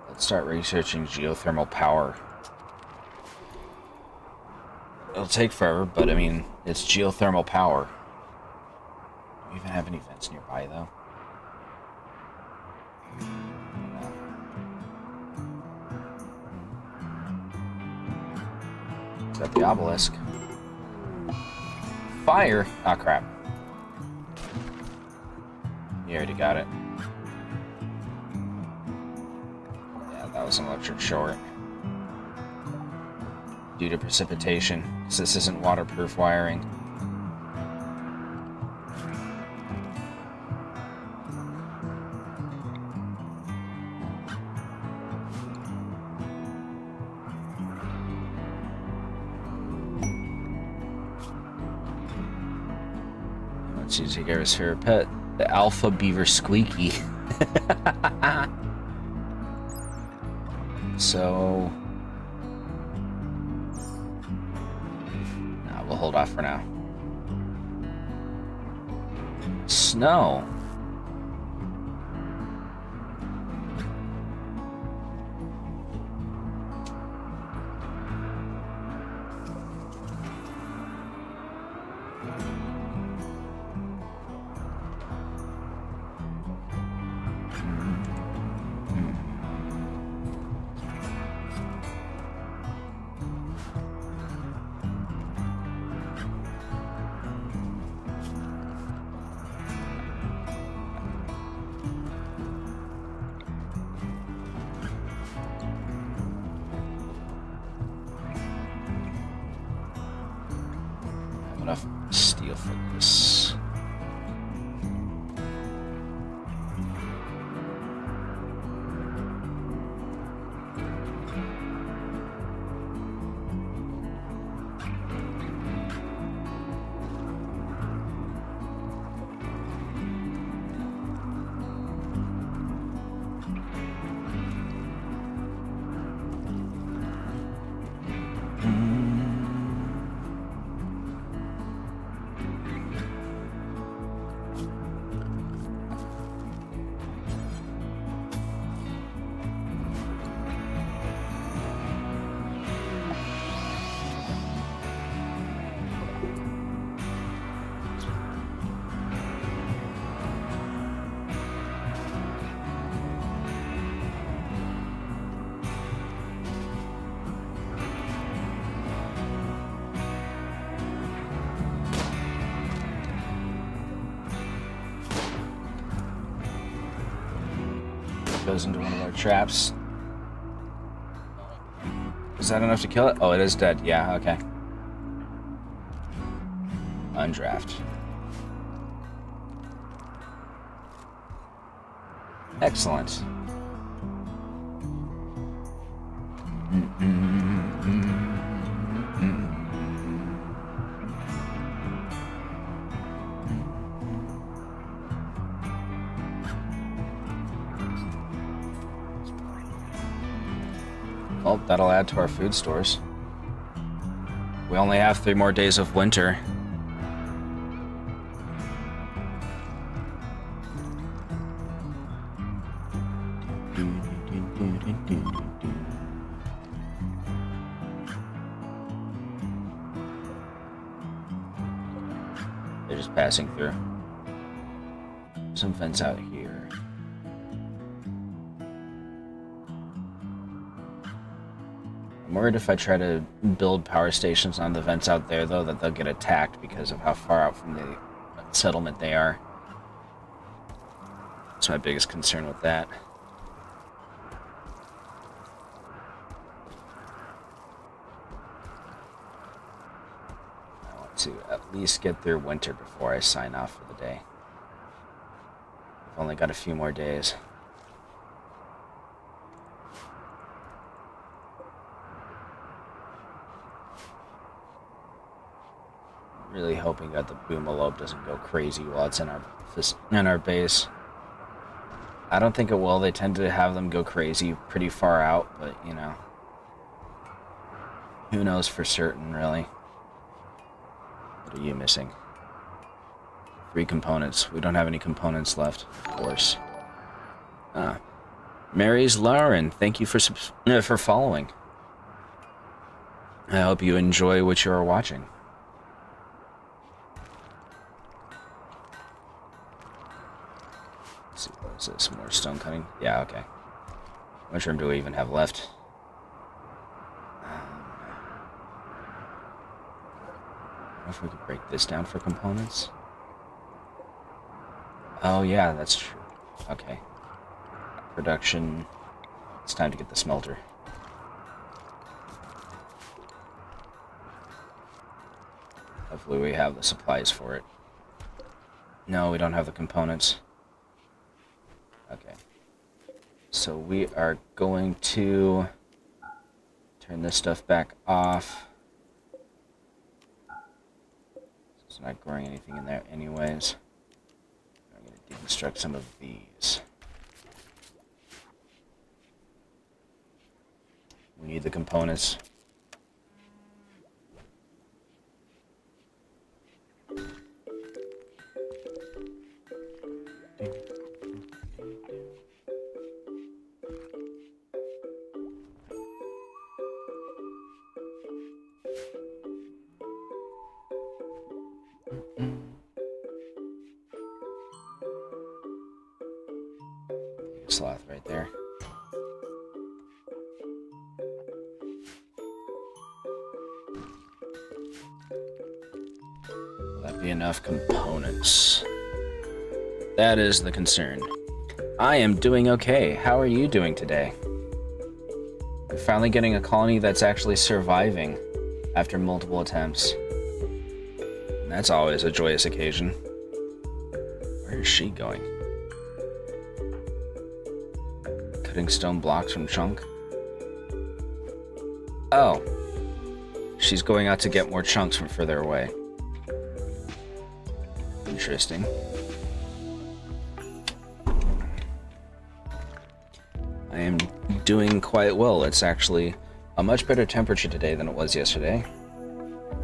Let's start researching geothermal power. It'll take forever, but I mean, it's geothermal power. Do we even have any vents nearby, though? No. Is that the obelisk? Fire! Ah, crap. You already got it. Yeah, that was an electric short. Due to precipitation, because this isn't waterproof wiring. Let's see, take care of his favorite pet, the alpha beaver squeaky. So... we'll hold off for now. Snow. Enough steel for this. Goes into one of our traps. Is that enough to kill it? Oh, it is dead. Yeah, okay. Undraft. Excellent. Well, that'll add to our food stores. We only have 3 more days of winter. They're just passing through. Some vents out here. I'm worried if I try to build power stations on the vents out there, though, that they'll get attacked because of how far out from the settlement they are. That's my biggest concern with that. I want to at least get through winter before I sign off for the day. I've only got a few more days. I'm really hoping that the Boomalope doesn't go crazy while it's in our base. I don't think it will. They tend to have them go crazy pretty far out, but, you know, who knows for certain, really. What are you missing? 3 components. We don't have any components left, of course. Mary's Lauren, thank you for following. I hope you enjoy what you are watching. Let's see, what is this? More stone cutting? Yeah, okay. How much room do we even have left? I don't know if we could break this down for components. Oh yeah, that's true. Okay. Production. It's time to get the smelter. Hopefully we have the supplies for it. No, we don't have the components. Okay. So we are going to turn this stuff back off. It's not growing anything in there anyways. I'm going to deconstruct some of these. We need the components. Sloth right there. Will that be enough components? That is the concern. I am doing okay. How are you doing today? I'm finally getting a colony that's actually surviving after multiple attempts. And that's always a joyous occasion. Where is she going? Cutting stone blocks from chunk? Oh. She's going out to get more chunks from further away. Interesting. I am doing quite well. It's actually a much better temperature today than it was yesterday.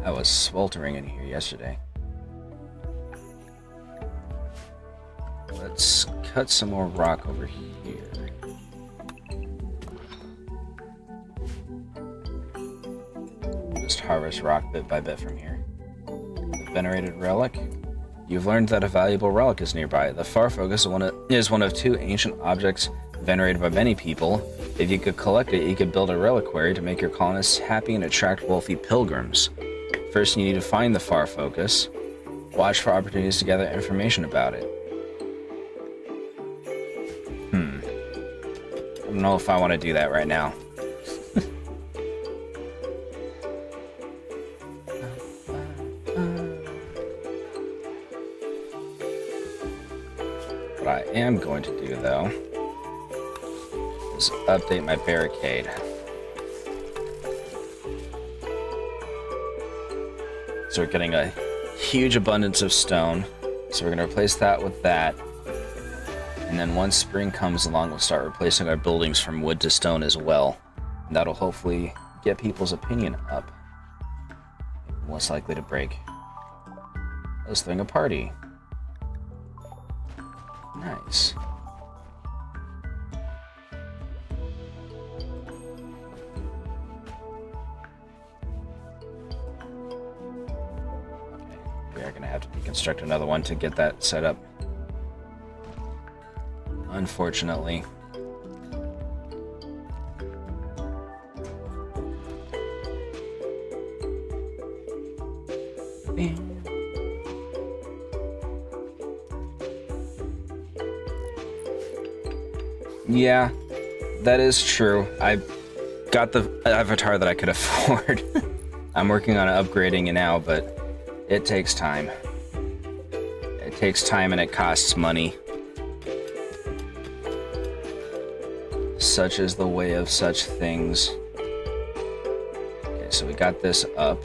I was sweltering in here yesterday. Let's cut some more rock over here. Just harvest rock bit by bit from here. The venerated relic. You've learned that a valuable relic is nearby. The Far Focus is one of 2 ancient objects venerated by many people. If you could collect it, you could build a reliquary to make your colonists happy and attract wealthy pilgrims. First, you need to find the Far Focus. Watch for opportunities to gather information about it. I don't know if I want to do that right now. What I am going to do, though, is update my barricade. So we're getting a huge abundance of stone. So we're going to replace that with that. And then once spring comes along, we'll start replacing our buildings from wood to stone as well. And that'll hopefully get people's opinion up. Less likely to break. Let's throw a party. Nice. are going to have to deconstruct another one to get that set up. Unfortunately. Yeah, that is true. I got the avatar that I could afford. I'm working on upgrading it now, but it takes time. It takes time and it costs money. Such is the way of such things. Okay, so we got this up.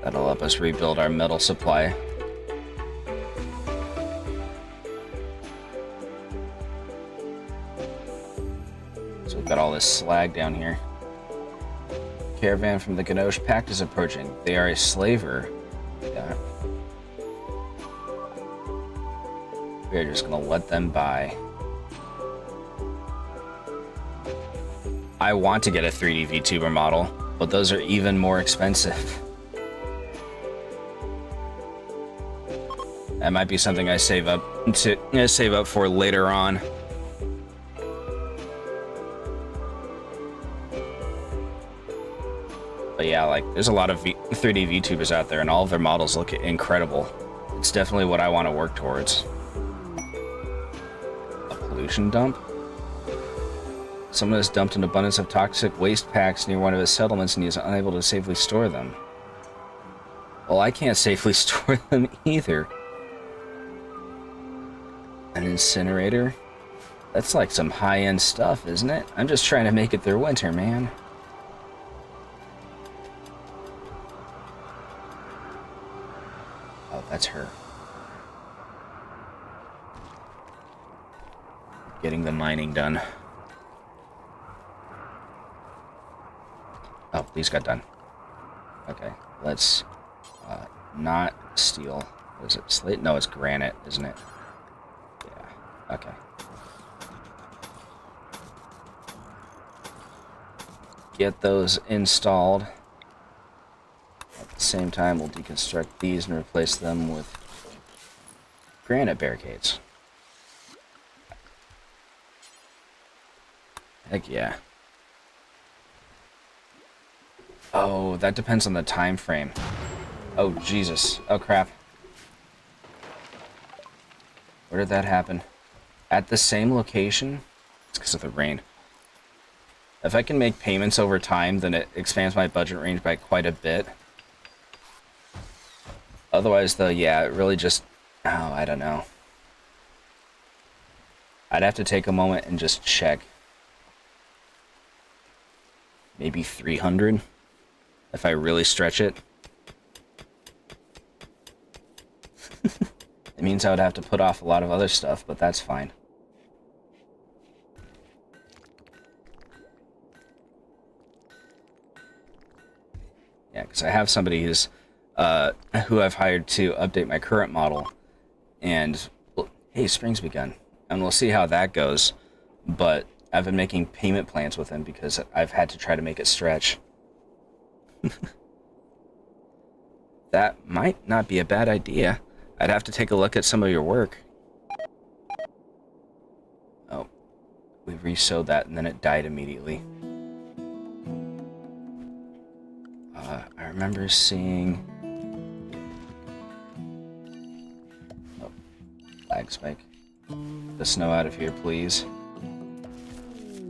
That'll help us rebuild our metal supply. So we've got all this slag down here. Caravan from the Ganosh Pact is approaching. They are a slaver. Yeah. We're just gonna let them by. I want to get a 3D VTuber model, but those are even more expensive. That might be something I save up for later on. But yeah, like there's a lot of 3D VTubers out there, and all of their models look incredible. It's definitely what I want to work towards. A pollution dump? Someone has dumped an abundance of toxic waste packs near one of his settlements, and he is unable to safely store them. Well, I can't safely store them either. An incinerator? That's like some high-end stuff, isn't it? I'm just trying to make it through winter, man. Oh, that's her. Getting the mining done. Oh, these got done. Okay, let's not steel. What is it? Slate? No, it's granite, isn't it? Yeah, okay. Get those installed. At the same time, we'll deconstruct these and replace them with granite barricades. Heck yeah. Oh, that depends on the time frame. Oh, Jesus. Oh, crap. Where did that happen? At the same location? It's because of the rain. If I can make payments over time, then it expands my budget range by quite a bit. Otherwise, though, yeah, it really just... Oh, I don't know. I'd have to take a moment and just check. Maybe 300? If I really stretch it. It means I would have to put off a lot of other stuff, but that's fine. Yeah, because I have somebody who's who I've hired to update my current model, and well, hey, spring's begun, and we'll see how that goes. But I've been making payment plans with him because I've had to try to make it stretch. That might not be a bad idea. I'd have to take a look at some of your work. Oh, we re-sewed that and then it died immediately. I remember seeing... Oh, lag spike. Get the snow out of here, please.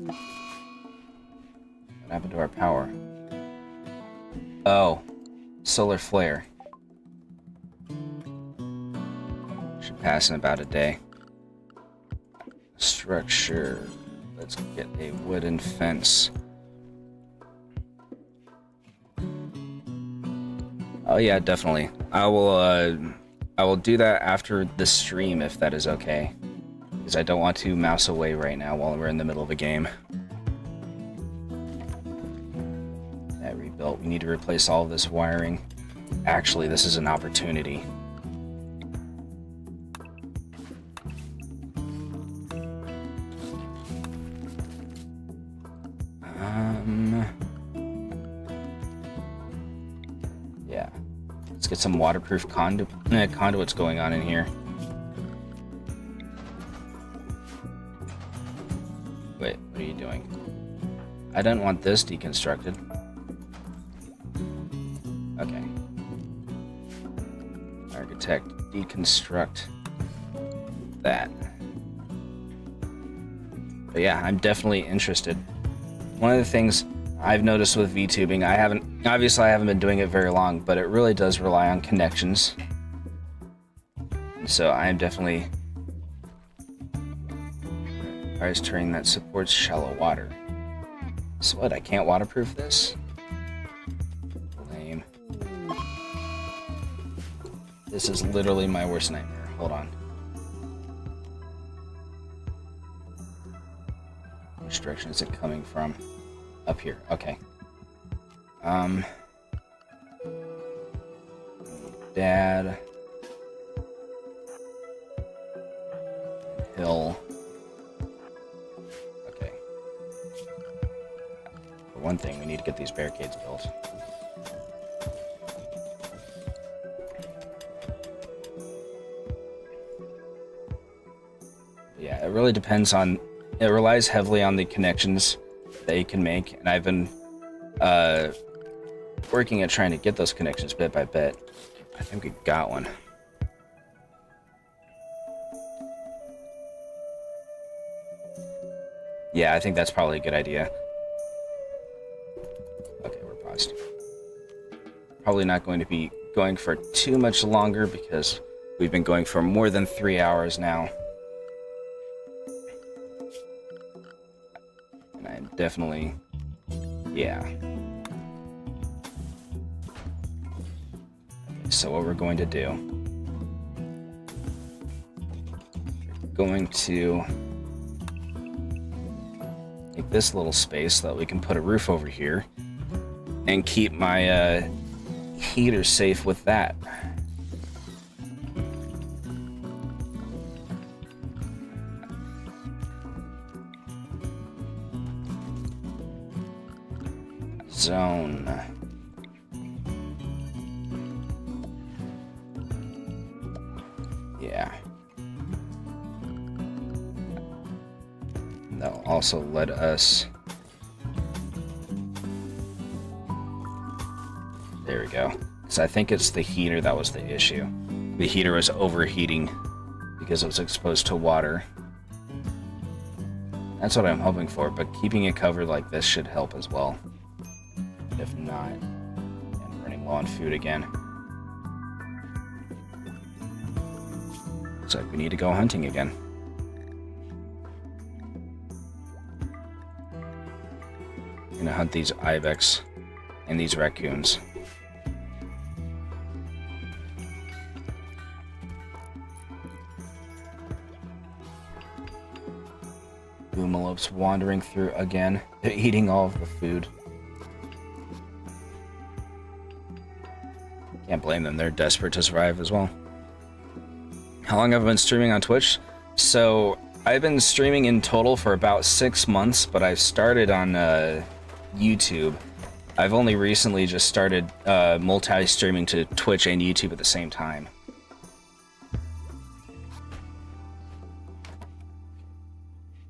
What happened to our power? Oh, solar flare. Should pass in about a day. Structure. Let's get a wooden fence. Oh yeah, definitely. I will do that after the stream if that is okay. Because I don't want to mouse away right now while we're in the middle of a game. That rebuilt. We need to replace all of this wiring. Actually, this is an opportunity. get some waterproof conduits going on in here. Wait, what are you doing? I don't want this deconstructed. Okay. Architect, deconstruct that. But yeah, I'm definitely interested. One of the things I've noticed with VTubing, I haven't been doing it very long, but it really does rely on connections. So I'm definitely requires terrain that supports shallow water. So what, I can't waterproof this? Lame. This is literally my worst nightmare. Hold on. Which direction is it coming from? Up here, okay. Dad. Hill. Okay. For one thing, we need to get these barricades built. Yeah, it really depends on... It relies heavily on the connections that you can make, and I've been working at trying to get those connections bit by bit. I think we got one. Yeah, I think that's probably a good idea. Okay, we're paused. Probably not going to be going for too much longer because we've been going for more than 3 hours now. And I'm definitely... yeah. Okay, so what we're going to do... we're going to... make this little space so that we can put a roof over here and keep my heater safe with that. Zone. Yeah. That'll also let us... there we go. So I think it's the heater that was the issue. The heater was overheating because it was exposed to water. That's what I'm hoping for, but keeping it covered like this should help as well. If not, I'm running low on food again. Looks like we need to go hunting again. I'm gonna hunt these ibex and these raccoons. Boomalopes wandering through again. They're eating all of the food. Can't blame them, they're desperate to survive as well. How long have I been streaming on Twitch? So, I've been streaming in total for about 6 months, but I've started on YouTube. I've only recently just started multi-streaming to Twitch and YouTube at the same time.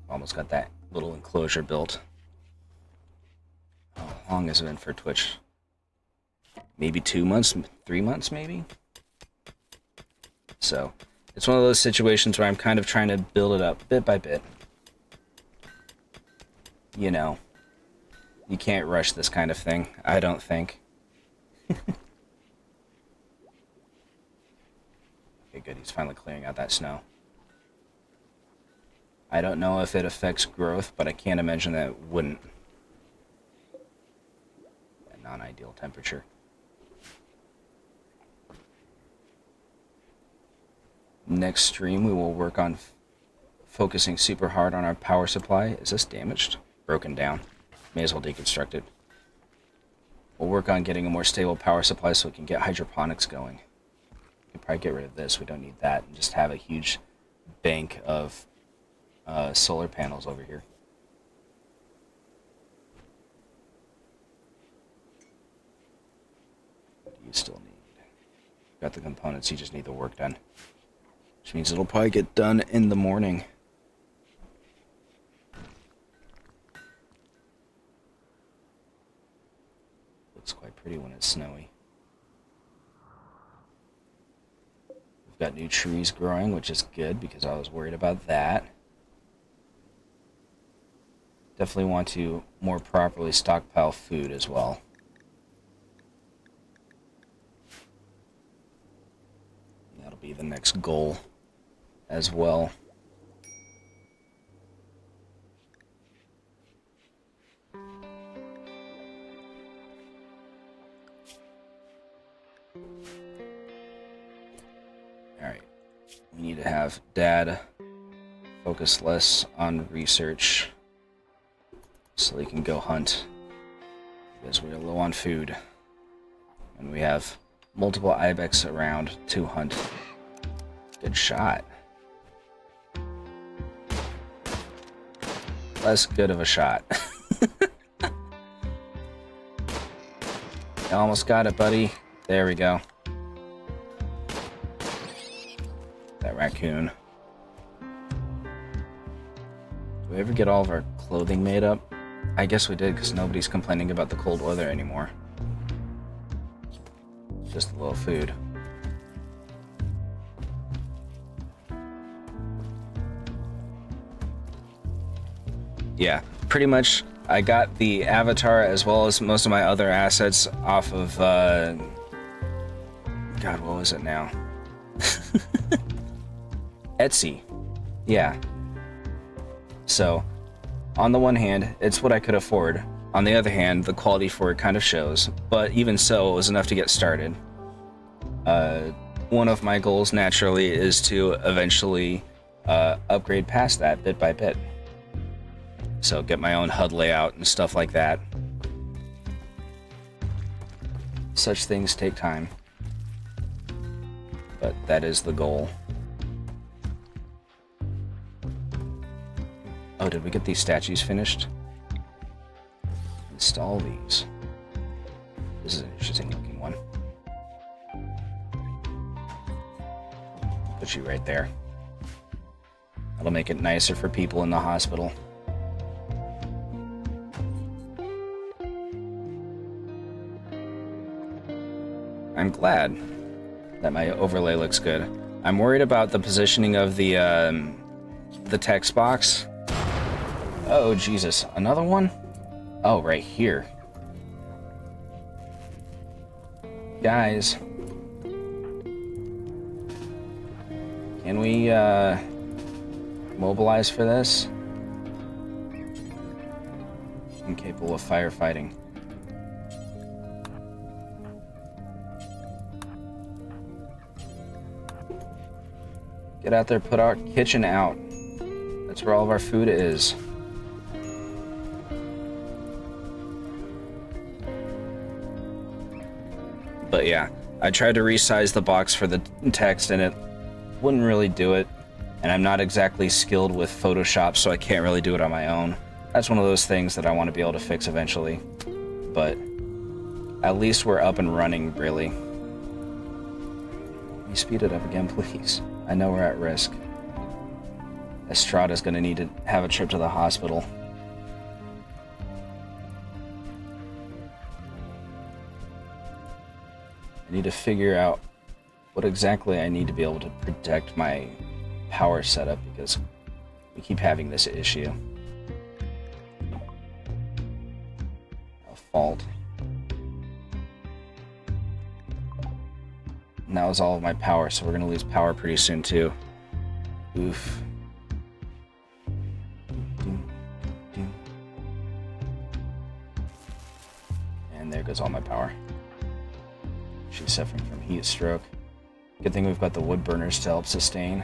Almost got that little enclosure built. How long has it been for Twitch? Maybe 2 months, 3 months maybe? So, it's one of those situations where I'm kind of trying to build it up bit by bit. You know, you can't rush this kind of thing, I don't think. Okay, good, he's finally clearing out that snow. I don't know if it affects growth, but I can't imagine that it wouldn't. A non-ideal temperature. Next stream, we will work on focusing super hard on our power supply. Is this damaged? Broken down. May as well deconstruct it. We'll work on getting a more stable power supply so we can get hydroponics going. We can probably get rid of this. We don't need that. And just have a huge bank of solar panels over here. What do you still need? Got the components, you just need the work done. Which means it'll probably get done in the morning. Looks quite pretty when it's snowy. We've got new trees growing, which is good because I was worried about that. Definitely want to more properly stockpile food as well. That'll be the next goal as well. Alright, we need to have Dad focus less on research so he can go hunt, because we are low on food and we have multiple ibex around to hunt. Good shot. Less good of a shot. You almost got it, buddy. There we go. That raccoon. Do we ever get all of our clothing made up? I guess we did, because nobody's complaining about the cold weather anymore. Just a little food. Yeah, pretty much I got the avatar as well as most of my other assets off of, God, what was it now? Etsy. Yeah. So, on the one hand, it's what I could afford. On the other hand, the quality for it kind of shows, but even so, it was enough to get started. One of my goals, naturally, is to eventually upgrade past that bit by bit. So get my own HUD layout and stuff like that. Such things take time, but that is the goal. Oh, did we get these statues finished? Install these. This is an interesting looking one. Put you right there. That'll make it nicer for people in the hospital. I'm glad that my overlay looks good. I'm worried about the positioning of the text box. Oh, Jesus. Another one? Oh, right here. Guys. Can we, mobilize for this? I'm capable of firefighting. Get out there, put our kitchen out. That's where all of our food is. But yeah, I tried to resize the box for the text and it wouldn't really do it. And I'm not exactly skilled with Photoshop, so I can't really do it on my own. That's one of those things that I want to be able to fix eventually. But at least we're up and running, really. Can you speed it up again, please? I know we're at risk. Estrada's gonna need to have a trip to the hospital. I need to figure out what exactly I need to be able to protect my power setup, because we keep having this issue. A fault. And that was all of my power, so we're gonna lose power pretty soon too. Oof. And there goes all my power. She's suffering from heat stroke. Good thing we've got the wood burners to help sustain.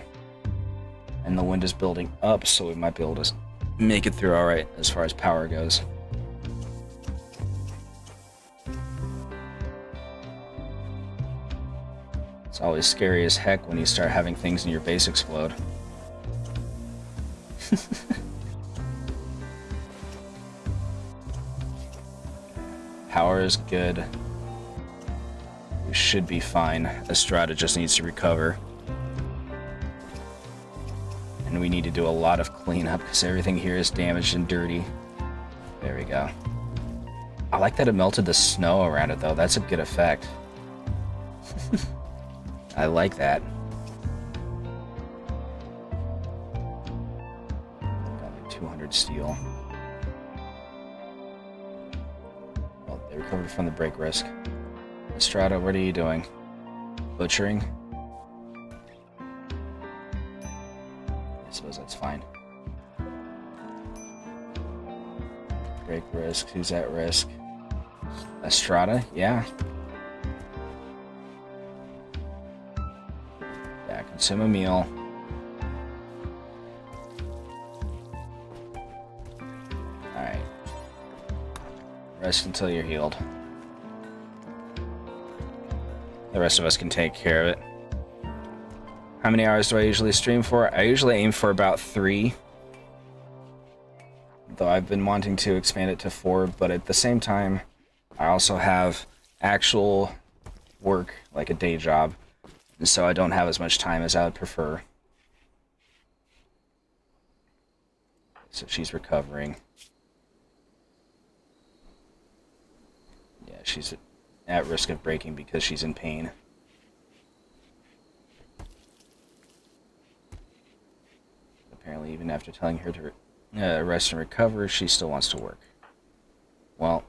And the wind is building up, so we might be able to make it through alright as far as power goes. It's always scary as heck when you start having things in your base explode. Power is good. We should be fine. Estrada just needs to recover. And we need to do a lot of cleanup because everything here is damaged and dirty. There we go. I like that it melted the snow around it, though. That's a good effect. I like that. Got like 200 steel. Well, they recovered from the break risk. Estrada, what are you doing? Butchering? I suppose that's fine. Break risk. Who's at risk? Estrada? Yeah. Yeah, consume a meal. Alright. Rest until you're healed. The rest of us can take care of it. How many hours do I usually stream for? I usually aim for about 3. Though I've been wanting to expand it to 4, but at the same time, I also have actual work, like a day job, and so I don't have as much time as I would prefer. So she's recovering. Yeah, she's at risk of breaking because she's in pain. Apparently, even after telling her to rest and recover, she still wants to work. Well,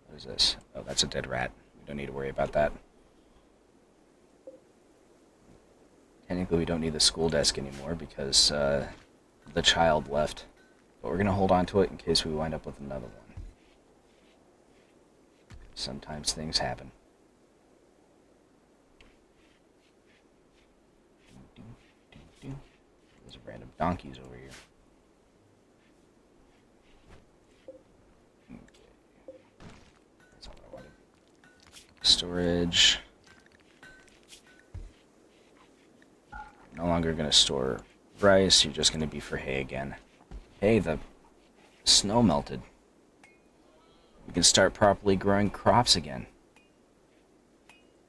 what is this? Oh, that's a dead rat. We don't need to worry about that. Technically, we don't need the school desk anymore because the child left. But we're going to hold on to it in case we wind up with another one. Sometimes things happen. There's random donkeys over here. Okay. That's all I wanted. Storage. No longer going to store rice. You're just going to be for hay again. Hey, the snow melted. We can start properly growing crops again.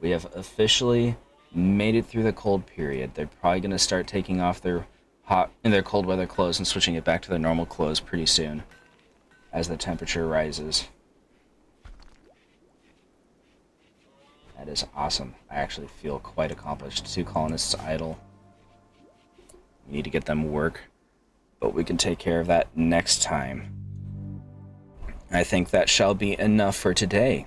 We have officially made it through the cold period. They're probably going to start taking off their cold weather clothes and switching it back to their normal clothes pretty soon as the temperature rises. That is awesome. I actually feel quite accomplished. 2 colonists idle. We need to get them work, but we can take care of that next time. I think that shall be enough for today.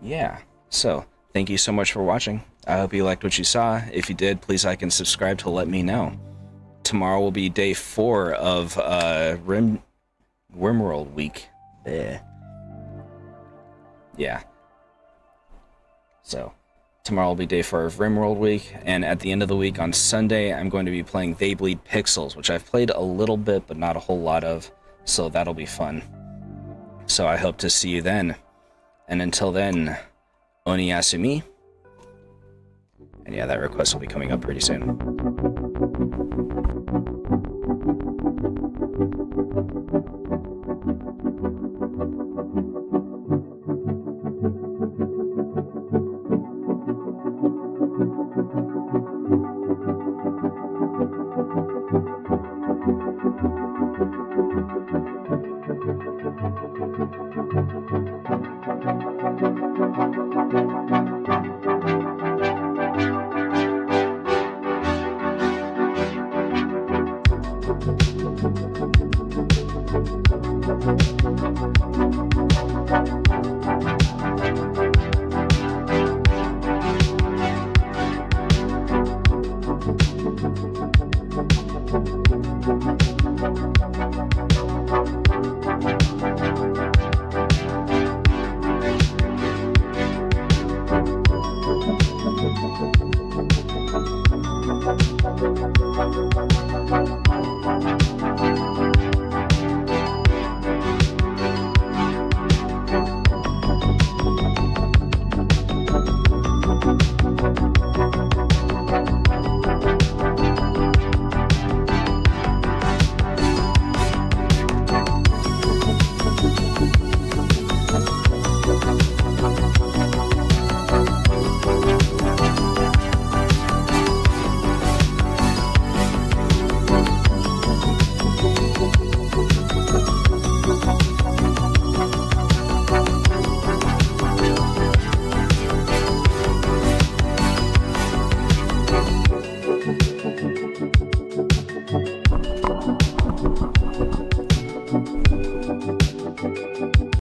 Yeah. So, thank you so much for watching. I hope you liked what you saw. If you did, please like and subscribe to let me know. Tomorrow will be day 4 of Rimworld week. Bleh. Yeah. So, tomorrow will be day 4 of Rimworld week, and at the end of the week on Sunday, I'm going to be playing They Bleed Pixels, which I've played a little bit, but not a whole lot of, so that'll be fun. So I hope to see you then. And until then, Oni Yasumi. And yeah, that request will be coming up pretty soon.